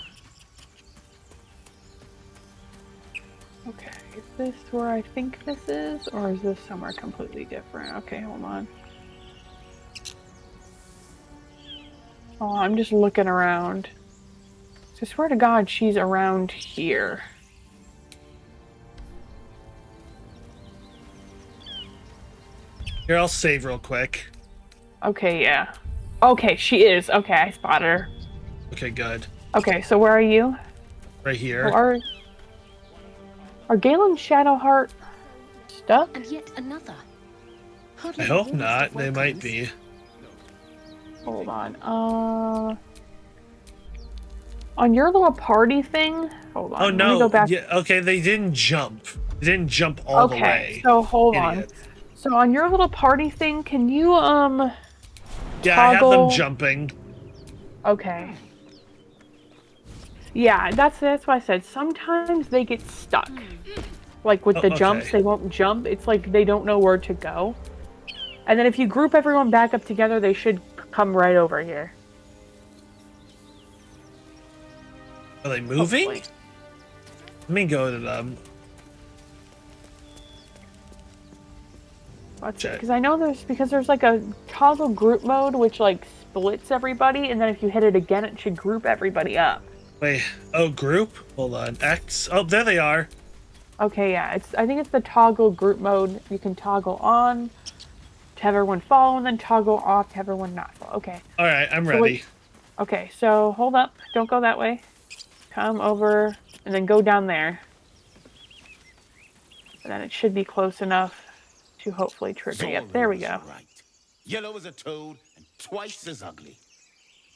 Okay, is this where I think this is? Or is this somewhere completely different? Okay, hold on. Oh, I'm just looking around. I swear to God, she's around here. Here, I'll save real quick. Okay, yeah. Okay, she is. Okay, I spotted her. Okay, good. Okay, so where are you? Right here. Oh, are Gale and Shadowheart stuck? And yet another. I hope not. They might be. Hold on. On your little party thing? Hold on. Oh Let me no. go back. Yeah, okay, they didn't jump. They didn't jump all the way. Okay, so hold on. Idiots. So on your little party thing, can you Yeah, I have them toggle- jumping. Okay. Yeah, that's what I said. Sometimes they get stuck. Like with the jumps, okay. they won't jump. It's like they don't know where to go. And then if you group everyone back up together, they should come right over here. Are they moving? Hopefully. Let me go to them. Because I know there's like a toggle group mode which like splits everybody, and then if you hit it again, it should group everybody up. Wait, oh, group? Hold on. X. Oh, there they are. Okay, yeah, I think it's the toggle group mode. You can toggle on to have everyone follow, and then toggle off to have everyone not follow. Okay. Alright, I'm So ready. Okay, so hold up. Don't go that way. Come over, and then go down there. And then it should be close enough to hopefully trigger. Yep, there we go. Right. Yellow as a toad and twice as ugly.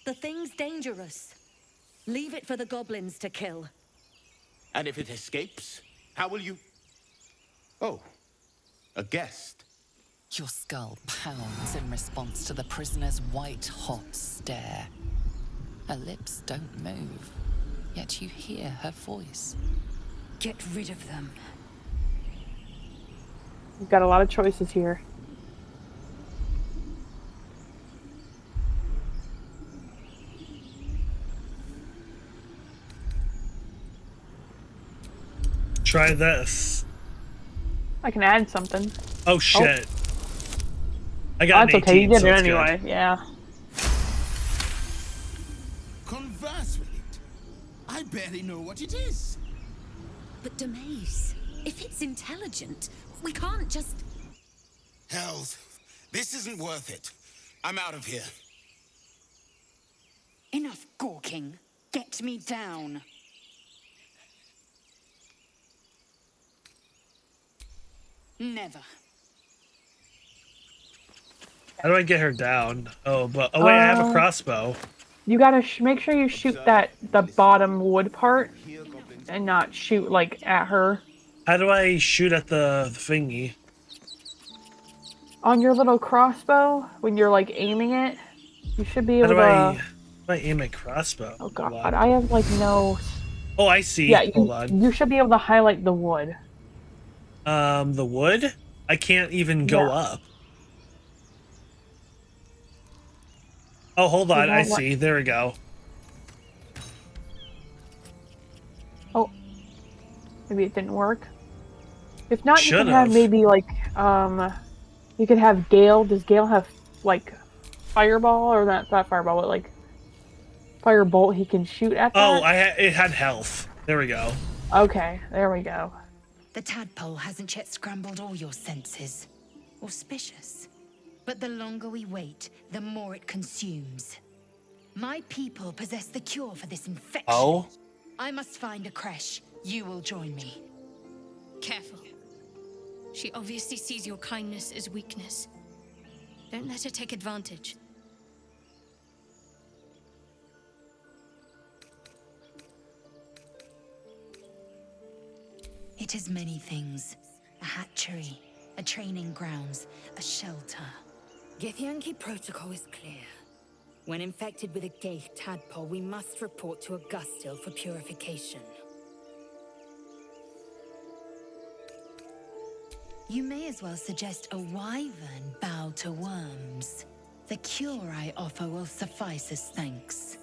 The thing's dangerous. Leave it for the goblins to kill. And if it escapes, how will you... Oh, a guest. Your skull pounds in response to the prisoner's white-hot stare. Her lips don't move, yet you hear her voice. Get rid of them. We've got a lot of choices here. Try this. I can add something. Oh shit. I got That's an 18, okay. You did so it it's anyway. good. Yeah. Converse with it. I barely know what it is. But Demaze, if it's intelligent, we can't just... Hells, this isn't worth it. I'm out of here. Enough gawking. Get me down. Never. How do I get her down? Oh, but oh wait, I have a crossbow. You gotta make sure you shoot the bottom wood part, and not shoot like at her. How do I shoot at the thingy? On your little crossbow, when you're like aiming it, you should be How able do to. I aim my crossbow? Oh god, I have like no. Oh, I see. Yeah, Hold on. you should be able to highlight the wood. The wood? I can't even go up. Oh, hold on. I see. There we go. Oh, maybe it didn't work. If not, you Should've. can have maybe like you could have Gale. Does Gale have like fireball or not fireball, but like firebolt? He can shoot at that. Oh, it had health. There we go. Okay, there we go. The tadpole hasn't yet scrambled all your senses. Auspicious. But the longer we wait, the more it consumes. My people possess the cure for this infection. Oh? I must find a creche. You will join me. Careful. She obviously sees your kindness as weakness. Don't let her take advantage. It is many things. A hatchery, a training grounds, a shelter. Githyanki protocol is clear. When infected with a Gaith tadpole, we must report to Augustil for purification. You may as well suggest a wyvern bow to worms. The cure I offer will suffice as thanks.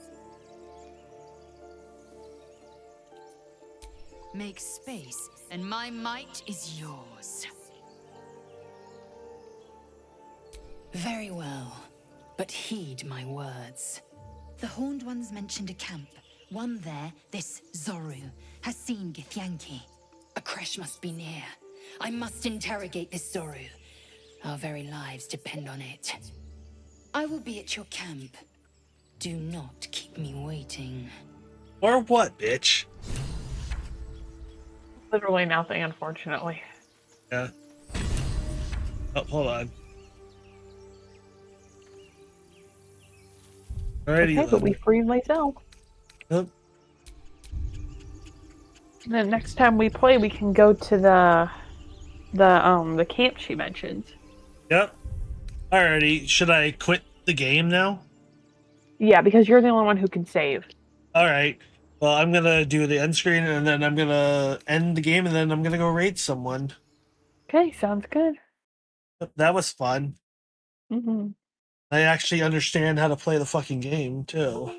Make space, and my might is yours. Very well, but heed my words. The Horned Ones mentioned a camp. One there, this Zoru, has seen Githyanki. A creche must be near. I must interrogate this Zoru. Our very lives depend on it. I will be at your camp. Do not keep me waiting. Or what, bitch? Literally nothing, unfortunately. Yeah. Oh, hold on. Alrighty, okay, but we freed myself. Yep. And then next time we play, we can go to the camp she mentioned. Yep. Alrighty, should I quit the game now? Yeah, because you're the only one who can save. Alright. Well, I'm gonna do the end screen, and then I'm gonna end the game, and then I'm gonna go raid someone. Okay, sounds good. That was fun. Mm-hmm. I actually understand how to play the fucking game, too.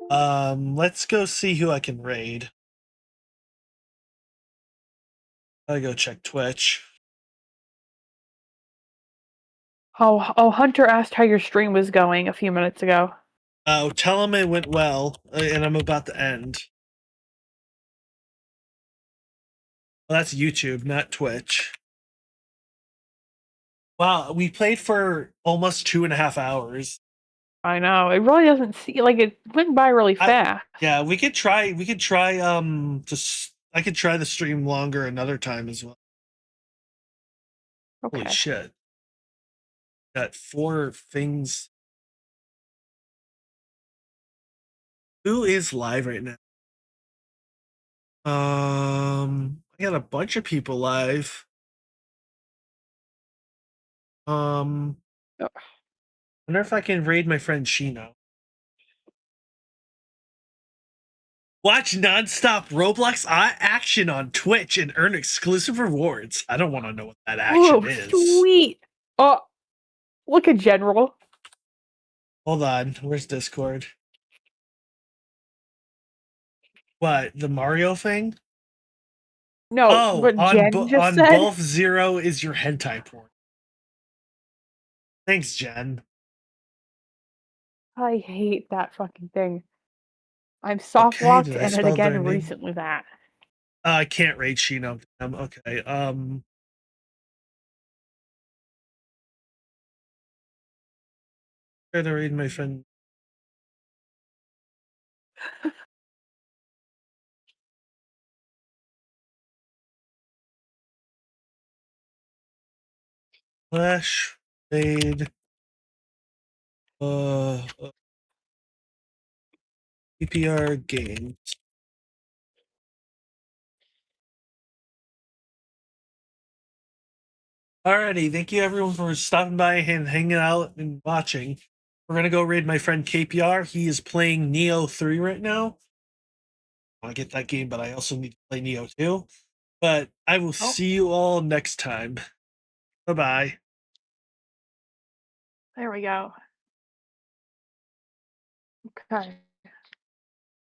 Let's go see who I can raid. Gotta go check Twitch. Oh, Hunter asked how your stream was going a few minutes ago. Oh, tell him it went well, and I'm about to end. Well, that's YouTube, not Twitch. Wow, we played for almost 2.5 hours. I know. It really doesn't see like it went by really fast. Yeah, we could try I could try the stream longer another time as well. Okay. Holy shit. Got 4 things. Who is live right now? I got a bunch of people live. Wonder if I can raid my friend Shino. Watch nonstop Roblox action on Twitch and earn exclusive rewards. I don't want to know what that action is. Sweet. Oh, look at General. Hold on. Where's Discord? What, the Mario thing? No, Oh, what Jen just on said. both 0 is your hentai porn. Thanks, Jen. I hate that fucking thing. I've Okay, soft locked did I and then spell their again name? recently that. I can't raid Shino. Okay. Try to raid my friend. Flash raid. PPR games. Alrighty, thank you everyone for stopping by and hanging out and watching. We're gonna go raid my friend KPR. He is playing Neo 3 right now. I want to get that game, but I also need to play Neo 2. But I will see you all next time. Bye-bye. There we go. Okay.